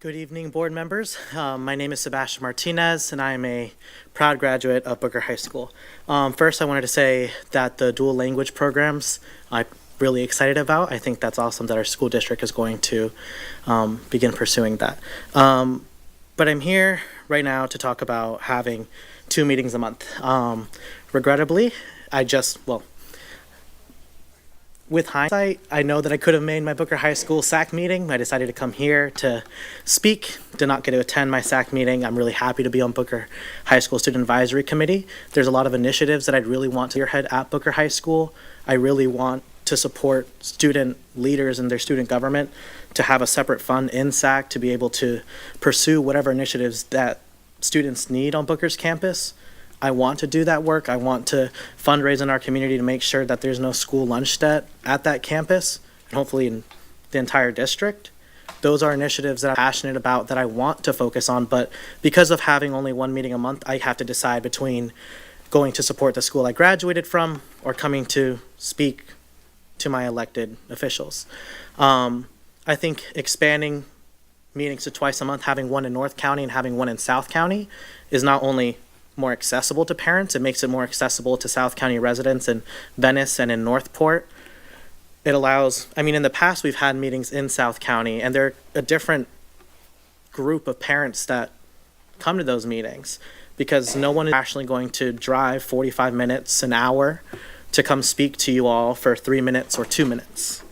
Good evening, board members. My name is Sebastian Martinez, and I am a proud graduate of Booker High School. First, I wanted to say that the dual language programs I'm really excited about. I think that's awesome that our school district is going to begin pursuing that. But I'm here right now to talk about having 2 meetings a month. Regrettably, with hindsight, I know that I could have made my Booker High School SAC meeting. I decided to come here to speak, did not get to attend my SAC meeting. I'm really happy to be on Booker High School Student Advisory Committee. There's a lot of initiatives that I'd really want to spearhead at Booker High School. I really want to support student leaders and their student government to have a separate fund in SAC to be able to pursue whatever initiatives that students need on Booker's campus. I want to do that work. I want to fundraise in our community to make sure that there's no school lunch debt at that campus, and hopefully in the entire district. Those are initiatives that I'm passionate about, that I want to focus on, but because of having only 1 meeting a month, I have to decide between going to support the school I graduated from or coming to speak to my elected officials. I think expanding meetings to twice a month, having one in North County and having one in South County, is not only more accessible to parents, it makes it more accessible to South County residents in Venice and in Northport. It allows, in the past we've had meetings in South County, and they're a different group of parents that come to those meetings, because no one is actually going to drive 45 minutes, an hour, to come speak to you all for 3 minutes or 2 minutes.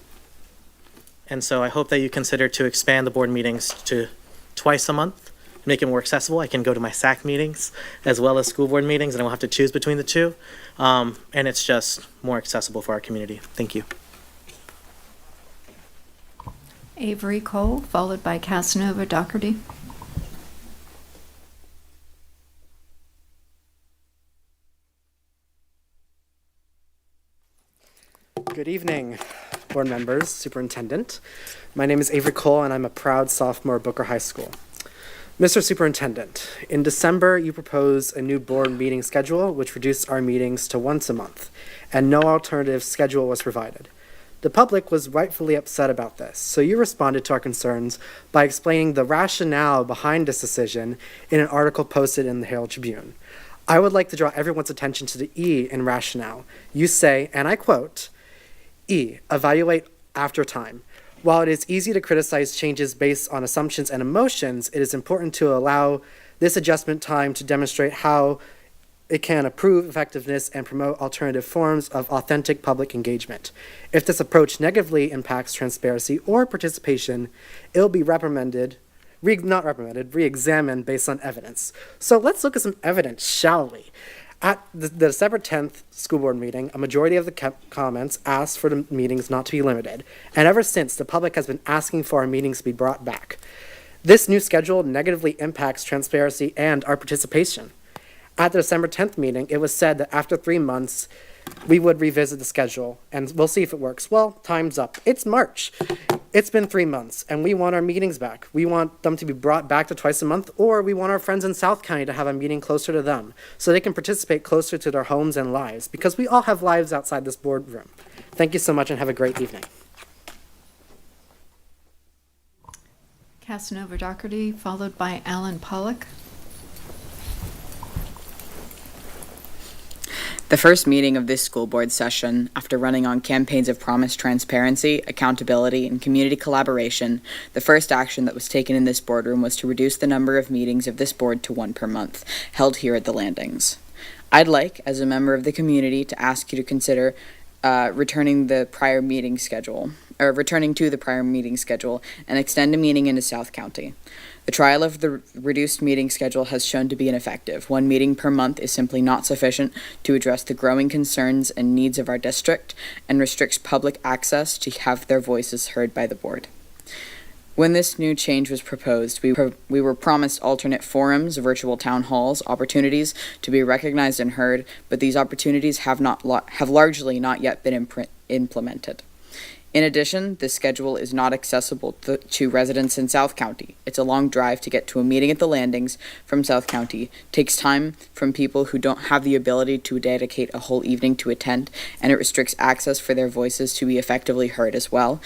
And so I hope that you consider to expand the board meetings to twice a month, make it more accessible. I can go to my SAC meetings as well as school board meetings, and I won't have to choose between the two. And it's just more accessible for our community. Thank you. Avery Cole, followed by Casanova Doherty. Good evening, board members, superintendent. My name is Avery Cole, and I'm a proud sophomore at Booker High School. Mr. Superintendent, in December, you proposed a new board meeting schedule, which reduced our meetings to once a month, and no alternative schedule was provided. The public was rightfully upset about this, so you responded to our concerns by explaining the rationale behind this decision in an article posted in the Herald Tribune. I would like to draw everyone's attention to the E in rationale. You say, and I quote, E, evaluate after time. While it is easy to criticize changes based on assumptions and emotions, it is important to allow this adjustment time to demonstrate how it can improve effectiveness and promote alternative forms of authentic public engagement. If this approach negatively impacts transparency or participation, it will be re-examined based on evidence. So let's look at some evidence, shall we? At the December 10th school board meeting, a majority of the comments asked for the meetings not to be limited, and ever since, the public has been asking for our meetings to be brought back. This new schedule negatively impacts transparency and our participation. At the December 10th meeting, it was said that after 3 months, we would revisit the schedule, and we'll see if it works. Well, time's up. It's March. It's been 3 months, and we want our meetings back. We want them to be brought back to twice a month, or we want our friends in South County to have a meeting closer to them, so they can participate closer to their homes and lives, because we all have lives outside this boardroom. Thank you so much, and have a great evening. Casanova Doherty, followed by Alan Pollock. The first meeting of this school board session, after running on campaigns of promised transparency, accountability, and community collaboration, the first action that was taken in this boardroom was to reduce the number of meetings of this board to 1 per month, held here at the landings. I'd like, as a member of the community, to ask you to consider returning to the prior meeting schedule, and extend a meeting into South County. The trial of the reduced meeting schedule has shown to be ineffective. One meeting per month is simply not sufficient to address the growing concerns and needs of our district and restricts public access to have their voices heard by the board. When this new change was proposed, we were promised alternate forums, virtual town halls, opportunities to be recognized and heard, but these opportunities have largely not yet been implemented. In addition, this schedule is not accessible to residents in South County. It's a long drive to get to a meeting at the landings from South County, takes time from people who don't have the ability to dedicate a whole evening to attend, and it restricts access for their voices to be effectively heard as well.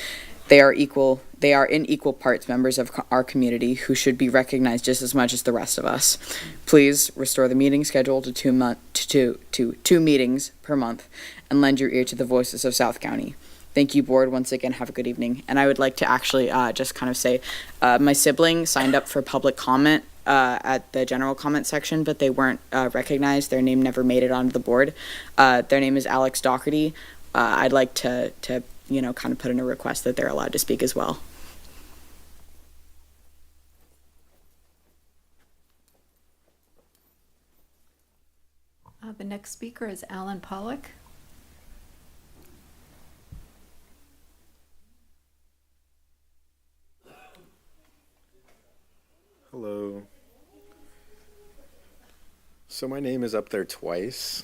They are in equal parts members of our community who should be recognized just as much as the rest of us. Please restore the meeting schedule to two meetings per month and lend your ear to the voices of South County. Thank you, board. Once again, have a good evening. And I would like to actually just kind of say my sibling signed up for public comment at the general comment section, but they weren't recognized. Their name never made it onto the board. Their name is Alex Doherty. I'd like to kind of put in a request that they're allowed to speak as well. The next speaker is Alan Pollock. Hello. So my name is up there twice.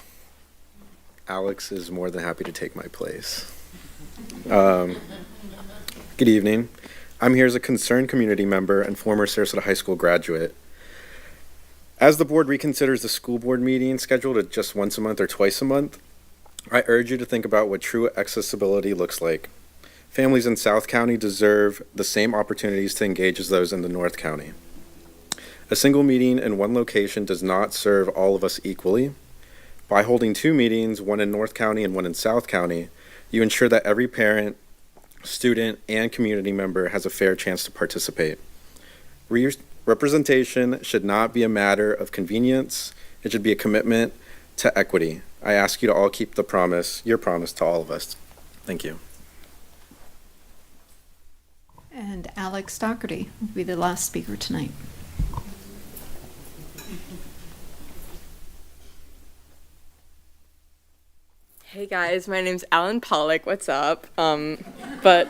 Alex is more than happy to take my place. Good evening. I'm here as a concerned community member and former Sarasota High School graduate. As the board reconsiders the school board meeting scheduled at just once a month or twice a month, I urge you to think about what true accessibility looks like. Families in South County deserve the same opportunities to engage as those in the North County. A single meeting in one location does not serve all of us equally. By holding two meetings, one in North County and one in South County, you ensure that every parent, student, and community member has a fair chance to participate. Representation should not be a matter of convenience. It should be a commitment to equity. I ask you to all keep your promise to all of us. Thank you. And Alex Doherty will be the last speaker tonight. Hey guys, my name's Alan Pollock. What's up? But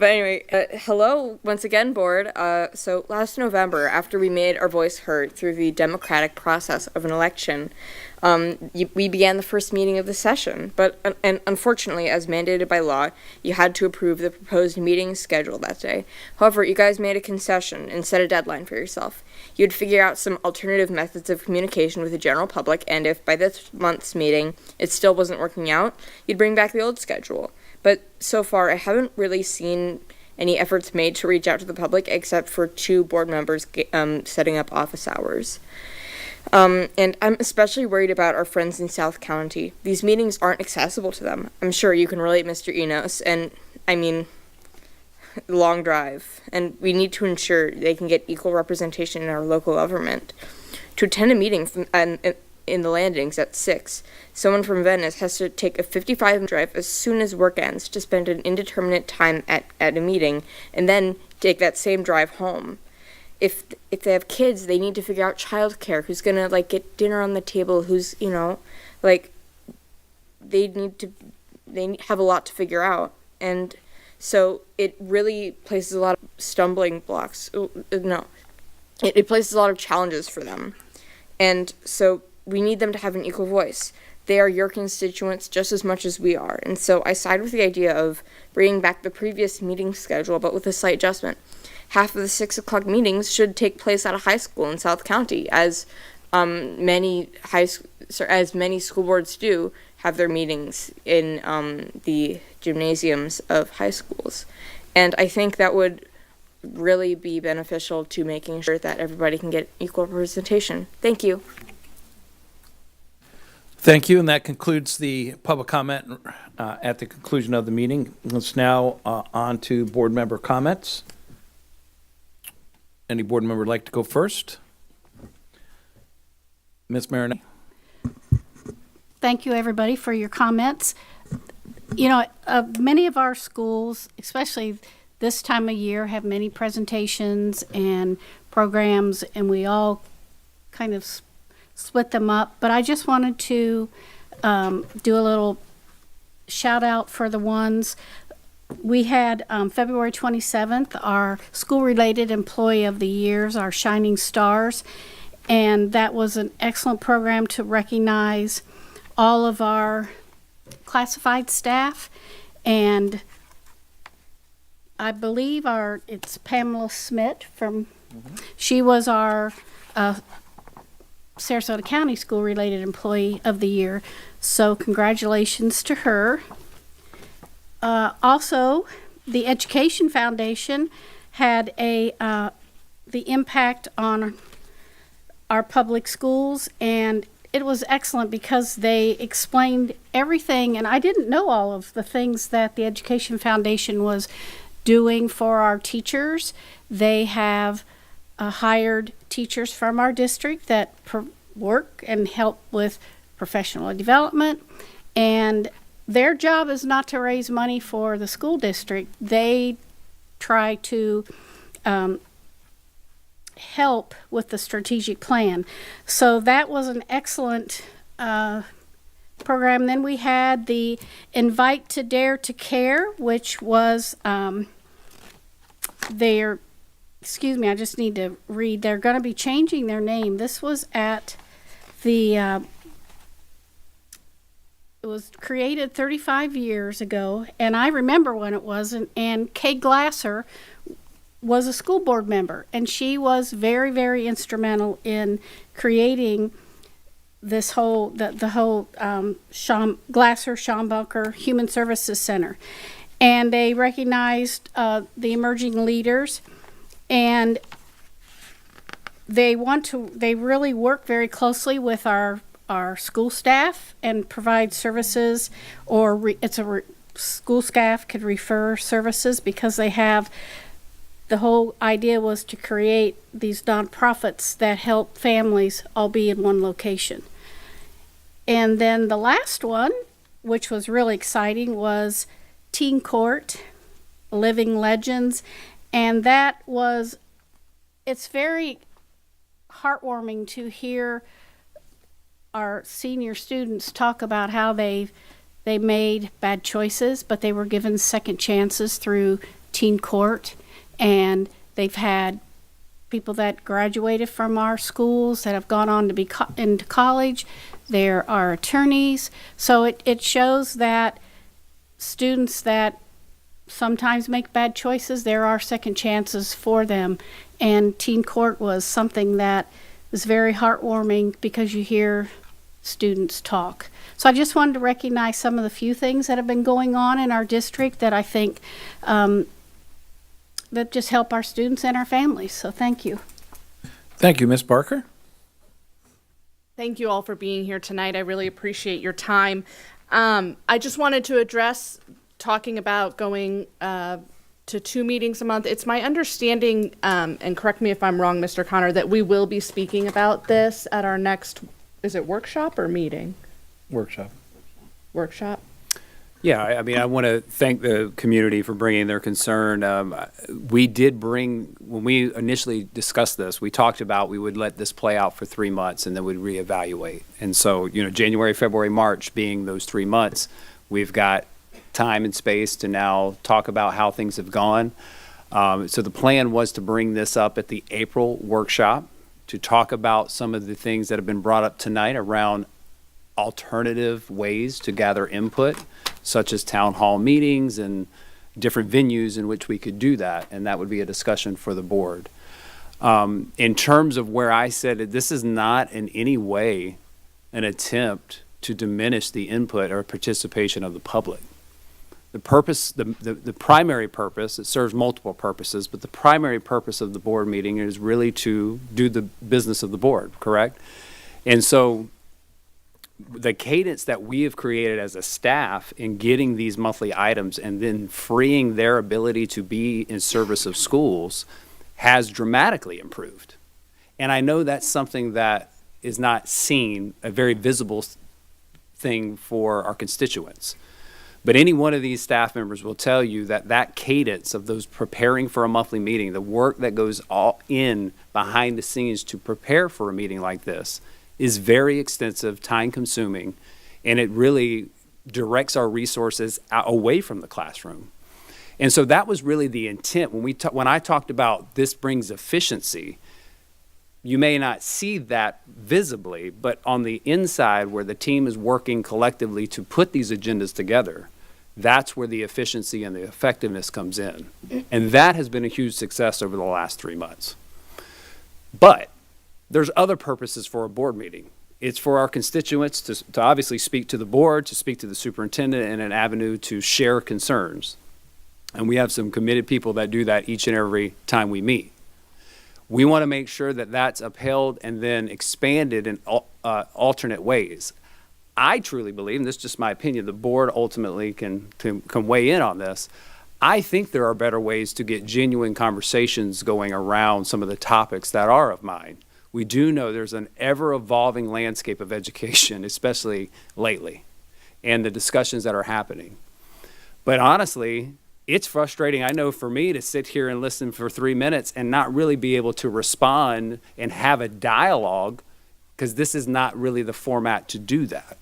anyway, hello once again, board. So last November, after we made our voice heard through the democratic process of an election, we began the first meeting of the session. But unfortunately, as mandated by law, you had to approve the proposed meeting schedule that day. However, you guys made a concession and set a deadline for yourself. You'd figure out some alternative methods of communication with the general public, and if by this month's meeting it still wasn't working out, you'd bring back the old schedule. But so far, I haven't really seen any efforts made to reach out to the public except for 2 board members setting up office hours. And I'm especially worried about our friends in South County. These meetings aren't accessible to them. I'm sure you can relate, Mr. Enos, and I mean, long drive. And we need to ensure they can get equal representation in our local government. To attend a meeting in the landings at 6, someone from Venice has to take a 55-minute drive as soon as work ends to spend an indeterminate time at a meeting and then take that same drive home. If they have kids, they need to figure out childcare, who's gonna get dinner on the table, who's they have a lot to figure out, and so it really places a lot of stumbling blocks. It places a lot of challenges for them, and so we need them to have an equal voice. They are your constituents just as much as we are, and so I side with the idea of bringing back the previous meeting schedule, but with a slight adjustment. Half of the 6 o'clock meetings should take place at a high school in South County, as many school boards do have their meetings in the gymnasiums of high schools. And I think that would really be beneficial to making sure that everybody can get equal representation. Thank you. Thank you, and that concludes the public comment at the conclusion of the meeting. Let's now on to board member comments. Any board member would like to go first? Ms. Marinelli. thank you, everybody, for your comments. You know, many of our schools, especially this time of year, have many presentations and programs, and we all kind of split them up. But I just wanted to do a little shout out for the ones. We had February 27th, our school-related employee of the years, our Shining Stars, and that was an excellent program to recognize all of our classified staff. And I believe it's Pamela Smith from, she was our Sarasota County School-Related Employee of the Year. So congratulations to her. Also, the Education Foundation had the impact on our public schools, and it was excellent because they explained everything, and I didn't know all of the things that the Education Foundation was doing for our teachers. They have hired teachers from our district that work and help with professional development, and their job is not to raise money for the school district. They try to help with the strategic plan. So that was an excellent program. Then we had the Invite to Dare to Care, which was excuse me, I just need to read. They're going to be changing their name. This was at the it was created 35 years ago, and I remember when it wasn't, and Kay Glasser was a school board member, and she was very, very instrumental in creating this whole, the whole Glasser Schombucher Human Services Center. And they recognized the emerging leaders, and they really work very closely with our school staff and provide services, or school staff could refer services because they have, the whole idea was to create these nonprofits that help families all be in one location. And then the last one, which was really exciting, was Teen Court, Living Legends, and it's very heartwarming to hear our senior students talk about how they made bad choices, but they were given second chances through Teen Court, and they've had people that graduated from our schools that have gone on to be into college. There are attorneys. So it shows that students that sometimes make bad choices, there are second chances for them. And Teen Court was something that was very heartwarming because you hear students talk. So I just wanted to recognize some of the few things that have been going on in our district that I think that just help our students and our families. So thank you. Thank you, Ms. Barker. Thank you all for being here tonight. I really appreciate your time. I just wanted to address talking about going to 2 meetings a month. It's my understanding, and correct me if I'm wrong, Mr. Connor, that we will be speaking about this at our next, is it workshop or meeting? Workshop. Workshop? Yeah, I mean, I want to thank the community for bringing their concern. We did bring, when we initially discussed this, we talked about we would let this play out for 3 months and then we'd reevaluate. And so, January, February, March being those 3 months, we've got time and space to now talk about how things have gone. So the plan was to bring this up at the April workshop to talk about some of the things that have been brought up tonight around alternative ways to gather input, such as town hall meetings and different venues in which we could do that, and that would be a discussion for the board. In terms of where I said it, this is not in any way an attempt to diminish the input or participation of the public. The purpose, the primary purpose, it serves multiple purposes, but the primary purpose of the board meeting is really to do the business of the board, correct? And so the cadence that we have created as a staff in getting these monthly items and then freeing their ability to be in service of schools has dramatically improved. And I know that's something that is not seen, a very visible thing for our constituents. But any one of these staff members will tell you that that cadence of those preparing for a monthly meeting, the work that goes all in behind the scenes to prepare for a meeting like this is very extensive, time consuming, and it really directs our resources away from the classroom. And so that was really the intent. When I talked about this brings efficiency, you may not see that visibly, but on the inside where the team is working collectively to put these agendas together, that's where the efficiency and the effectiveness comes in. And that has been a huge success over the last 3 months. But there's other purposes for a board meeting. It's for our constituents to obviously speak to the board, to speak to the superintendent, and an avenue to share concerns. And we have some committed people that do that each and every time we meet. We want to make sure that that's upheld and then expanded in alternate ways. I truly believe, and this is just my opinion, the board ultimately can weigh in on this. I think there are better ways to get genuine conversations going around some of the topics that are of mine. We do know there's an ever-evolving landscape of education, especially lately, and the discussions that are happening. But honestly, it's frustrating, I know, for me to sit here and listen for 3 minutes and not really be able to respond and have a dialogue, because this is not really the format to do that.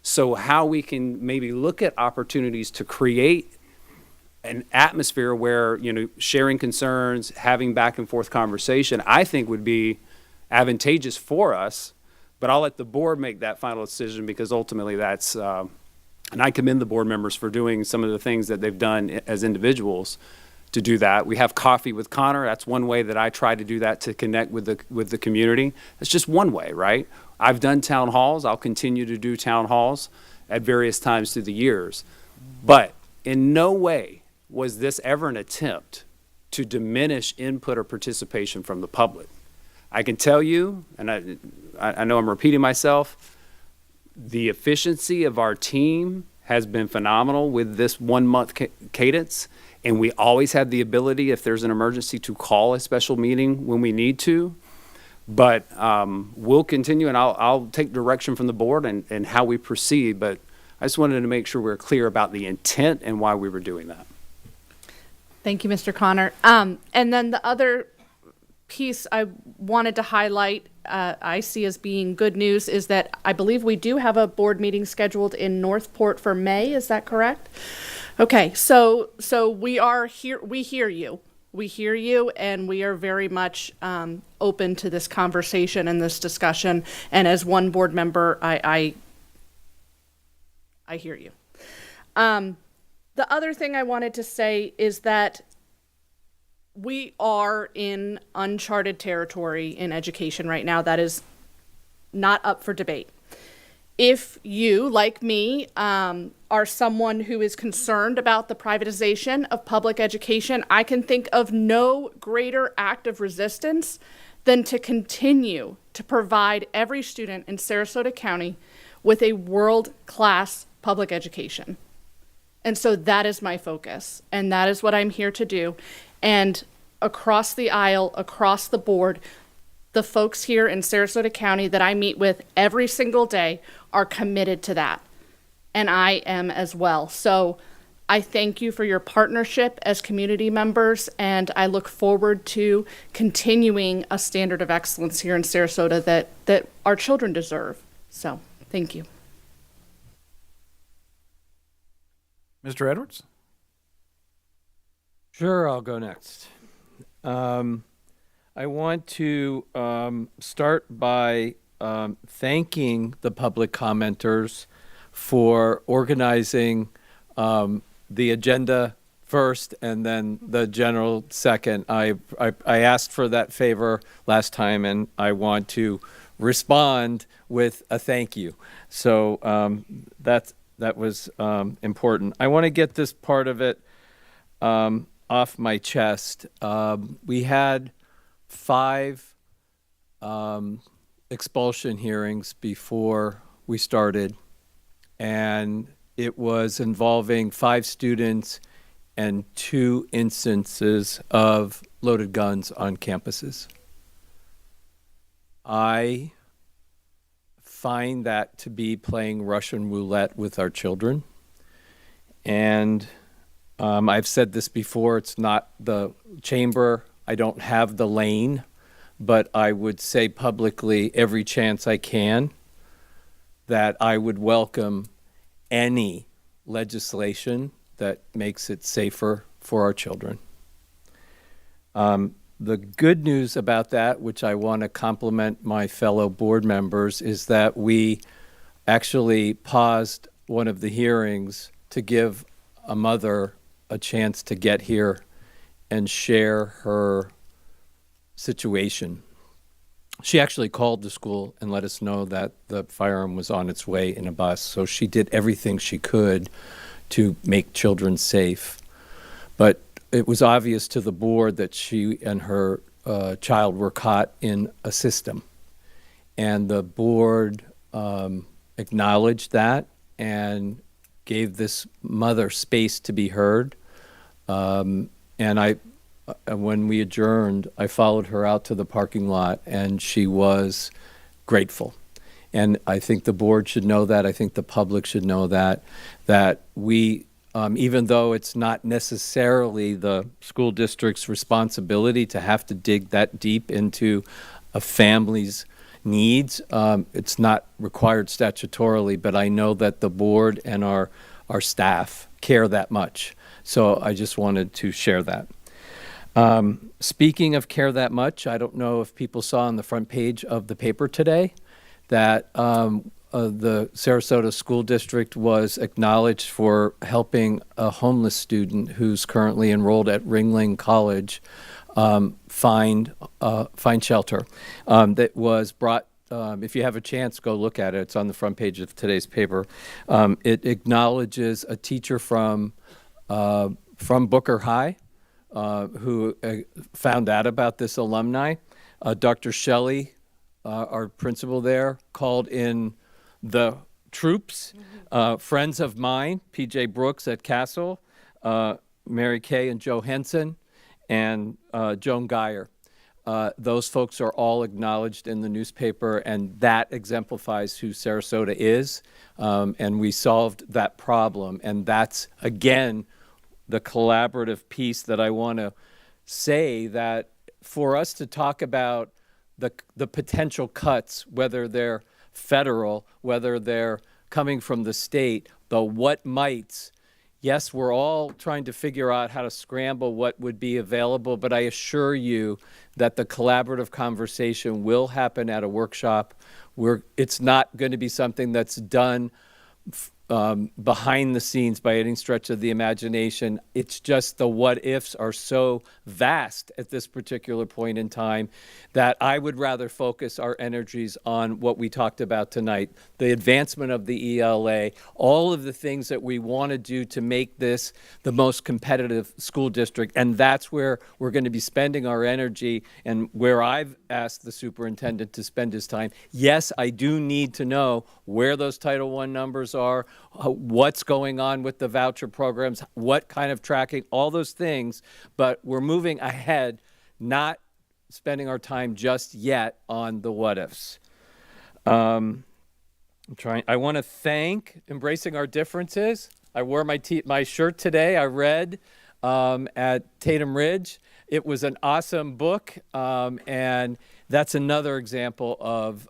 So how we can maybe look at opportunities to create an atmosphere where, sharing concerns, having back and forth conversation, I think would be advantageous for us. But I'll let the board make that final decision, because ultimately that's, and I commend the board members for doing some of the things that they've done as individuals to do that. We have Coffee with Connor. That's one way that I try to do that, to connect with the community. That's just one way, right? I've done town halls. I'll continue to do town halls at various times through the years. But in no way was this ever an attempt to diminish input or participation from the public. I can tell you, and I know I'm repeating myself, the efficiency of our team has been phenomenal with this 1 month cadence. And we always have the ability, if there's an emergency, to call a special meeting when we need to. But we'll continue, and I'll take direction from the board and how we proceed. But I just wanted to make sure we're clear about the intent and why we were doing that. Thank you, Mr. Connor. And then the other piece I wanted to highlight, I see as being good news, is that I believe we do have a board meeting scheduled in Northport for May. Is that correct? Okay, so we are here. We hear you. We hear you, and we are very much open to this conversation and this discussion. And as one board member, I hear you. The other thing I wanted to say is that we are in uncharted territory in education right now that is not up for debate. If you, like me, are someone who is concerned about the privatization of public education, I can think of no greater act of resistance than to continue to provide every student in Sarasota County with a world-class public education. And so that is my focus, and that is what I'm here to do. And across the aisle, across the board, the folks here in Sarasota County that I meet with every single day are committed to that. And I am as well. So I thank you for your partnership as community members, and I look forward to continuing a standard of excellence here in Sarasota that our children deserve. So thank you. Mr. Edwards? Sure, I'll go next. I want to start by thanking the public commenters for organizing the agenda first and then the general second. I asked for that favor last time, and I want to respond with a thank you. So that was important. I want to get this part of it off my chest. We had 5 expulsion hearings before we started, and it was involving 5 students and 2 instances of loaded guns on campuses. I find that to be playing Russian roulette with our children. And I've said this before, it's not the chamber, I don't have the lane, but I would say publicly every chance I can that I would welcome any legislation that makes it safer for our children. The good news about that, which I want to compliment my fellow board members, is that we actually paused one of the hearings to give a mother a chance to get here and share her situation. She actually called the school and let us know that the firearm was on its way in a bus. So she did everything she could to make children safe. But it was obvious to the board that she and her child were caught in a system. And the board acknowledged that and gave this mother space to be heard. And when we adjourned, I followed her out to the parking lot, and she was grateful. And I think the board should know that. I think the public should know that we, even though it's not necessarily the school district's responsibility to have to dig that deep into a family's needs, it's not required statutorily, but I know that the board and our staff care that much. So I just wanted to share that. Speaking of care that much, I don't know if people saw on the front page of the paper today that the Sarasota School District was acknowledged for helping a homeless student who's currently enrolled at Ringling College find shelter. That was brought, if you have a chance, go look at it. It's on the front page of today's paper. It acknowledges a teacher from Booker High who found out about this alumni. Dr. Shelley, our principal there, called in the troops, friends of mine, P.J. Brooks at Castle, Mary Kay and Joe Henson, and Joan Geyer. Those folks are all acknowledged in the newspaper, and that exemplifies who Sarasota is, and we solved that problem. And that's, again, the collaborative piece that I want to say, that for us to talk about the potential cuts, whether they're federal, whether they're coming from the state, the what mights, yes, we're all trying to figure out how to scramble what would be available, but I assure you that the collaborative conversation will happen at a workshop where it's not going to be something that's done behind the scenes by any stretch of the imagination. It's just the what ifs are so vast at this particular point in time that I would rather focus our energies on what we talked about tonight, the advancement of the ELA, all of the things that we want to do to make this the most competitive school district. And that's where we're going to be spending our energy, and where I've asked the superintendent to spend his time. Yes, I do need to know where those Title I numbers are, what's going on with the voucher programs, what kind of tracking, all those things, but we're moving ahead, not spending our time just yet on the what ifs. I want to thank Embracing Our Differences. I wore my shirt today. I read at Tatum Ridge. It was an awesome book, and that's another example of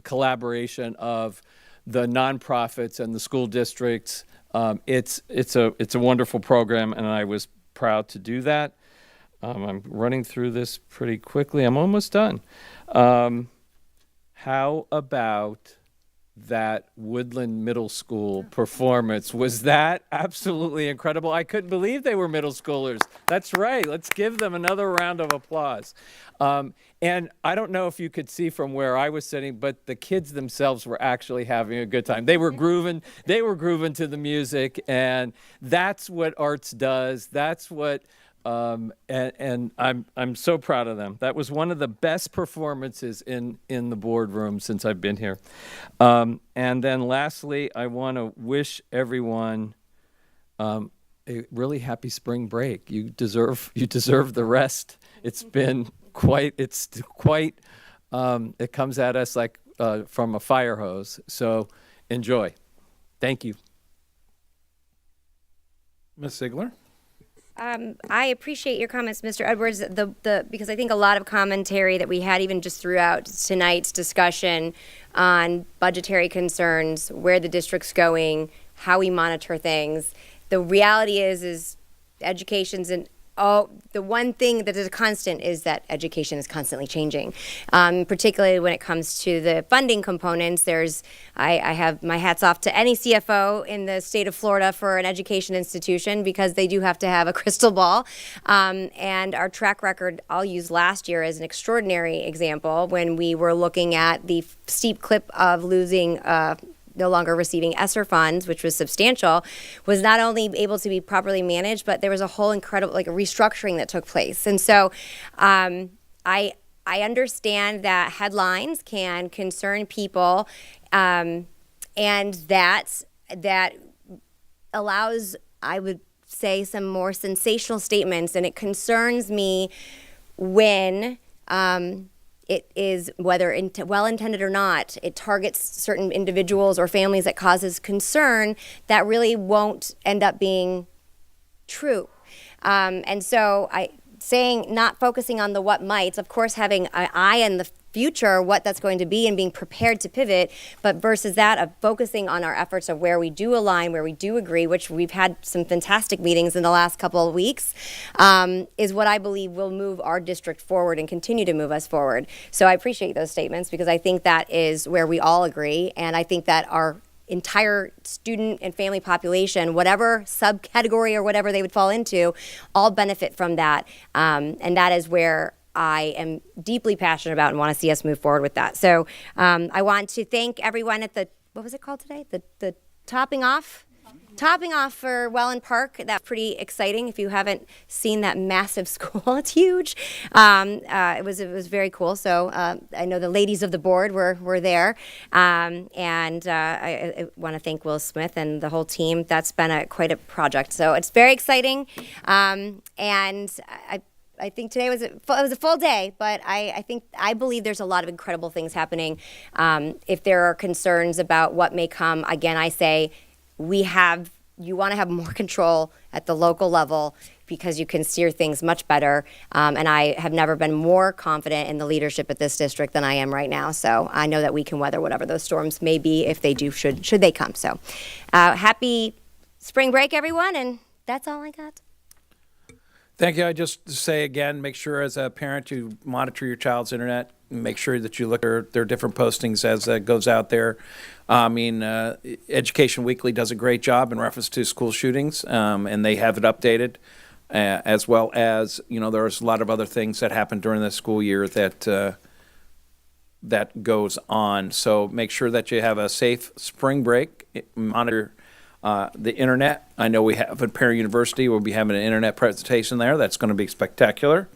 collaboration of the nonprofits and the school districts. It's a wonderful program, and I was proud to do that. I'm running through this pretty quickly. I'm almost done. How about that Woodland Middle School performance? Was that absolutely incredible? I couldn't believe they were middle schoolers. That's right. Let's give them another round of applause. And I don't know if you could see from where I was sitting, but the kids themselves were actually having a good time. They were grooving to the music, and that's what arts does. That's what and I'm so proud of them. That was one of the best performances in the boardroom since I've been here. And then lastly, I want to wish everyone a really happy spring break. You deserve the rest. It's been quite, it comes at us like from a fire hose. So enjoy. Thank you. Ms. Ziegler? I appreciate your comments, Mr. Edwards, because I think a lot of commentary that we had even just throughout tonight's discussion on budgetary concerns, where the district's going, how we monitor things. The reality is education's the one thing that is a constant is that education is constantly changing, particularly when it comes to the funding components. I have my hats off to any CFO in the state of Florida for an education institution, because they do have to have a crystal ball. And our track record, I'll use last year as an extraordinary example, when we were looking at the steep clip of losing no longer receiving ESSER funds, which was substantial, was not only able to be properly managed, but there was a whole incredible, like a restructuring that took place. And so I understand that headlines can concern people, and that allows, I would say, some more sensational statements, and it concerns me when it is, whether well-intended or not, it targets certain individuals or families that causes concern that really won't end up being true. And so not focusing on the what mights, of course having an eye on the future, what that's going to be, and being prepared to pivot, but versus that of focusing on our efforts of where we do align, where we do agree, which we've had some fantastic meetings in the last couple of weeks, is what I believe will move our district forward and continue to move us forward. So I appreciate those statements, because I think that is where we all agree, and I think that our entire student and family population, whatever subcategory or whatever they would fall into, all benefit from that. And that is where I am deeply passionate about and want to see us move forward with that. So I want to thank everyone at the, what was it called today? The topping off for Welland Park. That's pretty exciting. If you haven't seen that massive school, it's huge. It was very cool. So I know the ladies of the board were there, and I want to thank Will Smith and the whole team. That's been quite a project. So it's very exciting, and I think today was a full day, but I believe there's a lot of incredible things happening. If there are concerns about what may come, again, I say you want to have more control at the local level, because you can steer things much better. And I have never been more confident in the leadership at this district than I am right now. So I know that we can weather whatever those storms may be, if they do, should they come. So happy spring break, everyone, and that's all I got. Thank you. I just say again, make sure as a parent you monitor your child's internet. Make sure that you look at their different postings as that goes out there. Education Weekly does a great job in reference to school shootings, and they have it updated, as well as, there's a lot of other things that happen during the school year that goes on. So make sure that you have a safe spring break. Monitor the internet. I know we have at Perry University, we'll be having an internet presentation there. That's going to be spectacular.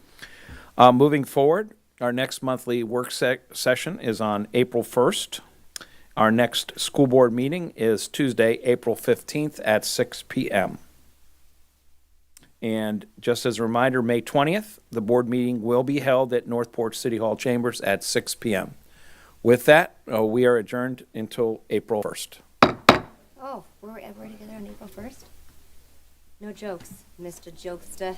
Moving forward, our next monthly work session is on April 1st. Our next school board meeting is Tuesday, April 15th at 6 p.m. And just as a reminder, May 20th, the board meeting will be held at Northport City Hall Chambers at 6 p.m. With that, we are adjourned until April 1st. Oh, we're together on April 1st? No jokes, Mr. Jokester.